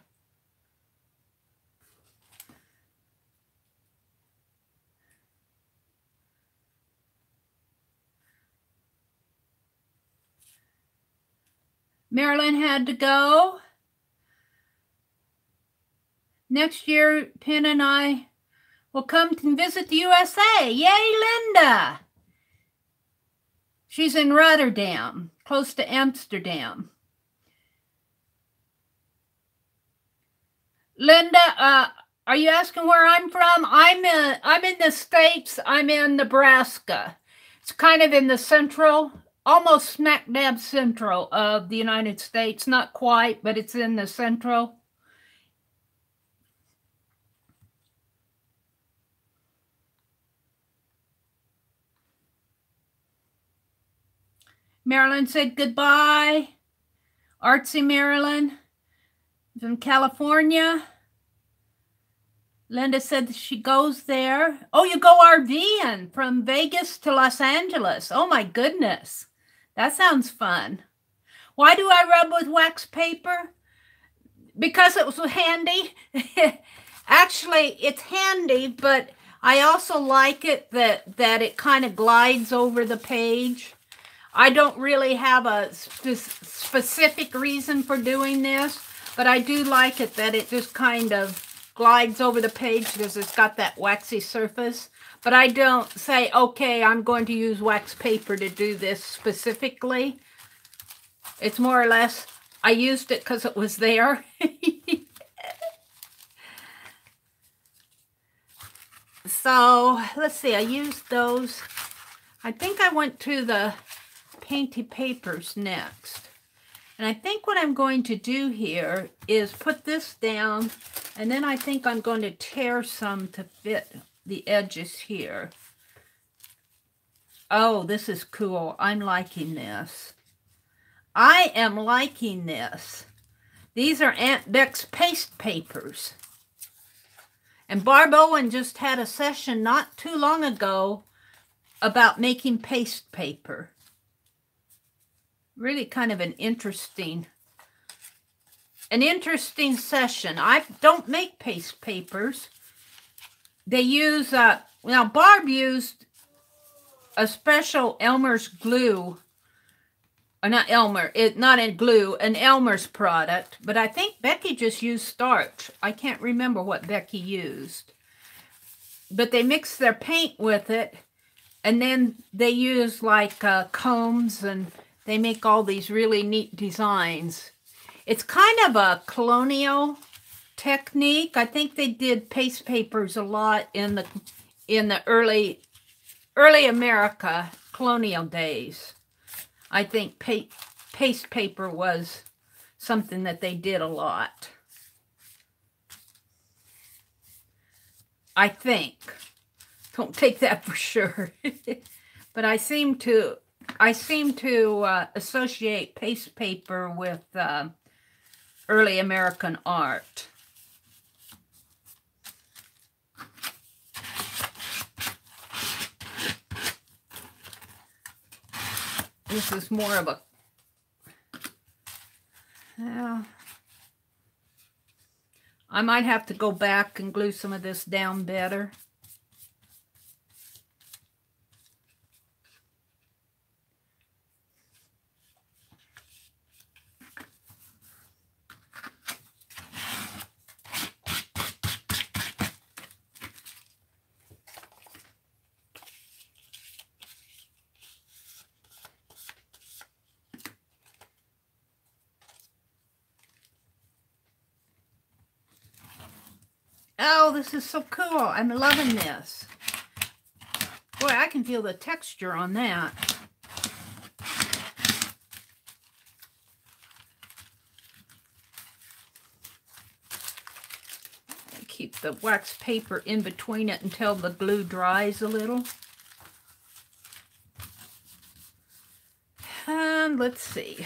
S1: Marilyn had to go. Next year, Penn and I will come and visit the USA. Yay, Linda! She's in Rotterdam, close to Amsterdam. Linda, are you asking where I'm from? I'm in the States. I'm in Nebraska. It's kind of in the central, almost smack dab central of the United States. Not quite, but it's in the central. Marilyn said goodbye. Artsy Marilyn from California. Linda said she goes there. Oh, you go RVing from Vegas to Los Angeles. Oh my goodness. That sounds fun. Why do I rub with wax paper? Because it was handy. Actually, it's handy, but I also like it that it kind of glides over the page. I don't really have a specific reason for doing this, but I do like it that it just kind of glides over the page because it's got that waxy surface. But I don't say, okay, I'm going to use wax paper to do this specifically. It's more or less, I used it because it was there. So, let's see, I used those. I think I went to the painty papers next. And I think what I'm going to do here is put this down, and then I think I'm going to tear some to fit the edges here. Oh, this is cool. I'm liking this. I am liking this. These are Aunt Beck's paste papers. And Barb Owen just had a session not too long ago about making paste paper. Really kind of an interesting session. I don't make paste papers. They use, now Barb used a special Elmer's glue or not Elmer, not in glue, an Elmer's product, but I think Becky just used starch. I can't remember what Becky used. But they mix their paint with it, and then they use like combs, and they make all these really neat designs. It's kind of a colonial technique. I think they did paste papers a lot in the early America colonial days. I think paste paper was something that they did a lot. I think. Don't take that for sure. But I seem to associate paste paper with early American art. This is more of a, I might have to go back and glue some of this down better. Oh, this is so cool. I'm loving this. Boy, I can feel the texture on that. Keep the wax paper in between it until the glue dries a little. And let's see.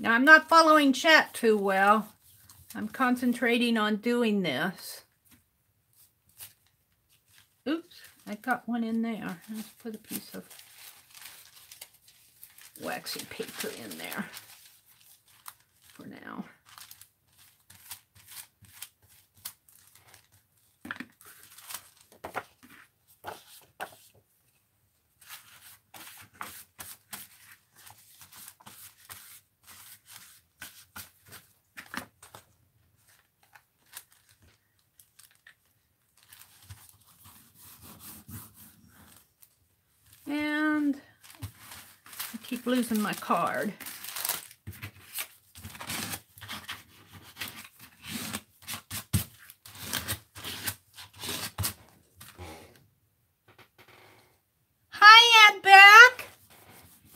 S1: Now, I'm not following chat too well. I'm concentrating on doing this. Oops, I got one in there. Let's put a piece of waxy paper in there for now. And I keep losing my card. Hi, Aunt Beck.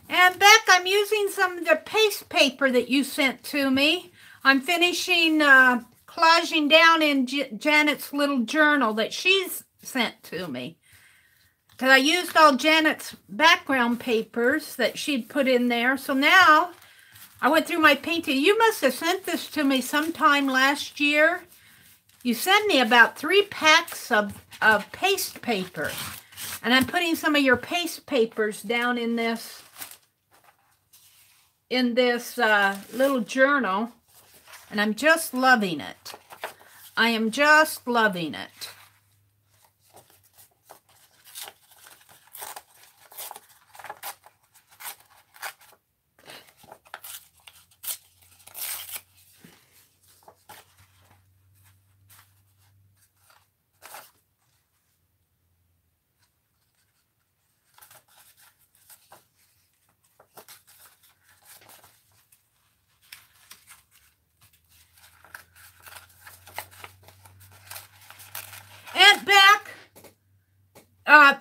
S1: Aunt Beck, I'm using some of the paste paper that you sent to me. I'm finishing collaging down in Janet's little journal that she's sent to me. Because I used all Janet's background papers that she'd put in there. So now I went through my painting. You must have sent this to me sometime last year. You sent me about 3 packs of paste paper. And I'm putting some of your paste papers down in this little journal. And I'm just loving it. I am just loving it.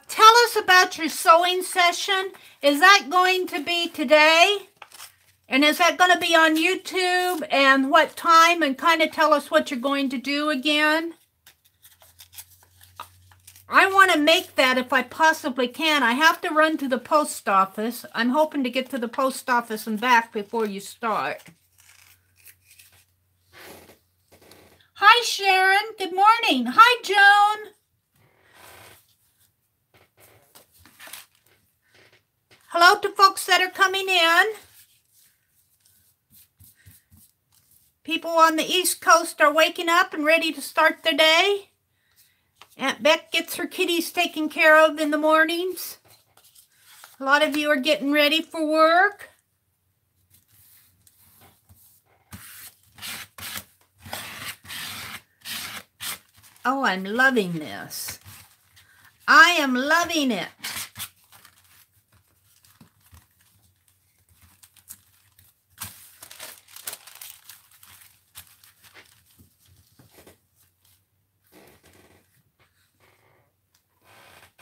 S1: Tell us about your sewing session. Is that going to be today? And is that going to be on YouTube? And what time? And kind of tell us what you're going to do again. I want to make that if I possibly can. I have to run to the post office. I'm hoping to get to the post office and back before you start. Hi, Sharon. Good morning. Hi, Joan. Hello to folks that are coming in. People on the East Coast are waking up and ready to start their day. Aunt Beck gets her kitties taken care of in the mornings. A lot of you are getting ready for work. Oh, I'm loving this. I am loving it.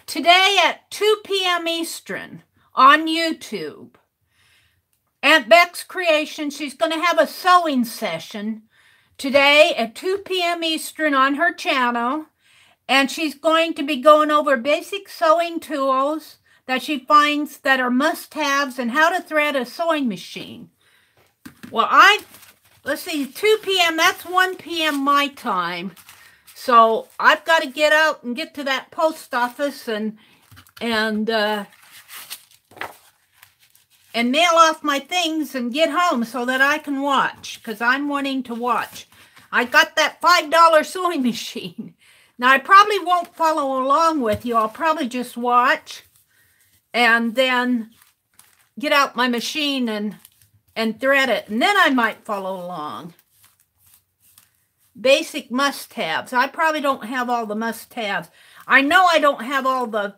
S1: Today at 2 p.m. Eastern on YouTube, Aunt Beck's Creation, she's going to have a sewing session today at 2 p.m. Eastern on her channel, and she's going to be going over basic sewing tools that she finds that are must-haves and how to thread a sewing machine. Well, let's see, 2 p.m., that's 1 p.m. my time. So I've got to get out and get to that post office and mail off my things and get home so that I can watch, because I'm wanting to watch. I got that $5 sewing machine. Now, I probably won't follow along with you. I'll probably just watch and then get out my machine and thread it, and then I might follow along. Basic must-haves. I probably don't have all the must-haves. I know I don't have all the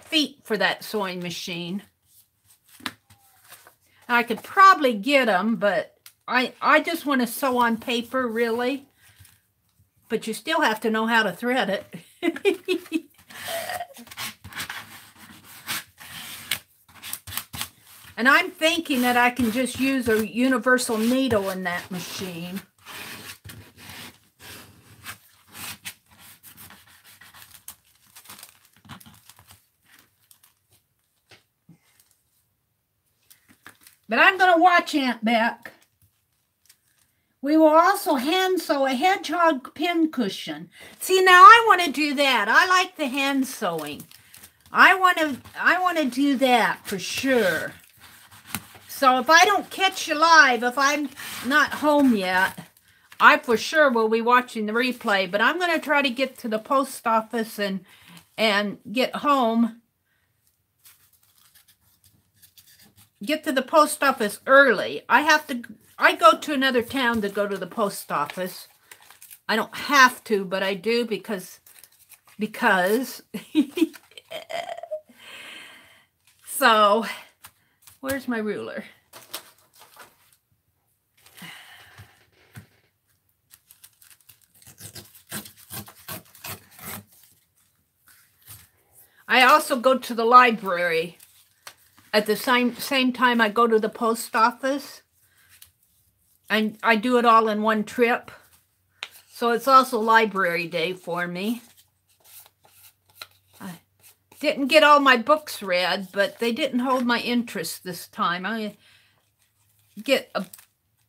S1: feet for that sewing machine. I could probably get them, but I just want to sew on paper, really. But you still have to know how to thread it. And I'm thinking that I can just use a universal needle in that machine. But I'm going to watch Aunt Beck. We will also hand sew a hedgehog pin cushion. See, now I want to do that. I like the hand sewing. I want to do that for sure. So if I don't catch you live, if I'm not home yet, I for sure will be watching the replay. But I'm going to try to get to the post office and get home. Get to the post office early. I go to another town to go to the post office. I don't have to, but I do because so where's my ruler? I also go to the library at the same time I go to the post office. And I do it all in one trip. So it's also library day for me. I didn't get all my books read, but they didn't hold my interest this time. I get a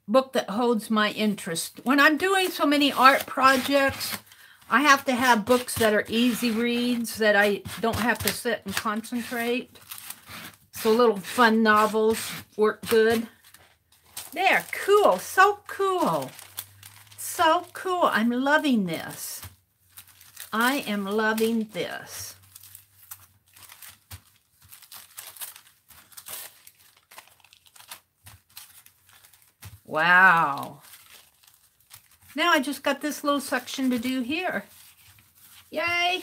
S1: book that holds my interest. When I'm doing so many art projects, I have to have books that are easy reads, that I don't have to sit and concentrate. So little fun novels work good. There, cool, so cool. So cool. I'm loving this. I am loving this. Wow. Now I just got this little section to do here. Yay.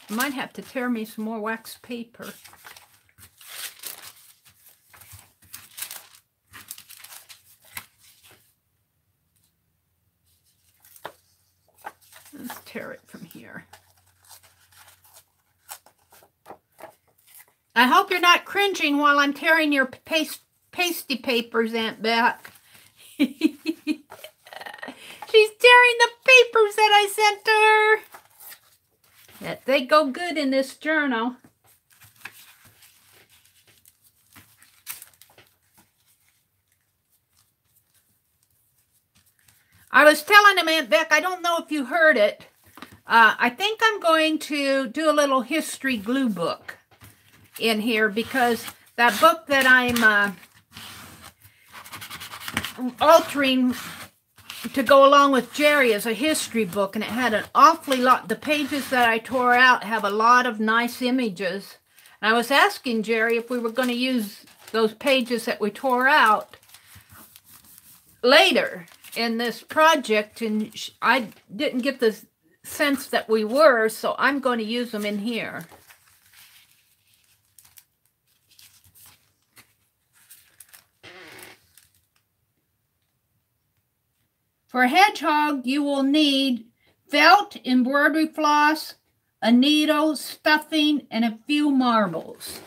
S1: I might have to tear me some more wax paper. Let's tear it from here. I hope you're not cringing while I'm tearing your pasty papers, Aunt Beck. She's tearing the papers that I sent to her. That they go good in this journal. I was telling him, Aunt Beck, I don't know if you heard it. I think I'm going to do a little history glue book in here, because that book that I'm altering to go along with Jerry as a history book, and it had an awfully lot. The pages that I tore out have a lot of nice images. And I was asking Jerry if we were going to use those pages that we tore out later in this project, and I didn't get the sense that we were, so I'm going to use them in here. For a hedgehog, you will need felt, embroidery floss, a needle, stuffing, and a few marbles.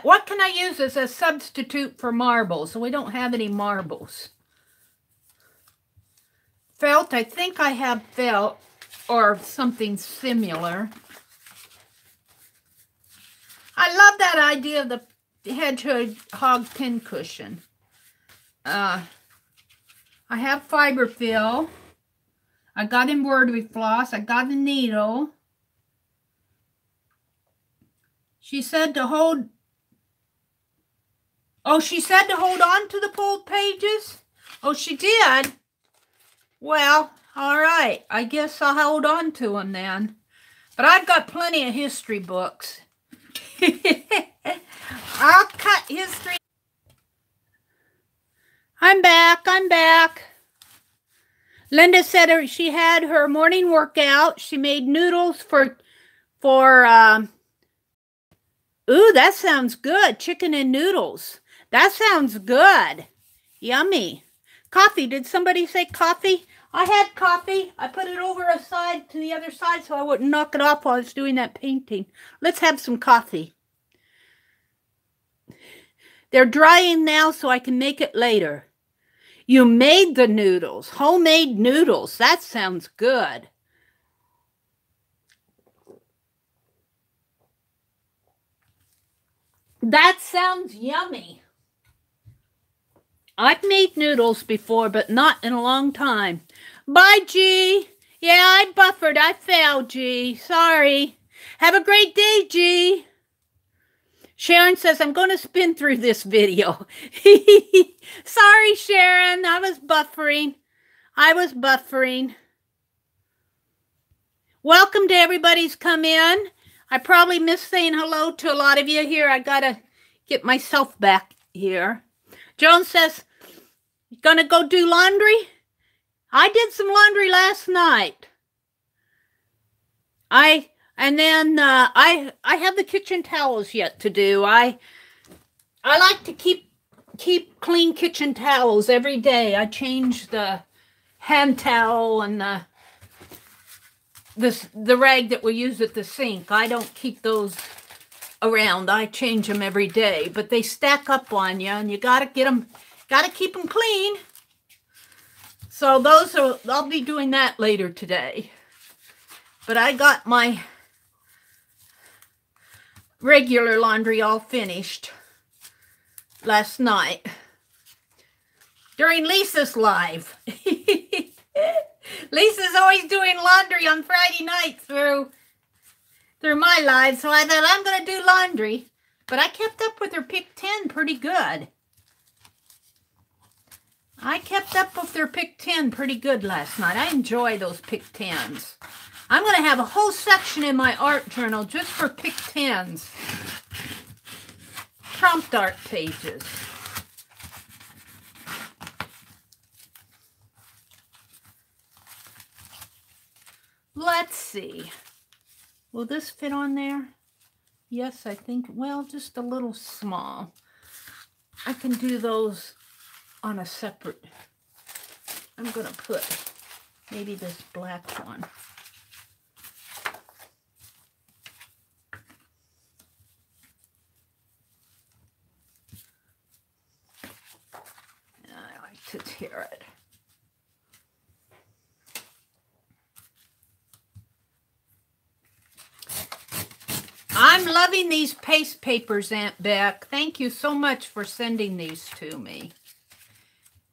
S1: What can I use as a substitute for marbles? We don't have any marbles. Felt, I think I have felt or something similar. I love that idea of the hedgehog pincushion. I have fiber fill. I got embroidery floss. I got a needle. She said to hold... Oh, she said to hold on to the pulled pages? Oh, she did? Well, all right. I guess I'll hold on to them then. But I've got plenty of history books. I'll cut history. I'm back. Linda said she had her morning workout. She made noodles for ooh, that sounds good. Chicken and noodles. That sounds good. Yummy. Coffee. Did somebody say coffee? I had coffee. I put it over aside to the other side so I wouldn't knock it off while I was doing that painting. Let's have some coffee. They're drying now so I can make it later. You made the noodles. Homemade noodles. That sounds good. That sounds yummy. I've made noodles before, but not in a long time. Bye, G. Yeah, I buffered. I failed, G. Sorry. Have a great day, G. Sharon says, I'm going to spin through this video. Sorry, Sharon. I was buffering. Welcome to everybody's come in. I probably missed saying hello to a lot of you here. I got to get myself back here. Joan says, you going to go do laundry? I did some laundry last night. I have the kitchen towels yet to do. I like to keep clean kitchen towels every day. I change the hand towel and the rag that we use at the sink. I don't keep those around. I change them every day, but they stack up on you, and you gotta keep them clean. So I'll be doing that later today. But I got my regular laundry all finished last night during Lisa's live. Lisa's always doing laundry on Friday night through my live, so I thought I'm going to do laundry. But I kept up with her pick 10 pretty good. Last night. I enjoy those pick 10s. I'm going to have a whole section in my art journal just for pick 10s. Prompt art pages. Let's see. Will this fit on there? Yes, I think, well, just a little small. I can do those on a separate. I'm going to put maybe this black one. I like to tear it. I'm loving these paste papers, Aunt Beck. Thank you so much for sending these to me.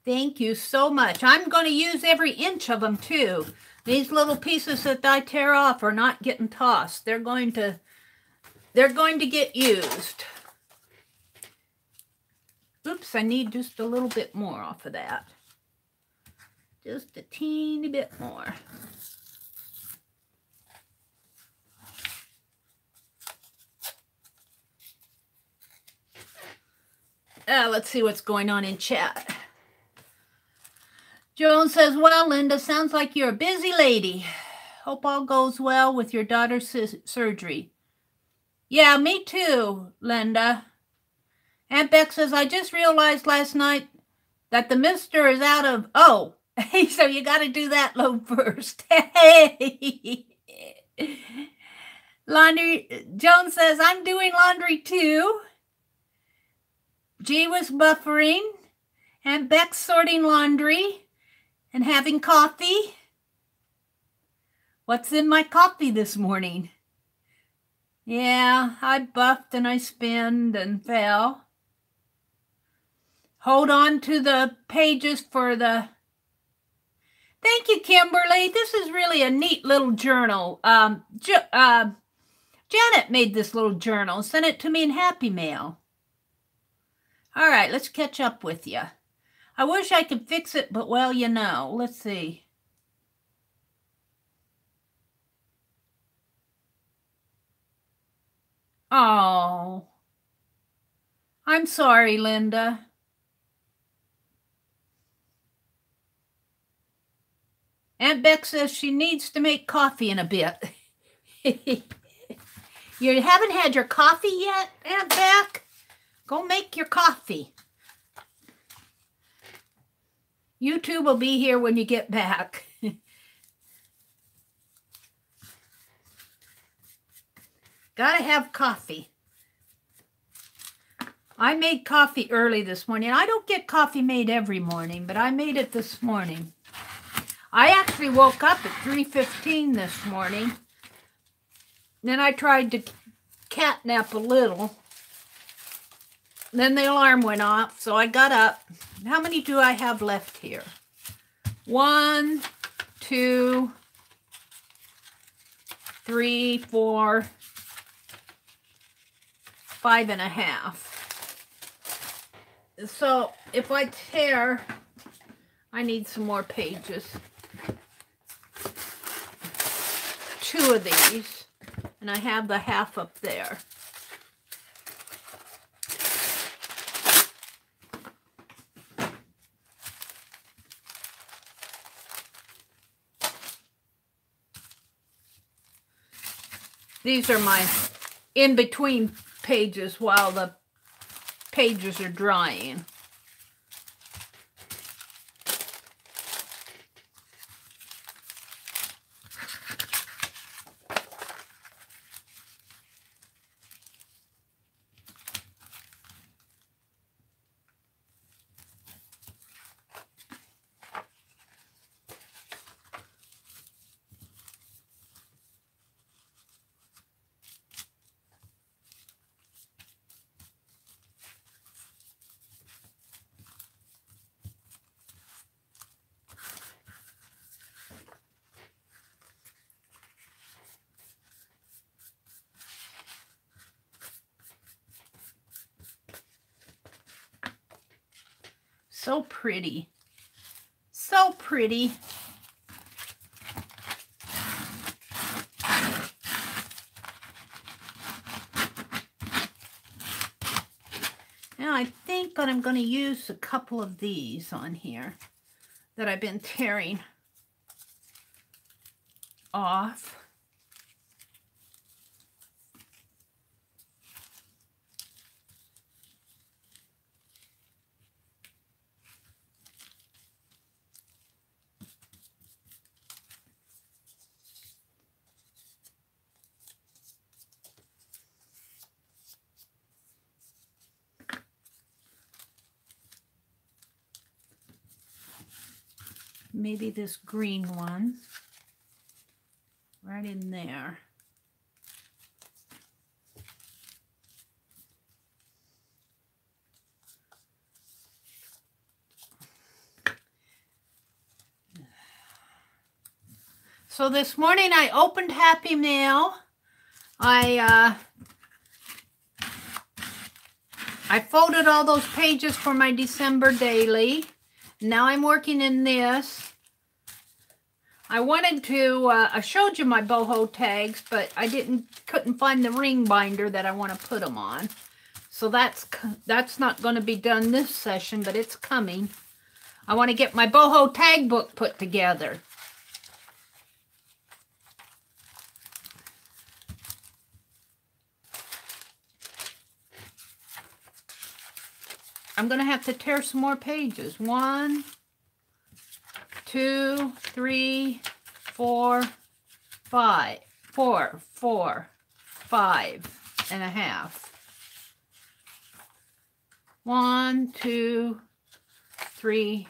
S1: Thank you so much. I'm going to use every inch of them, too. These little pieces that I tear off are not getting tossed. They're going to get used. Oops, I need just a little bit more off of that. Just a teeny bit more. Let's see what's going on in chat. Joan says, well, Linda, sounds like you're a busy lady. Hope all goes well with your daughter's surgery. Yeah, me too, Linda. Aunt Beck says, I just realized last night that the mister is out of... Oh, hey, so you got to do that load first. Hey. Laundry. Joan says, I'm doing laundry too. G was buffering. Aunt Beck's sorting laundry and having coffee. What's in my coffee this morning? Yeah, I buffed and I spinned and fell. Hold on to the pages for the... Thank you, Kimberly. This is really a neat little journal. Janet made this little journal. Sent it to me in Happy Mail. All right, let's catch up with you. I wish I could fix it, but well, you know. Let's see. Oh, I'm sorry, Linda. Aunt Beck says she needs to make coffee in a bit. You haven't had your coffee yet, Aunt Beck? Go make your coffee. YouTube will be here when you get back. Gotta have coffee. I made coffee early this morning. I don't get coffee made every morning, but I made it this morning. I actually woke up at 3:15 this morning. Then I tried to catnap a little. Then the alarm went off, so I got up. How many do I have left here? 1, 2, 3, 4, 5.5. So if I tear, I need some more pages. 2 of these, and I have the half up there. These are my in-between pages while the pages are drying. So pretty. So pretty. Now I think that I'm going to use a couple of these on here that I've been tearing off. Maybe this green one right in there. So this morning I opened Happy Mail. I folded all those pages for my December daily. Now I'm working in this. I wanted to, I showed you my boho tags, but I couldn't find the ring binder that I want to put them on. So that's not going to be done this session, but it's coming. I want to get my boho tag book put together. I'm going to have to tear some more pages. 1, 2, 3, 4, 5, 5.5. 1, 2, 3.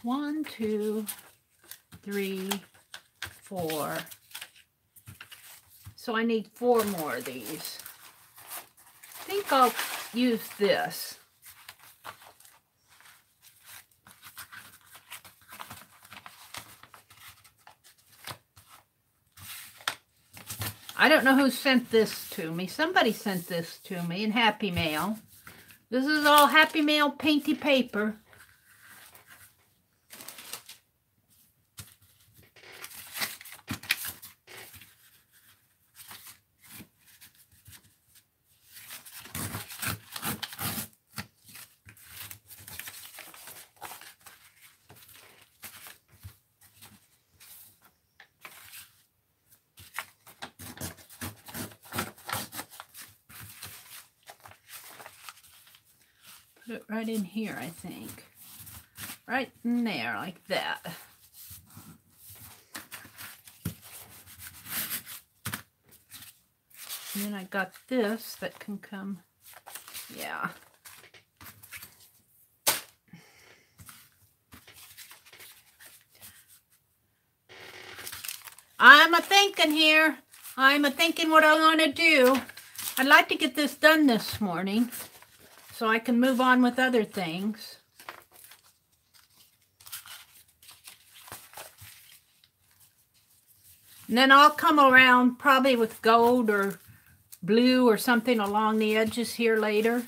S1: 1, 2, 3, 4. So I need 4 more of these. I think I'll use this. I don't know who sent this to me. Somebody sent this to me in Happy Mail. This is all Happy Mail painty paper. Put it right in here, I think. Right in there, like that. And then I got this that can come, yeah. I'm a-thinking here. I'm a-thinking what I want to do. I'd like to get this done this morning, so I can move on with other things. And then I'll come around probably with gold or blue or something along the edges here later.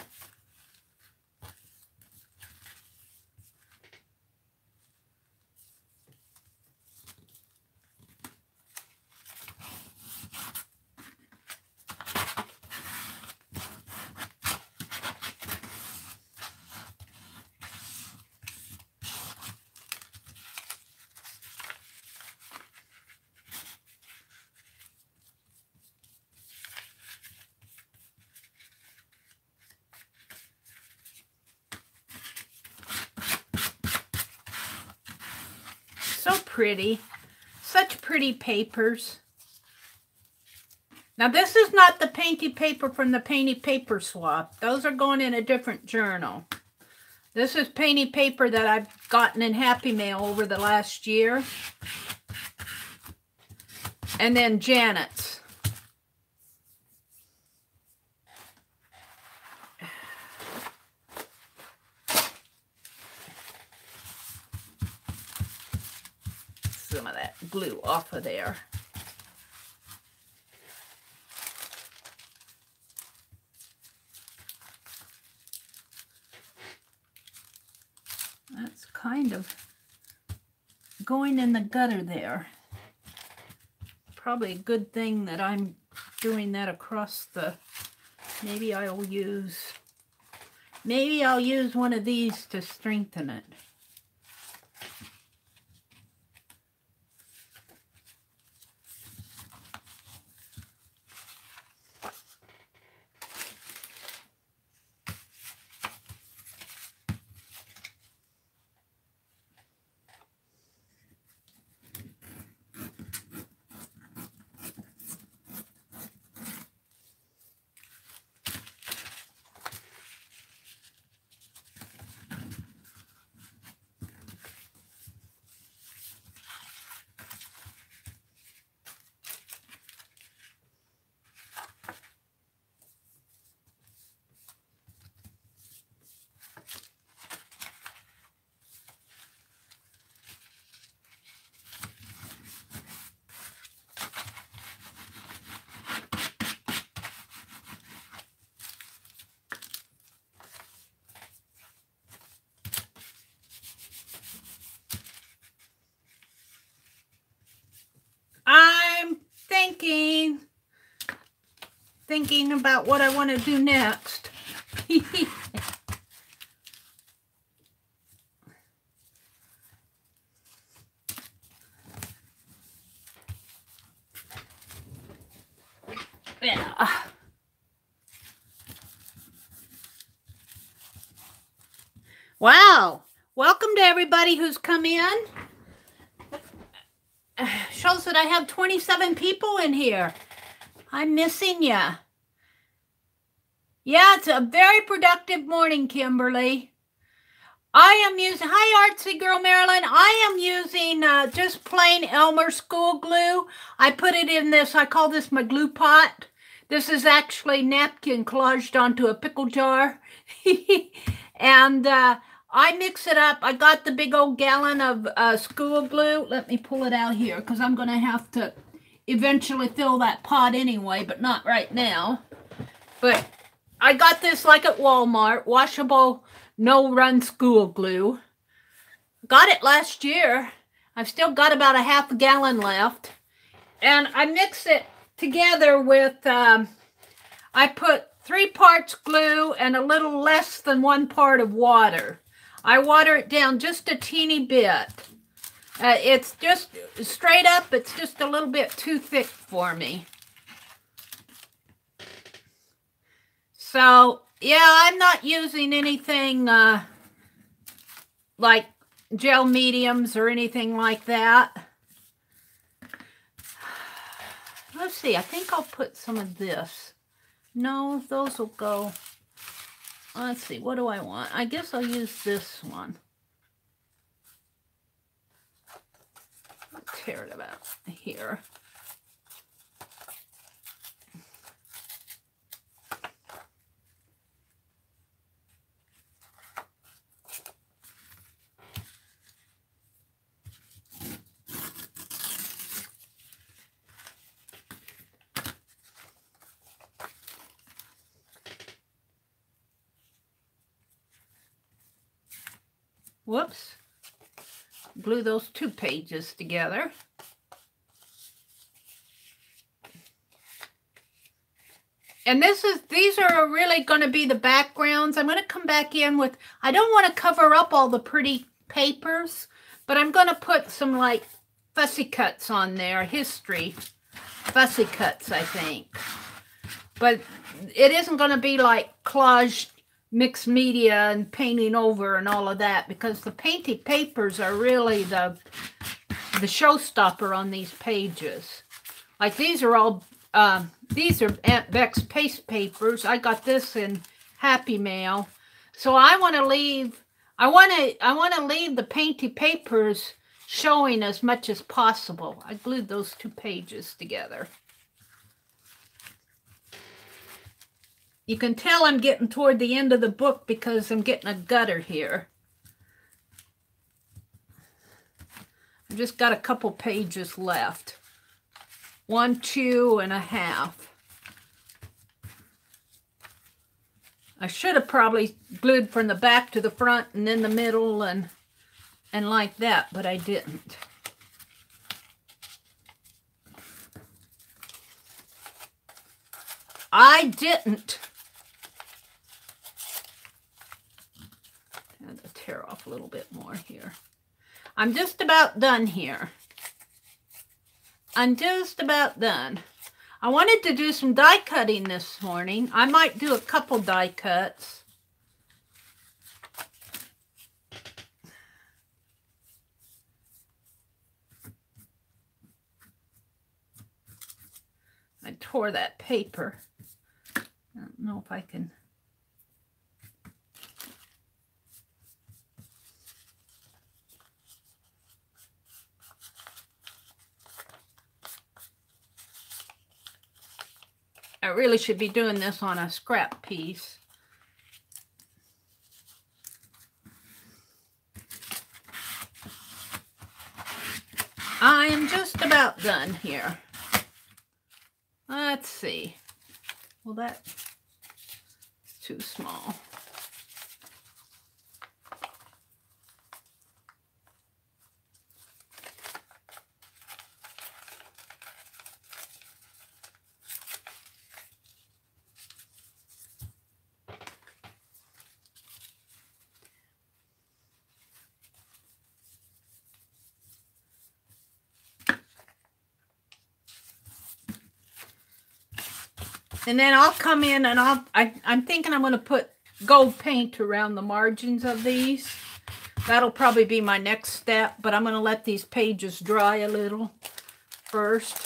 S1: So pretty. Such pretty papers. Now this is not the painty paper from the painty paper swap. Those are going in a different journal. This is painty paper that I've gotten in Happy Mail over the last year. And then Janet's. Some of that glue off of there. That's kind of going in the gutter there. Probably a good thing that I'm doing that across the, maybe I'll use one of these to strengthen it. thinking about what I want to do next. Yeah. Wow. Welcome to everybody who's come in. Shows that I have 27 people in here. I'm missing ya. Yeah, it's a very productive morning, Kimberly. I am using, hi Artsy Girl Marilyn, I am using just plain Elmer school glue. I put it in this, I call this my glue pot. This is actually napkin collaged onto a pickle jar. And I mix it up. I got the big old gallon of school glue. Let me pull it out here because I'm going to have to eventually fill that pot anyway, but not right now. But I got this like at Walmart, washable, no-run school glue. Got it last year. I've still got about a half a gallon left. And I mix it together with, I put 3 parts glue and a little less than 1 part of water. I water it down just a teeny bit. It's just straight up, it's just a little bit too thick for me. So, yeah, I'm not using anything like gel mediums or anything like that. Let's see, I think I'll put some of this. No, those will go. Let's see, what do I want? I guess I'll use this one. I'll tear it about here. Whoops. Glue those 2 pages together. And these are really going to be the backgrounds. I'm going to come back in with, I don't want to cover up all the pretty papers, but I'm going to put some like fussy cuts on there, history fussy cuts, I think. But it isn't going to be like collage mixed media and painting over and all of that, because the painted papers are really the showstopper on these pages. Like these are all these are Aunt Beck's paste papers. I got this in Happy Mail, so I want to leave the painted papers showing as much as possible. I glued those 2 pages together. You can tell I'm getting toward the end of the book because I'm getting a gutter here. I've just got a couple pages left. 1, 2.5. I should have probably glued from the back to the front and then the middle and like that, but I didn't. I didn't. I'm going to tear off a little bit more here. I'm just about done here. I'm just about done. I wanted to do some die cutting this morning. I might do a couple die cuts. I tore that paper. I don't know if I can. I really should be doing this on a scrap piece. I am just about done here. Let's see. Well, that's too small. And then I'll come in and I'm thinking I'm going to put gold paint around the margins of these. That'll probably be my next step, but I'm going to let these pages dry a little first.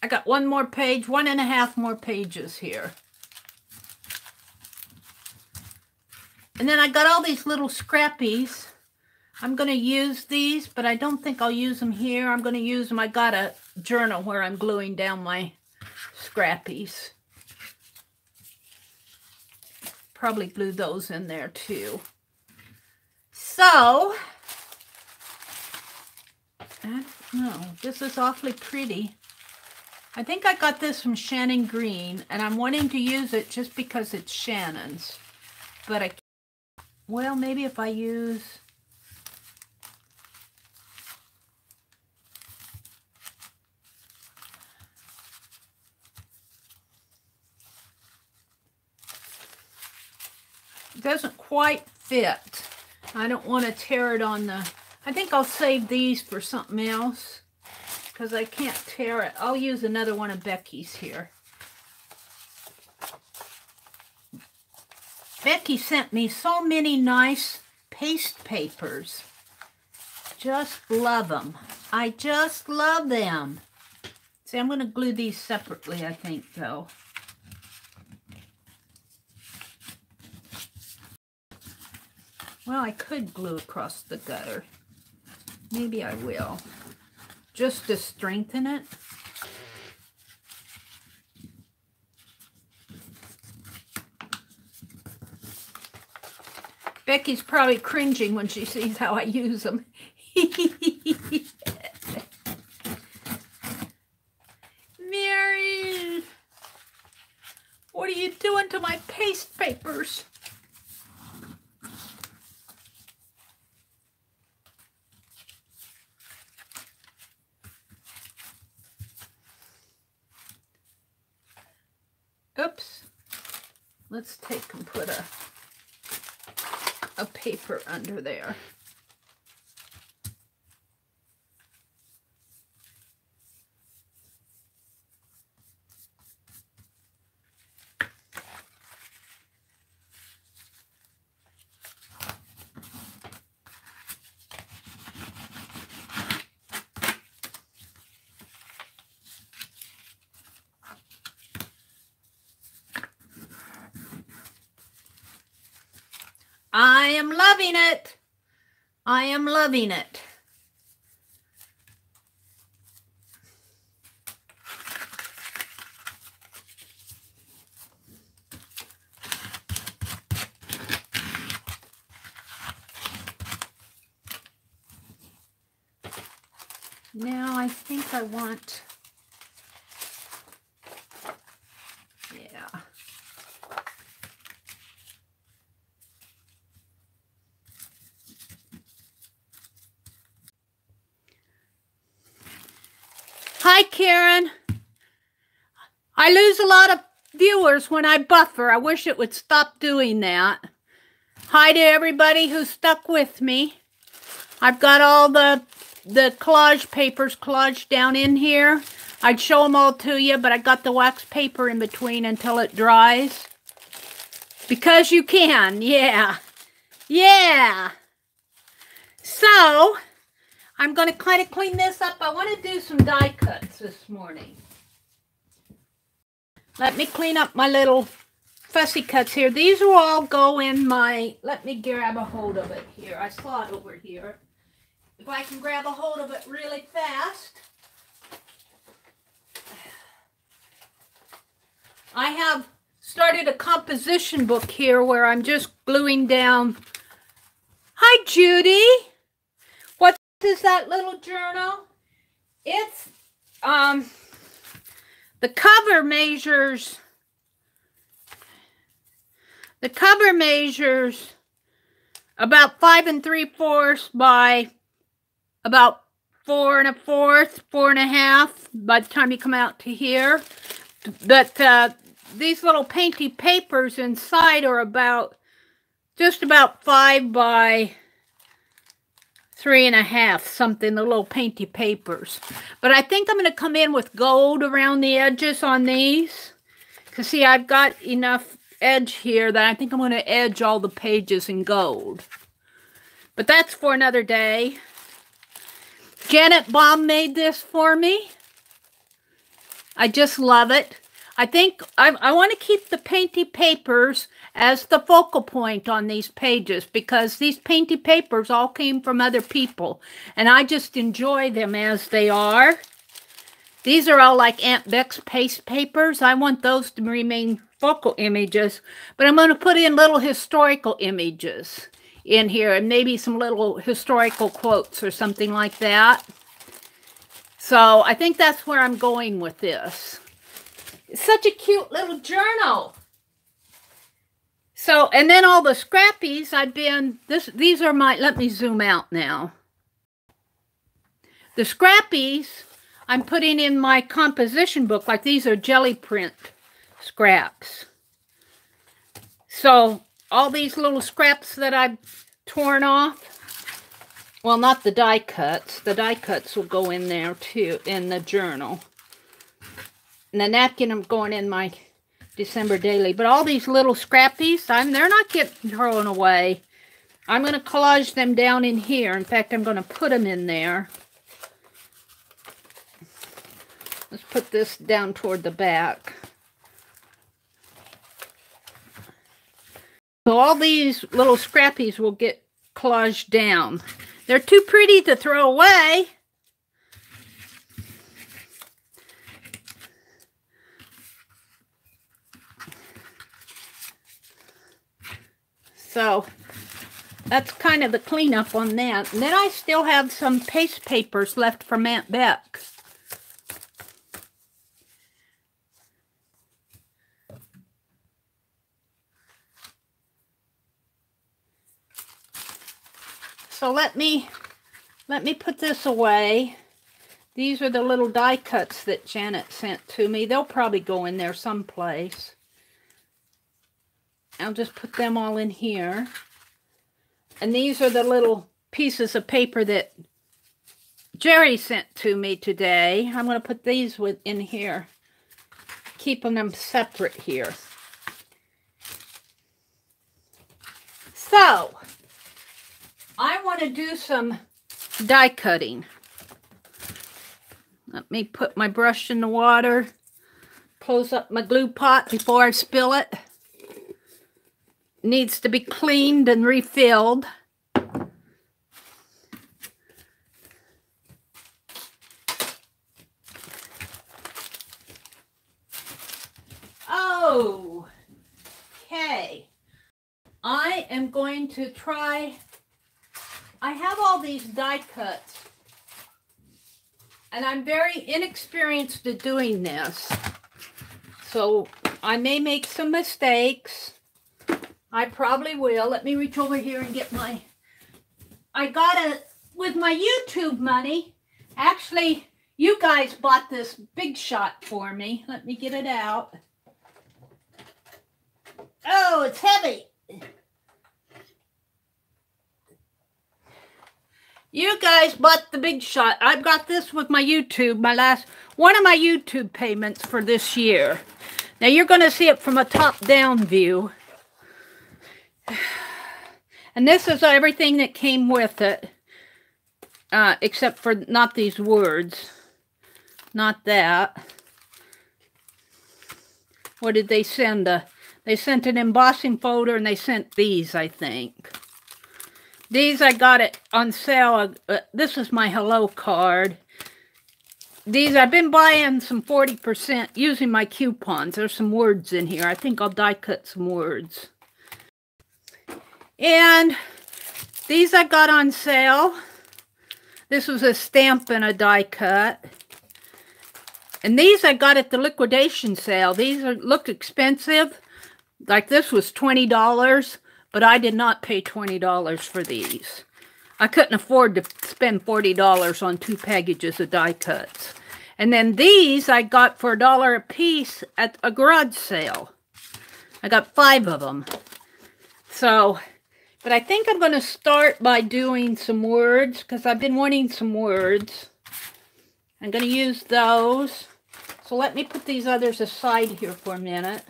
S1: I got one more page, 1.5 more pages here. And then I got all these little scrappies. I'm going to use these, but I don't think I'll use them here. I'm going to use them. I got a journal where I'm gluing down my scrappies. Probably glue those in there too. So, I don't know. This is awfully pretty. I think I got this from Shannon Green, and I'm wanting to use it just because it's Shannon's. But I, well, maybe if I use... It doesn't quite fit. I don't want to tear it on the... I think I'll save these for something else because I can't tear it. I'll use another one of Becky's here. Becky sent me so many nice paste papers. Just love them. I just love them. See, I'm going to glue these separately, I think, though. Well, I could glue across the gutter. Maybe I will. Just to strengthen it. Becky's probably cringing when she sees how I use them. Meri, what are you doing to my paste papers? Oops. Let's take and put a paper under there. I am loving it. I am loving it. Now I think I want, yeah. Hi, Karen. I lose a lot of viewers when I buffer. I wish it would stop doing that. Hi to everybody who stuck with me. I've got all the collage papers collaged down in here. I'd show them all to you, but I got the wax paper in between until it dries. Because you can, yeah. Yeah. So, I'm going to kind of clean this up. I want to do some die cuts this morning. Let me clean up my little fussy cuts here. These will all go in my... Let me grab a hold of it here. I saw it over here. If I can grab a hold of it really fast. I have started a composition book here where I'm just gluing down. Hi, Judy. What is that little journal? It's, the cover measures about 5 3/4 by about 4 1/4, 4 1/2 by the time you come out to here. But these little painty papers inside are about just about 5 by 3.5 something, the little painty papers. But I think I'm going to come in with gold around the edges on these. Because see, I've got enough edge here that I think I'm going to edge all the pages in gold. But that's for another day. Janet Baum made this for me. I just love it. I think I want to keep the painty papers as the focal point on these pages because these painty papers all came from other people. And I just enjoy them as they are. These are all like Aunt Beck's paste papers. I want those to remain focal images. But I'm going to put in little historical images in here and maybe some little historical quotes or something like that. So I think that's where I'm going with this. It's such a cute little journal. So, and then all the scrappies these are my, let me zoom out now. The scrappies I'm putting in my composition book, like these are jelly print scraps. So all these little scraps that I've torn off, well, not the die cuts. The die cuts will go in there too, in the journal. And the napkin I'm going in my December daily. But all these little scrappies, they're not getting thrown away. I'm going to collage them down in here. In fact, I'm going to put them in there. Let's put this down toward the back. So all these little scrappies will get collaged down. They're too pretty to throw away. So that's kind of the cleanup on that. And then I still have some paste papers left from Aunt Beck. So let me put this away. These are the little die cuts that Janet sent to me. They'll probably go in there someplace. I'll just put them all in here. And these are the little pieces of paper that Jerry sent to me today. I'm going to put these in here, keeping them separate here. So, I want to do some die cutting. Let me put my brush in the water, close up my glue pot before I spill it. Needs to be cleaned and refilled. Oh, okay. I am going to try. I have all these die cuts, and I'm very inexperienced at doing this. So I may make some mistakes. I probably will. Let me reach over here and get my, I got it with my YouTube money. Actually, you guys bought this Big Shot for me. Let me get it out. Oh, it's heavy. You guys bought the Big Shot. I've got this with my YouTube, one of my YouTube payments for this year. Now you're going to see it from a top-down view. And this is everything that came with it, except for not these words, not that. What did they send? They sent an embossing folder, and they sent these, I think. These I got it on sale. This is my hello card. These I've been buying some 40% using my coupons. There's some words in here. I think I'll die cut some words. And these I got on sale. This was a stamp and a die cut. And these I got at the liquidation sale. These look expensive. Like this was $20, but I did not pay $20 for these. I couldn't afford to spend $40 on 2 packages of die cuts. And then these I got for $1 a piece at a garage sale. I got 5 of them. So, But I think I'm going to start by doing some words because I've been wanting some words. I'm going to use those. So let me put these others aside here for a minute.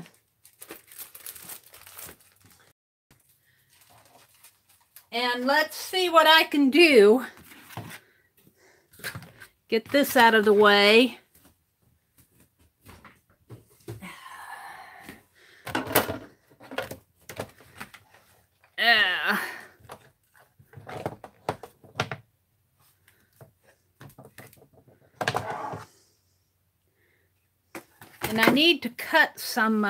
S1: And let's see what I can do. Get this out of the way. And I need to cut some,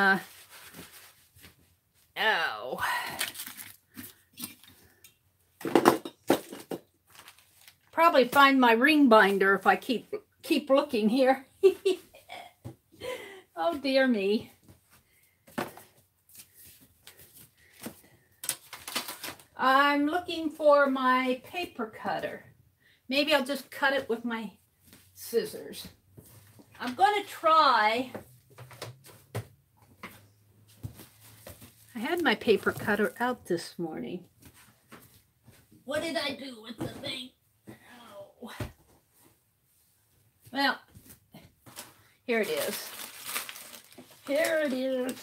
S1: probably find my ring binder if I keep looking here. Oh, dear me. I'm looking for my paper cutter. Maybe I'll just cut it with my scissors. I'm going to try. I had my paper cutter out this morning. What did I do with the thing? Oh. Well, here it is. Here it is.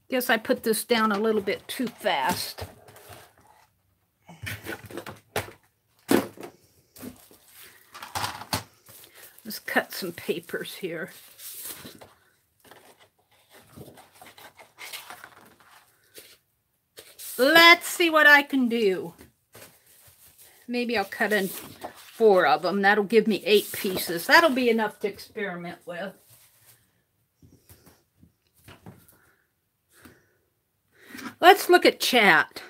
S1: Guess I put this down a little bit too fast. Let's cut some papers here. Let's see what I can do. Maybe I'll cut in 4 of them. That'll give me 8 pieces. That'll be enough to experiment with. Let's look at chat.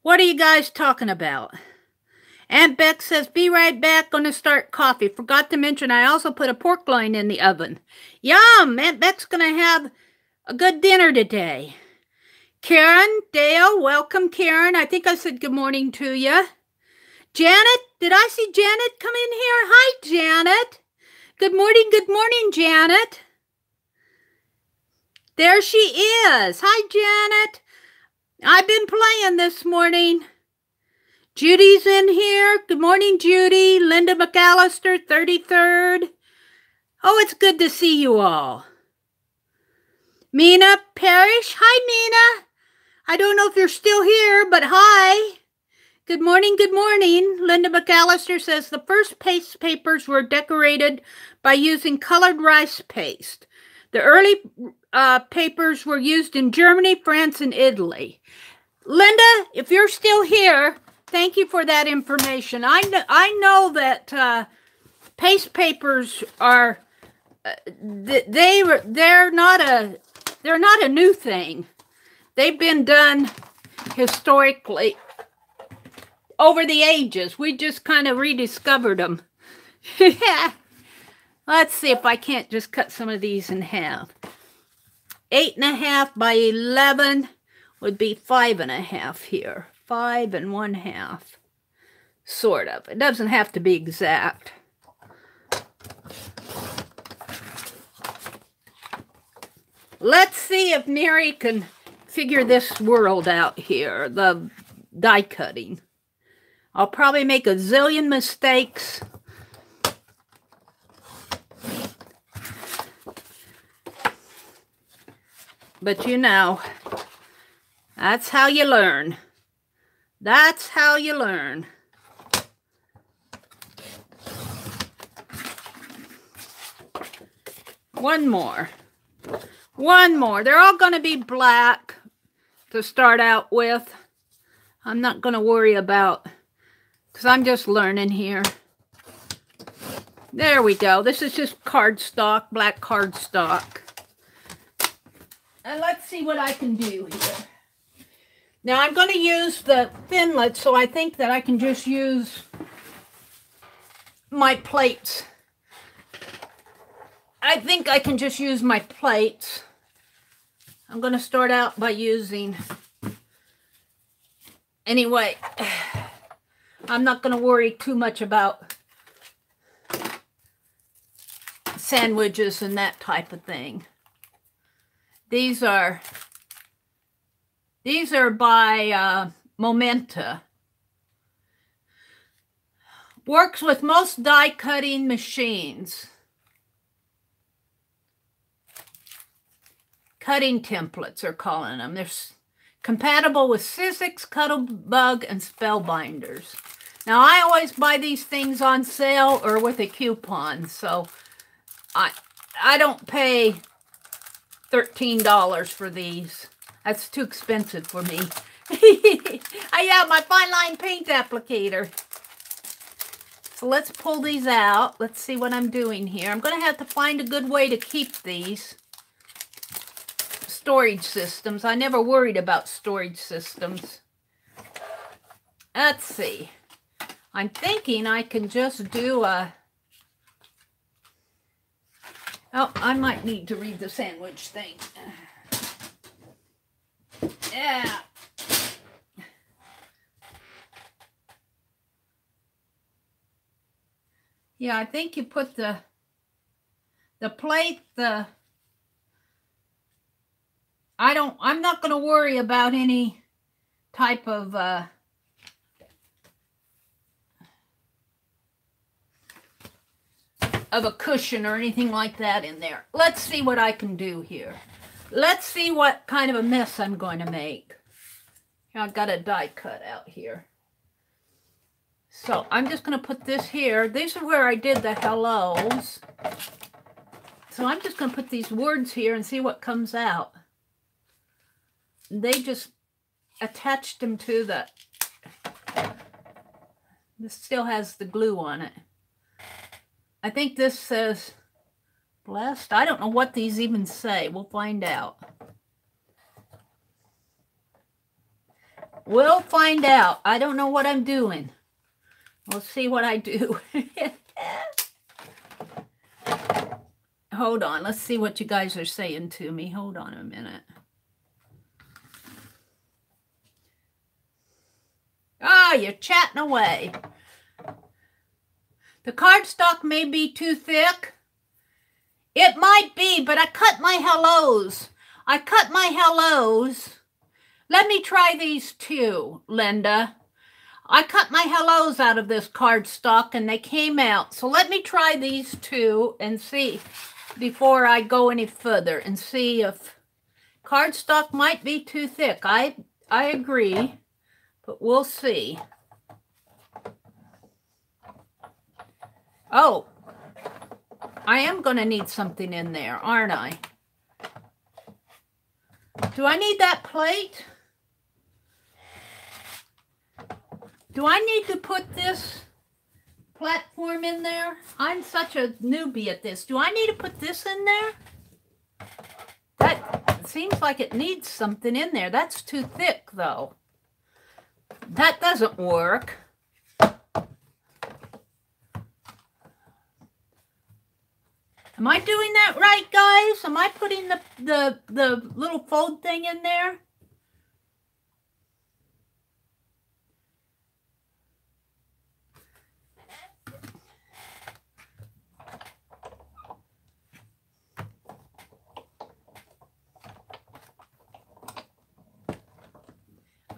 S1: What are you guys talking about? Aunt Beck says, be right back, gonna start coffee. Forgot to mention I also put a pork loin in the oven. Yum! Aunt Beck's gonna have a good dinner today. Karen, Dale, welcome Karen. I think I said good morning to you. Janet, did I see Janet come in here? Hi, Janet. Good morning, Janet. There she is. Hi, Janet. I've been playing this morning. Judy's in here. Good morning, Judy. Linda McAllister, 33rd. Oh, it's good to see you all. Mina Parrish. Hi, Mina. I don't know if you're still here, but hi. Good morning, good morning. Linda McAllister says the first paste papers were decorated by using colored rice paste. The early papers were used in Germany, France, and Italy. Linda, if you're still here, thank you for that information. I know that paste papers are they're not a new thing. They've been done historically over the ages. We just kind of rediscovered them. Let's see if I can't just cut some of these in half. 8.5 by 11 would be 5.5 here. 5 1/2. Sort of. It doesn't have to be exact. Let's see if Meri can figure this world out here, the die cutting. I'll probably make a zillion mistakes. But you know, that's how you learn. That's how you learn. One more. One more. They're all going to be black to start out with. I'm not going to worry about, because I'm just learning here. There we go. This is just cardstock, black cardstock. And let's see what I can do here. Now I'm going to use the Thinlet, so I think that I can just use my plates. I think I can just use my plates. I'm going to start out by using... Anyway, I'm not going to worry too much about sandwiches and that type of thing. These are by Momenta. Works with most die cutting machines. Cutting templates are calling them. They're compatible with Sizzix, Cuttlebug, and Spellbinders. Now, I always buy these things on sale or with a coupon, so I don't pay $13 for these. That's too expensive for me. I have my fine line paint applicator. So let's pull these out. Let's see what I'm doing here. I'm going to have to find a good way to keep these. Storage systems. I never worried about storage systems. Let's see. I'm thinking I can just do a... Oh, I might need to read the sandwich thing. Yeah. Yeah, I think you put the plate, I'm not going to worry about any type of a cushion or anything like that in there. Let's see what I can do here. Let's see what kind of a mess I'm going to make. I've got a die cut out here. So I'm just going to put this here. This is where I did the hellos. So I'm just going to put these words here and see what comes out. They just attached them to the... This still has the glue on it. I think this says blessed. I don't know what these even say. We'll find out. We'll find out. I don't know what I'm doing. We'll see what I do. Hold on. Let's see what you guys are saying to me. Hold on a minute. Ah, you're chatting away. The cardstock may be too thick. It might be, but I cut my hellos. Let me try these too, Linda. I cut my hellos out of this cardstock and they came out. So let me try these two and see before I go any further and see if cardstock might be too thick. I agree, but we'll see. Oh, I am going to need something in there, aren't I? Do I need that plate? Do I need to put this platform in there? I'm such a newbie at this. Do I need to put this in there? That seems like it needs something in there. That's too thick, though. That doesn't work. Am I doing that right, guys? Am I putting the little fold thing in there?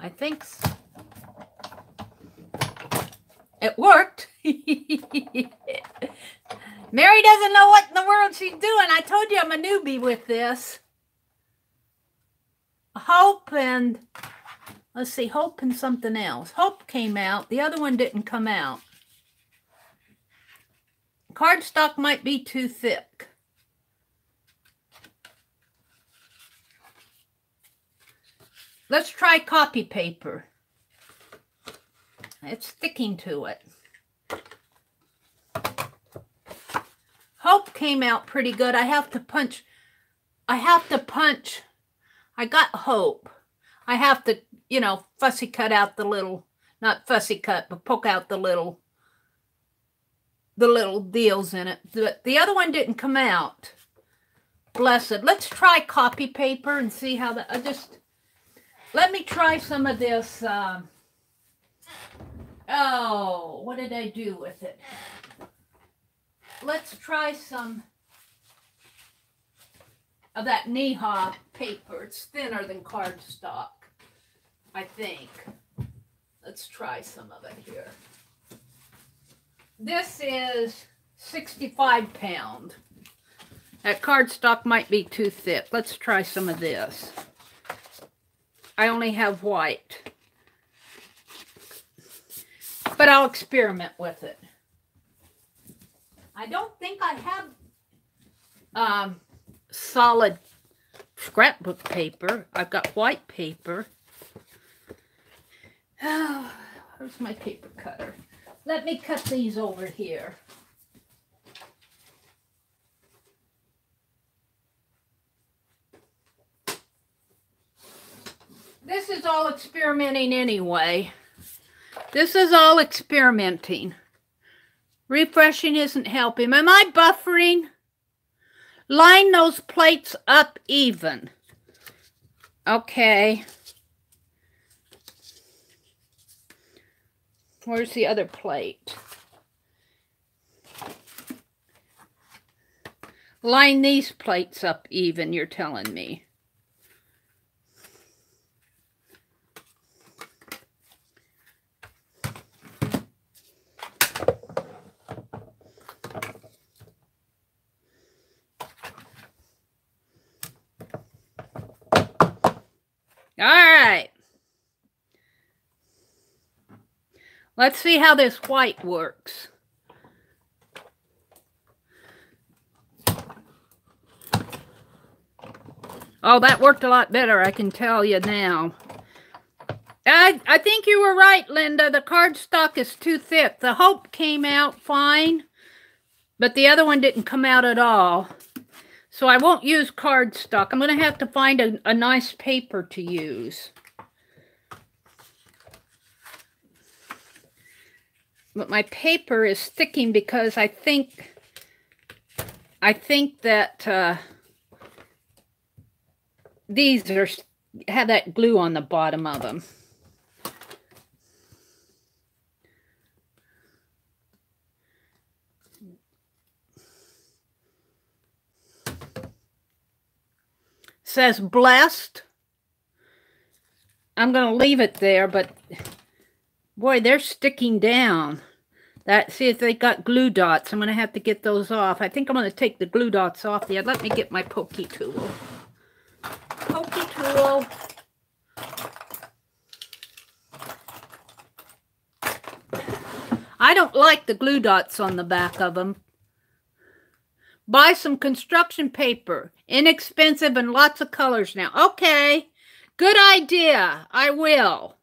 S1: I think so. It worked. Mary doesn't know what in the world she's doing. I told you I'm a newbie with this. Hope and, let's see, Hope and something else. Hope came out. The other one didn't come out. Cardstock might be too thick. Let's try copy paper. It's sticking to it. Hope came out pretty good. I have to punch. I got Hope. I have to, you know, fussy cut out the little, not fussy cut, but poke out the little deals in it. The other one didn't come out. Blessed. Let's try copy paper and see how that, let me try some of this. Oh, what did I do with it? Let's try some. of that knee-high paper. It's thinner than cardstock, I think. Let's try some of it here. This is 65 pound. That cardstock might be too thick. Let's try some of this. I only have white, but I'll experiment with it. I don't think I have solid scrapbook paper. I've got white paper. Oh, where's my paper cutter? Let me cut these over here. This is all experimenting anyway. This is all experimenting. Refreshing isn't helping. Am I buffering? Line those plates up even. Okay. Where's the other plate? Line these plates up even, you're telling me. All right. Let's see how this white works. Oh, that worked a lot better, I can tell you now. I think you were right, Linda. The cardstock is too thick. The Hope came out fine, but the other one didn't come out at all. So I won't use cardstock. I'm going to have to find a nice paper to use. But my paper is sticking because I think that these have that glue on the bottom of them. Says blessed. I'm going to leave it there, but boy, they're sticking down. See if they got glue dots. I'm going to have to get those off. I think I'm going to take the glue dots off there. Let me get my pokey tool. Pokey tool. I don't like the glue dots on the back of them. Buy some construction paper. Inexpensive and lots of colors now. Okay. Good idea. I will.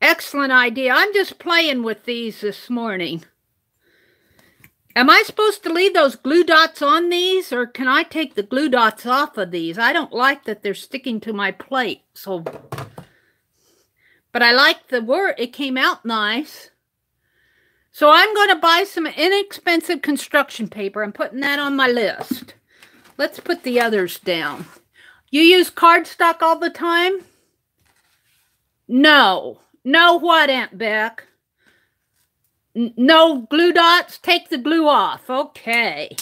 S1: Excellent idea. I'm just playing with these this morning. Am I supposed to leave those glue dots on these, or can I take the glue dots off of these? I don't like that they're sticking to my plate. But I like the word. It came out nice. So I'm going to buy some inexpensive construction paper. I'm putting that on my list. Let's put the others down. You use cardstock all the time? No. No what, Aunt Beck? No glue dots? Take the glue off. Okay.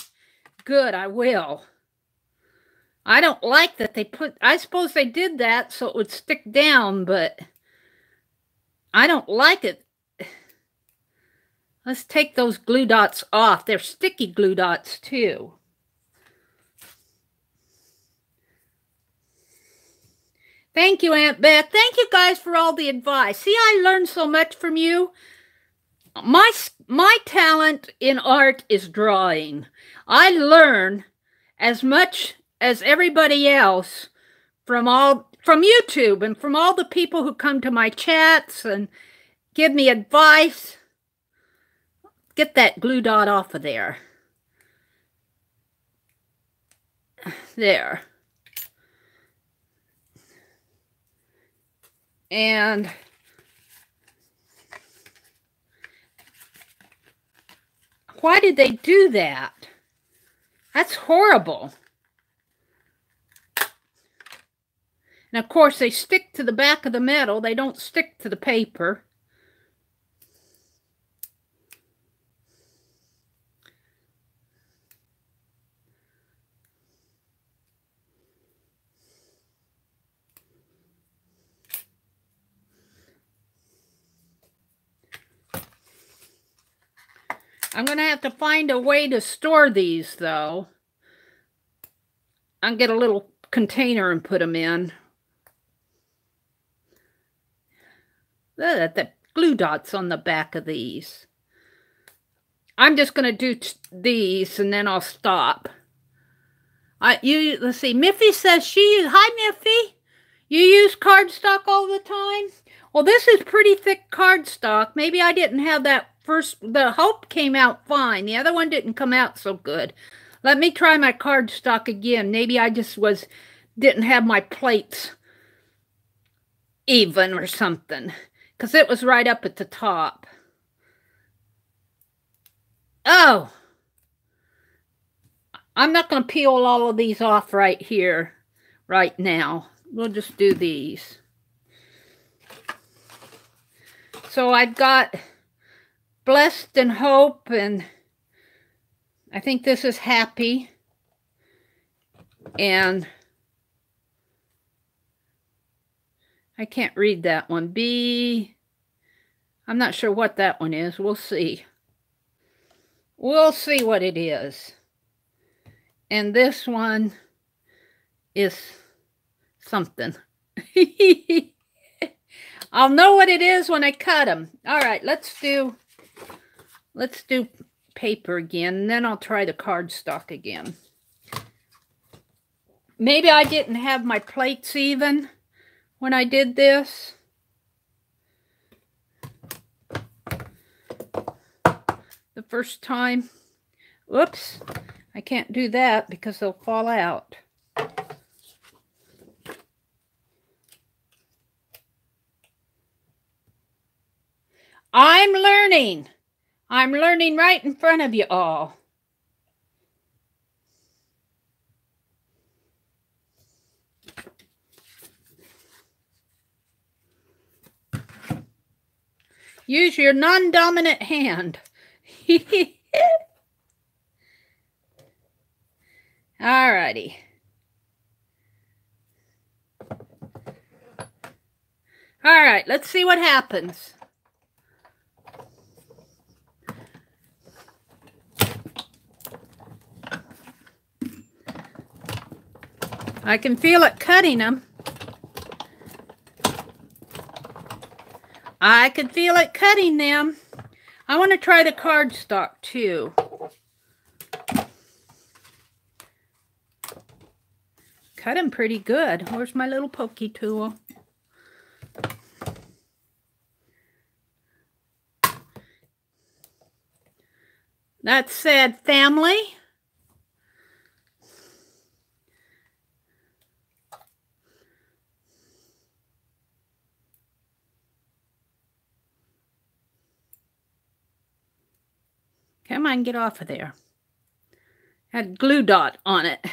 S1: Good, I will. I don't like that they put... I suppose they did that so it would stick down, but I don't like it. Let's take those glue dots off. They're sticky glue dots, too. Thank you, Aunt Beth. Thank you guys for all the advice. See, I learned so much from you. My talent in art is drawing. I learn as much as everybody else from YouTube and from all the people who come to my chats and give me advice. Get that glue dot off of there. There. And why did they do that? That's horrible. And of course, they stick to the back of the metal. They don't stick to the paper. I'm going to have to find a way to store these, though. I'll get a little container and put them in. Look at the glue dots on the back of these. I'm just going to do these and then I'll stop. Let's see. Miffy says hi, Miffy. You use cardstock all the time? Well, this is pretty thick cardstock. Maybe I didn't have that first. The Hope came out fine. The other one didn't come out so good. Let me try my cardstock again. Maybe I just didn't have my plates even or something. Because it was right up at the top. Oh! I'm not going to peel all of these off right here, right now. We'll just do these. So I've got Blessed and Hope, and I think this is Happy. And I can't read that one. I'm not sure what that one is. We'll see. We'll see what it is. And this one is something. I'll know what it is when I cut them. All right, let's do paper again, and then I'll try the cardstock again. Maybe I didn't have my plates even when I did this. The first time. Whoops. I can't do that because they'll fall out. I'm learning. I'm learning right in front of you all. Use your non-dominant hand. Alrighty. Alright, let's see what happens. I can feel it cutting them. I can feel it cutting them. I want to try the cardstock too. Cut them pretty good. Where's my little pokey tool? That said, family. Come on, get off of there. Had glue dot on it.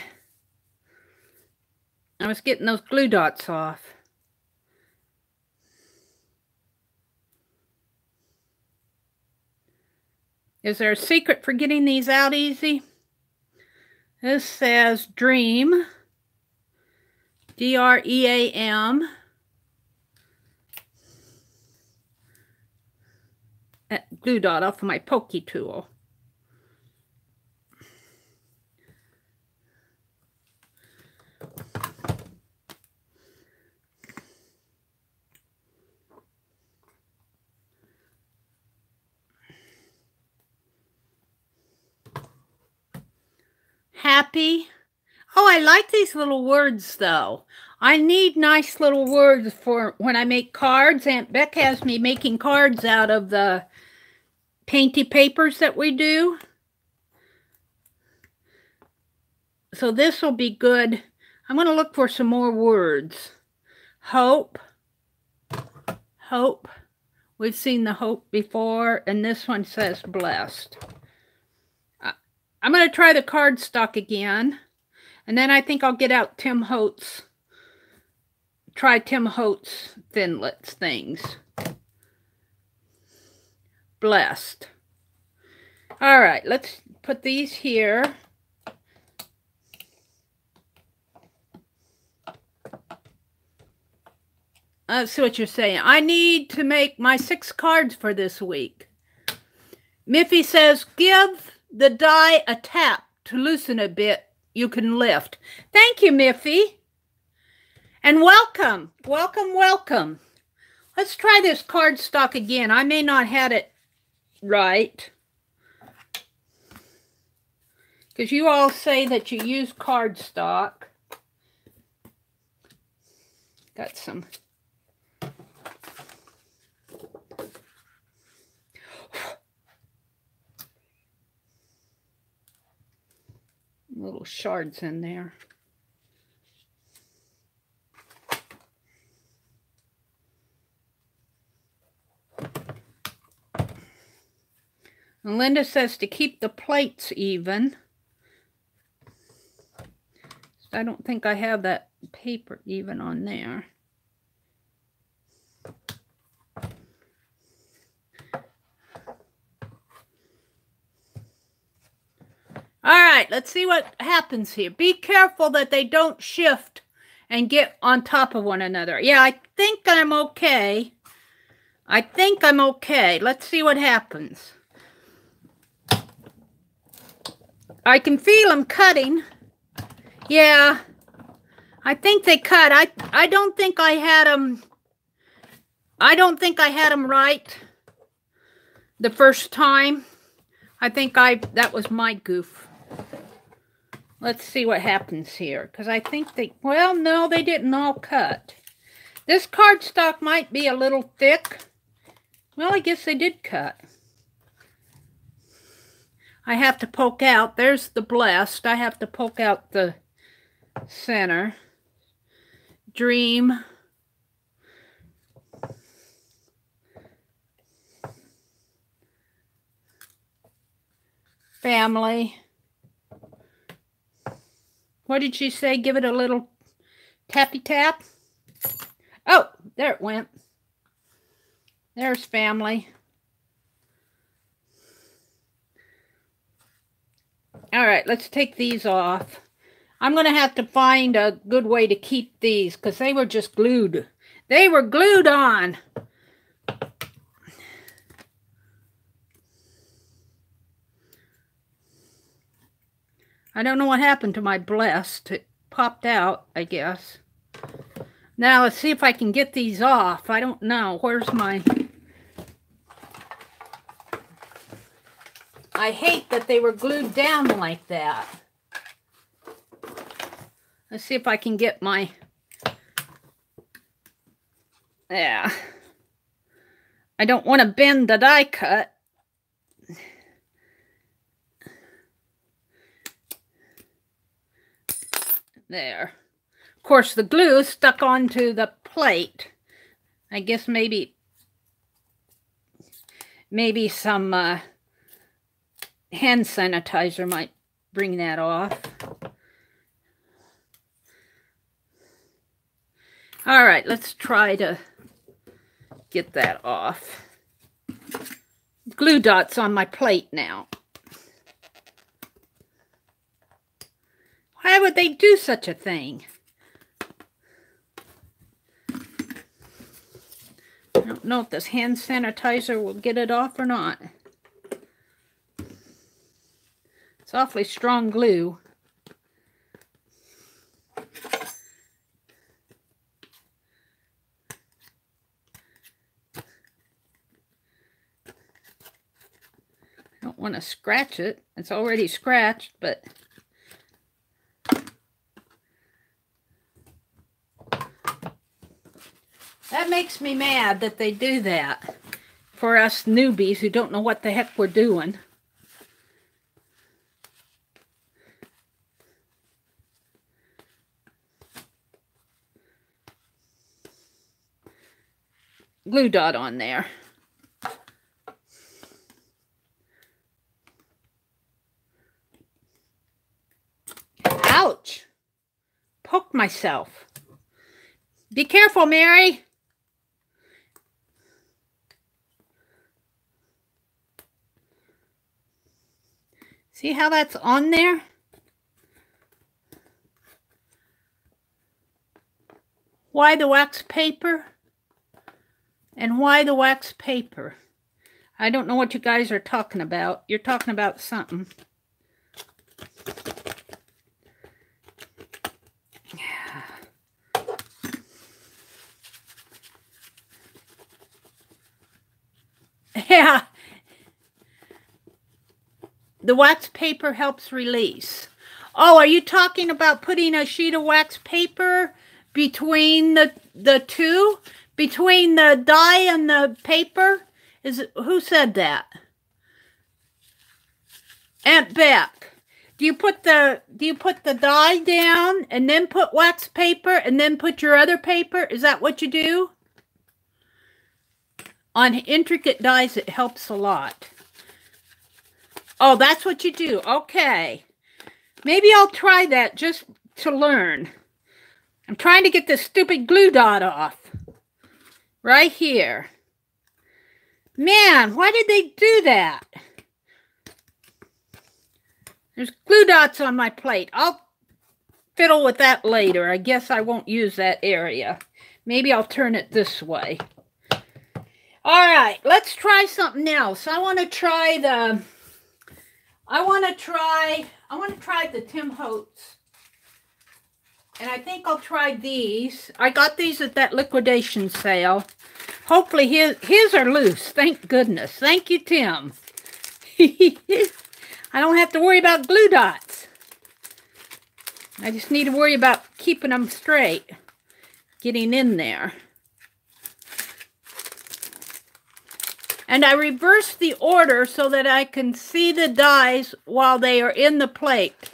S1: I was getting those glue dots off. Is there a secret for getting these out easy? This says Dream. D-R-E-A-M. Glue dot off of my pokey tool. Happy. Oh, I like these little words, though. I need nice little words for when I make cards. Aunt Beck has me making cards out of the painty papers that we do. So this will be good. I'm going to look for some more words. Hope. Hope. We've seen the hope before, and this one says blessed. I'm going to try the cardstock again, and then I think I'll get out Tim Holtz. Try Tim Holtz Thinlits things. Blessed. All right, let's put these here. Let's see what you're saying. I need to make my 6 cards for this week. Miffy says, give the die a tap to loosen a bit. You can lift. Thank you, Miffy. And welcome, welcome, welcome. Let's try this cardstock again. I may not have it right, because you all say that you use cardstock. Got some little shards in there. And Linda says to keep the plates even. I don't think I have that paper even on there. All right, let's see what happens here. Be careful that they don't shift and get on top of one another. Yeah, I think I'm okay. I think I'm okay. Let's see what happens. I can feel them cutting. Yeah, I think they cut. I don't think I had them. I don't think I had them right the first time. I think that was my goof. Let's see what happens here, because I think they, well, no, they didn't all cut. This cardstock might be a little thick. Well, I guess they did cut. I have to poke out. There's the blessed. I have to poke out the center. Dream. Family. What did she say? Give it a little tappy tap. Oh, there it went. There's family. All right, let's take these off. I'm going to have to find a good way to keep these because they were just glued. They were glued on. I don't know what happened to my blessed. It popped out, I guess. Now, let's see if I can get these off. I don't know. Where's my... I hate that they were glued down like that. Let's see if I can get my... Yeah. I don't want to bend the die cut. There. Of course, the glue stuck onto the plate. I guess maybe some hand sanitizer might bring that off. All right, let's try to get that off. Glue dots on my plate now. Why would they do such a thing? I don't know if this hand sanitizer will get it off or not. It's awfully strong glue. I don't want to scratch it. It's already scratched, but... That makes me mad that they do that for us newbies who don't know what the heck we're doing. Glue dot on there. Ouch! Poked myself. Be careful, Mary. See how that's on there? Why the wax paper? And why the wax paper? I don't know what you guys are talking about. You're talking about something. Yeah. The wax paper helps release. Oh, are you talking about putting a sheet of wax paper between the two? Between the dye and the paper? Who said that? Aunt Beck. Do you put the dye down and then put wax paper and then put your other paper? Is that what you do? On intricate dyes, it helps a lot. Oh, that's what you do. Okay. Maybe I'll try that just to learn. I'm trying to get this stupid glue dot off. Right here. Man, why did they do that? There's glue dots on my plate. I'll fiddle with that later. I guess I won't use that area. Maybe I'll turn it this way. All right, let's try something else. I want to try the Tim Holtz. And I think I'll try these. I got these at that liquidation sale. Hopefully his are loose. Thank goodness. Thank you, Tim. I don't have to worry about glue dots. I just need to worry about keeping them straight. Getting in there. And I reverse the order so that I can see the dyes while they are in the plate.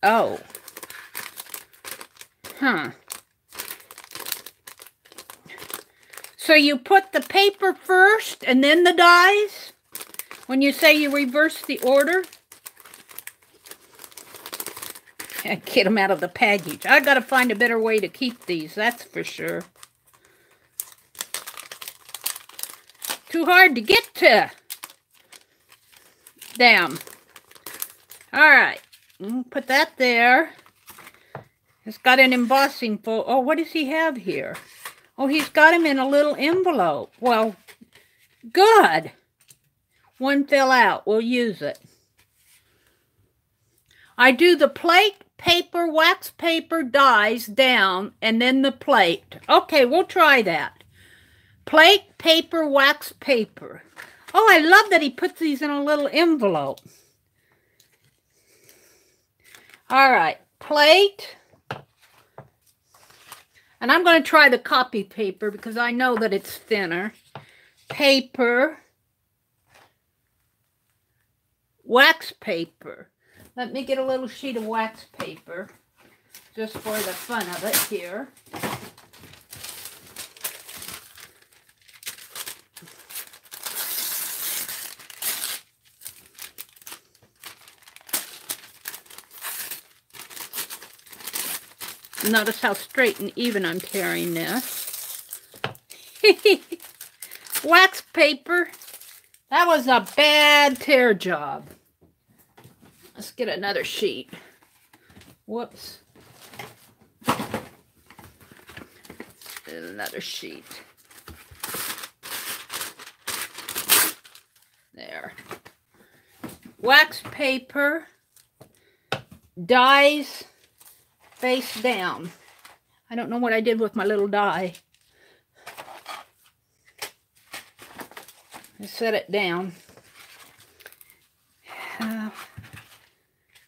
S1: Oh. Huh. So you put the paper first and then the dyes? When you say you reverse the order? Get them out of the package. I got to find a better way to keep these, that's for sure. Too hard to get to. Damn. All right. Put that there. It's got an embossing fold. Oh, what does he have here? Oh, he's got him in a little envelope. Well, good. One fell out. We'll use it. I do the plate, paper, wax paper, dyes down, and then the plate. Okay, we'll try that. Plate, paper, wax paper. Oh, I love that he puts these in a little envelope. All right, plate. And I'm going to try the copy paper because I know that it's thinner. Paper. Wax paper. Let me get a little sheet of wax paper just for the fun of it here. Notice how straight and even I'm tearing this. Wax paper. That was a bad tear job. Let's get another sheet. Whoops. Another sheet. There. Wax paper. Dyes. Face down. I don't know what I did with my little die. I set it down.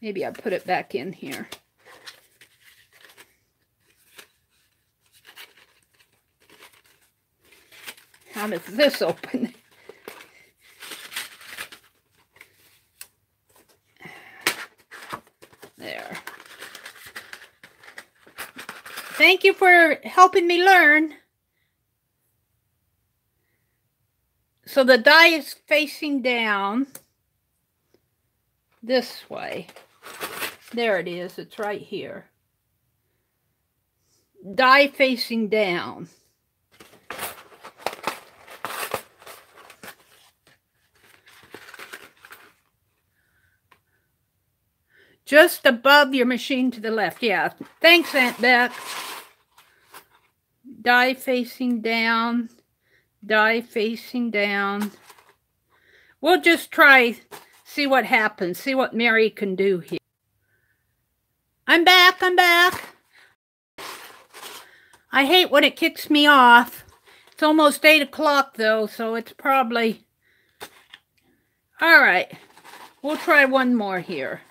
S1: Maybe I put it back in here. How does this open? There. Thank you for helping me learn. So the die is facing down this way. There it is. It's right here. Die facing down. Just above your machine to the left. Yeah. Thanks, Aunt Beck. Die facing down. Die facing down. we'll just try, see what happens, see what Meri can do here. I'm back. I hate when it kicks me off. It's almost 8 o'clock though, so it's probably... All right, we'll try one more here.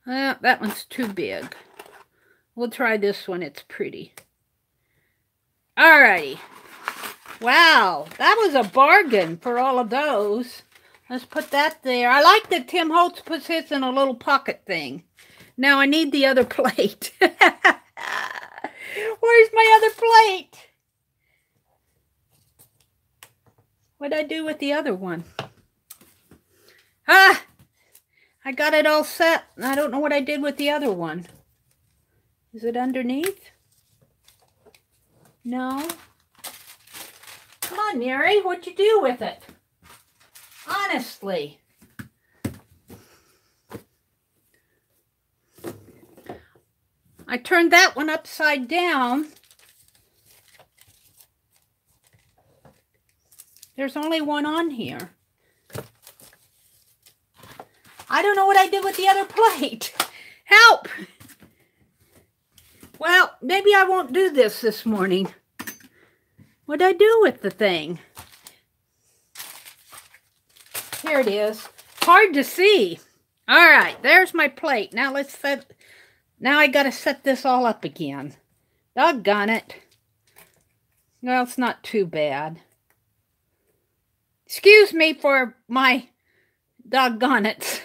S1: That one's too big. We'll try this one, it's pretty. Alrighty. Wow, that was a bargain for all of those. Let's put that there. I like that Tim Holtz puts his in a little pocket thing. Now I need the other plate. Where's my other plate? What'd I do with the other one? Ah! I got it all set. I don't know what I did with the other one. Is it underneath? No. Come on, Meri. What'd you do with it? Honestly. I turned that one upside down. There's only one on here. I don't know what I did with the other plate. Help! Well, maybe I won't do this morning. What'd I do with the thing? Here it is. Hard to see. All right, there's my plate. Now let's set... Now I gotta set this all up again. Doggone it. Well, it's not too bad. Excuse me for my doggone it.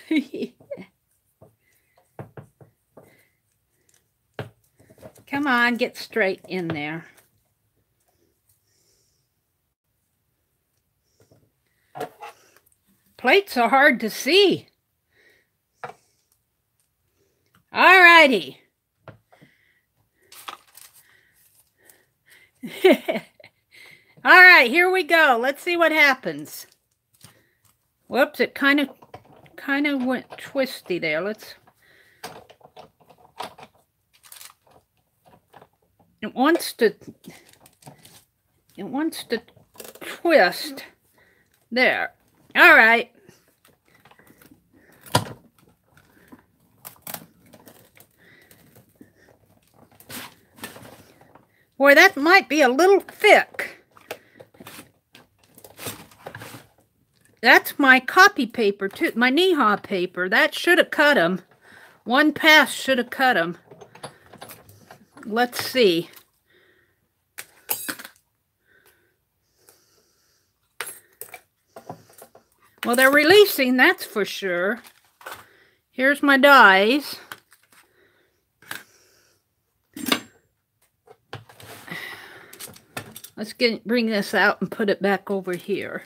S1: Come on, get straight in there. Plates are hard to see. All righty. All right, here we go. Let's see what happens. Whoops, it kind of went twisty there. It wants to twist. There. All right. Boy, that might be a little thick. That's my copy paper, too. My knee-haw paper. That should have cut them. One pass should have cut them. Let's see. Well, they're releasing, that's for sure. Here's my dies. Let's bring this out and put it back over here.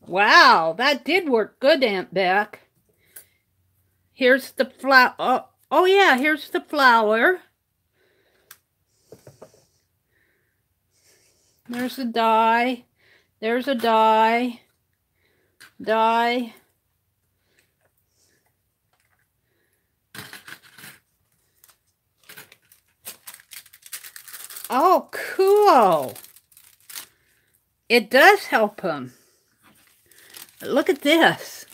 S1: Wow, that did work good, Aunt Beck. Here's the flower. Oh yeah, here's the flower. There's a die. There's a die. Die. Oh, cool. It does help him. Look at this.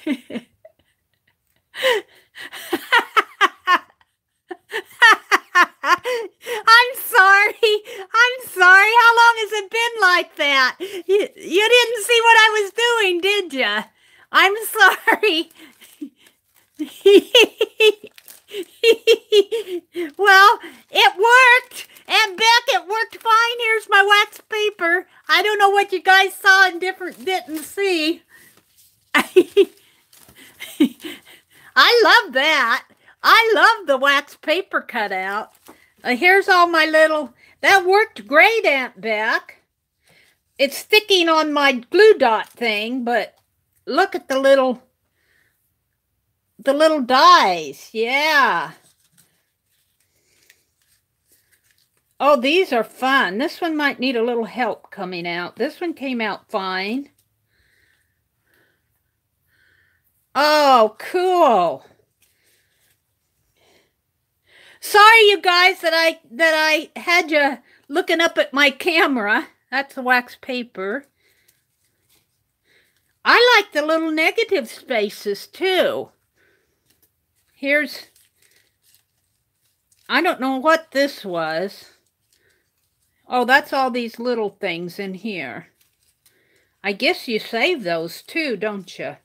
S1: I'm sorry. I'm sorry. How long has it been like that? You didn't see what I was doing, did you? I'm sorry. Well, it worked. And Beck, it worked fine. Here's my wax paper. I don't know what you guys saw and didn't see. I love that. I love the wax paper cutout. Here's all my little... That worked great, Aunt Beck. It's sticking on my glue dot thing, but look at the little dies. Yeah. Oh, these are fun. This one might need a little help coming out. This one came out fine. Oh, cool. Sorry, you guys, that I had you looking up at my camera. That's the wax paper. I like the little negative spaces too. Here's, I don't know what this was. Oh, that's all these little things in here. I guess you save those too, don't you?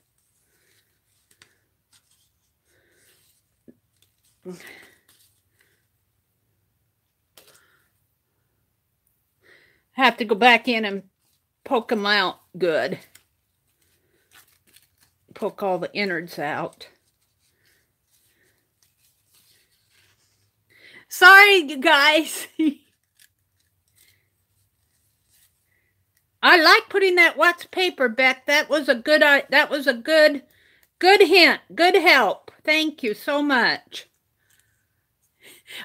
S1: Have to go back in and poke them out good. Poke all the innards out. Sorry, you guys. I like putting that wax paper back. That was a good hint. Good help. Thank you so much.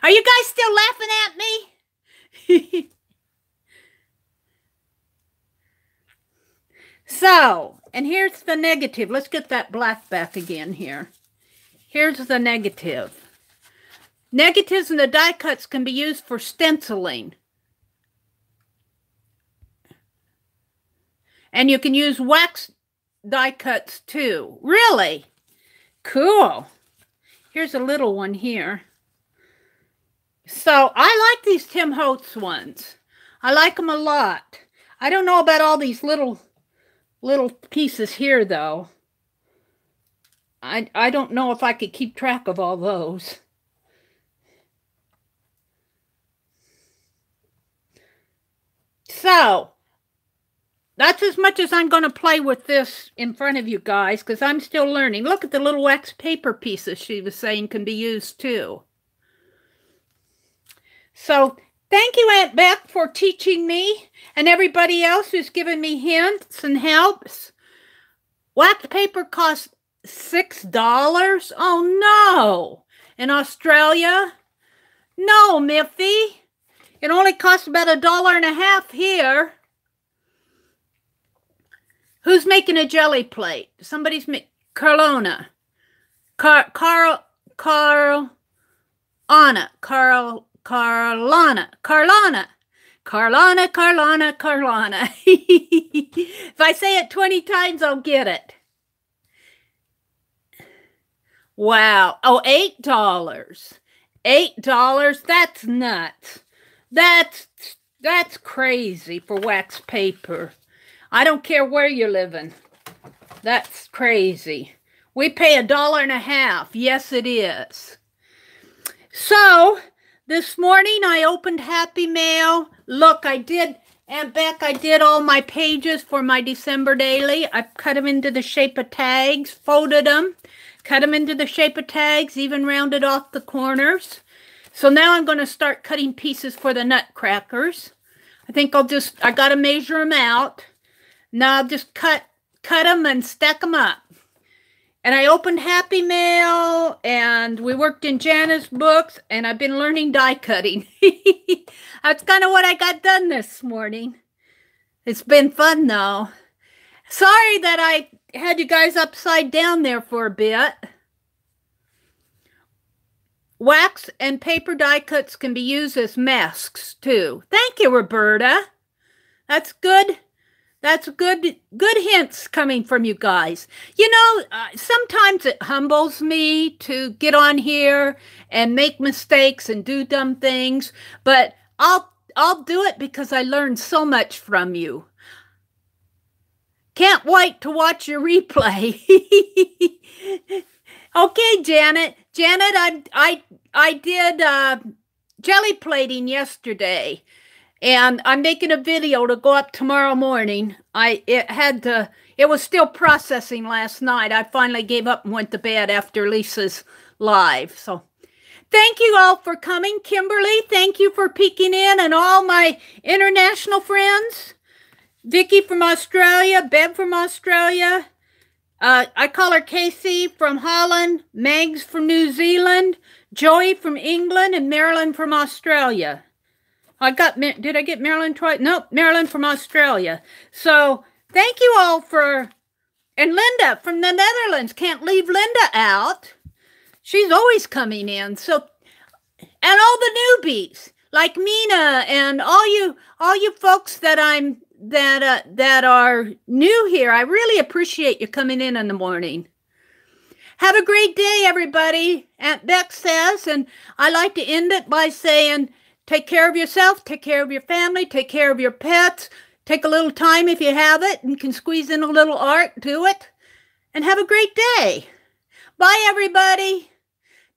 S1: Are you guys still laughing at me? So, and here's the negative. Let's get that black back again here. Here's the negative. Negatives and the die cuts can be used for stenciling. And you can use wax die cuts too. Really? Cool. Here's a little one here. So, I like these Tim Holtz ones. I like them a lot. I don't know about all these little pieces here, though. I don't know if I could keep track of all those. So, that's as much as I'm going to play with this in front of you guys, because I'm still learning. Look at the little wax paper pieces she was saying can be used, too. So, thank you, Aunt Beck, for teaching me, and everybody else who's given me hints and helps. Wax paper costs $6? Oh, no. In Australia? No, Miffy. It only costs about $1.50 here. Who's making a jelly plate? Somebody's making... Carlona. Carlana. If I say it 20 times, I'll get it. Wow. Oh, $8. $8? That's nuts. That's crazy for wax paper. I don't care where you're living. That's crazy. We pay $1.50. Yes, it is. So, this morning I opened Happy Mail. Look, I did, Aunt Beck, I did all my pages for my December daily. I cut them into the shape of tags, folded them, cut them into the shape of tags, even rounded off the corners. So now I'm going to start cutting pieces for the nutcrackers. I think I got to measure them out. Now I'll just cut them and stack them up. And I opened Happy Mail, and we worked in Jana's books, and I've been learning die cutting. That's kind of what I got done this morning. It's been fun, though. Sorry that I had you guys upside down there for a bit. Wax and paper die cuts can be used as masks, too. Thank you, Roberta. That's good. That's good hints coming from you guys. You know, sometimes it humbles me to get on here and make mistakes and do dumb things, but I'll do it because I learned so much from you. Can't wait to watch your replay. Okay, Janet. Janet, I did jelly plating yesterday. And I'm making a video to go up tomorrow morning. It was still processing last night. I finally gave up and went to bed after Lisa's live. So thank you all for coming. Kimberly, thank you for peeking in, and all my international friends. Vicky from Australia, Bev from Australia. I call her Casey from Holland, Megs from New Zealand, Joey from England, and Marilyn from Australia. Did I get Marilyn twice? Nope, Marilyn from Australia. So, thank you all and Linda from the Netherlands. Can't leave Linda out. She's always coming in. So, and all the newbies. like Mina and all you folks that that are new here. I really appreciate you coming in the morning. Have a great day, everybody. Aunt Beck says, and I like to end it by saying, take care of yourself, take care of your family, take care of your pets. Take a little time if you have it and can squeeze in a little art to it. And have a great day. Bye, everybody.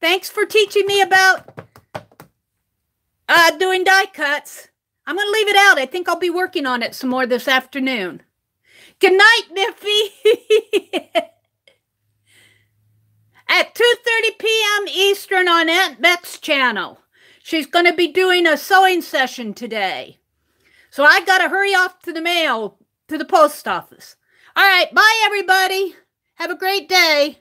S1: Thanks for teaching me about doing die cuts. I'm going to leave it out. I think I'll be working on it some more this afternoon. Good night, Niffy. At 2:30 p.m. Eastern on Aunt Beck's channel. She's going to be doing a sewing session today. So I got to hurry off to the mail, to the post office. All right, bye, everybody. Have a great day.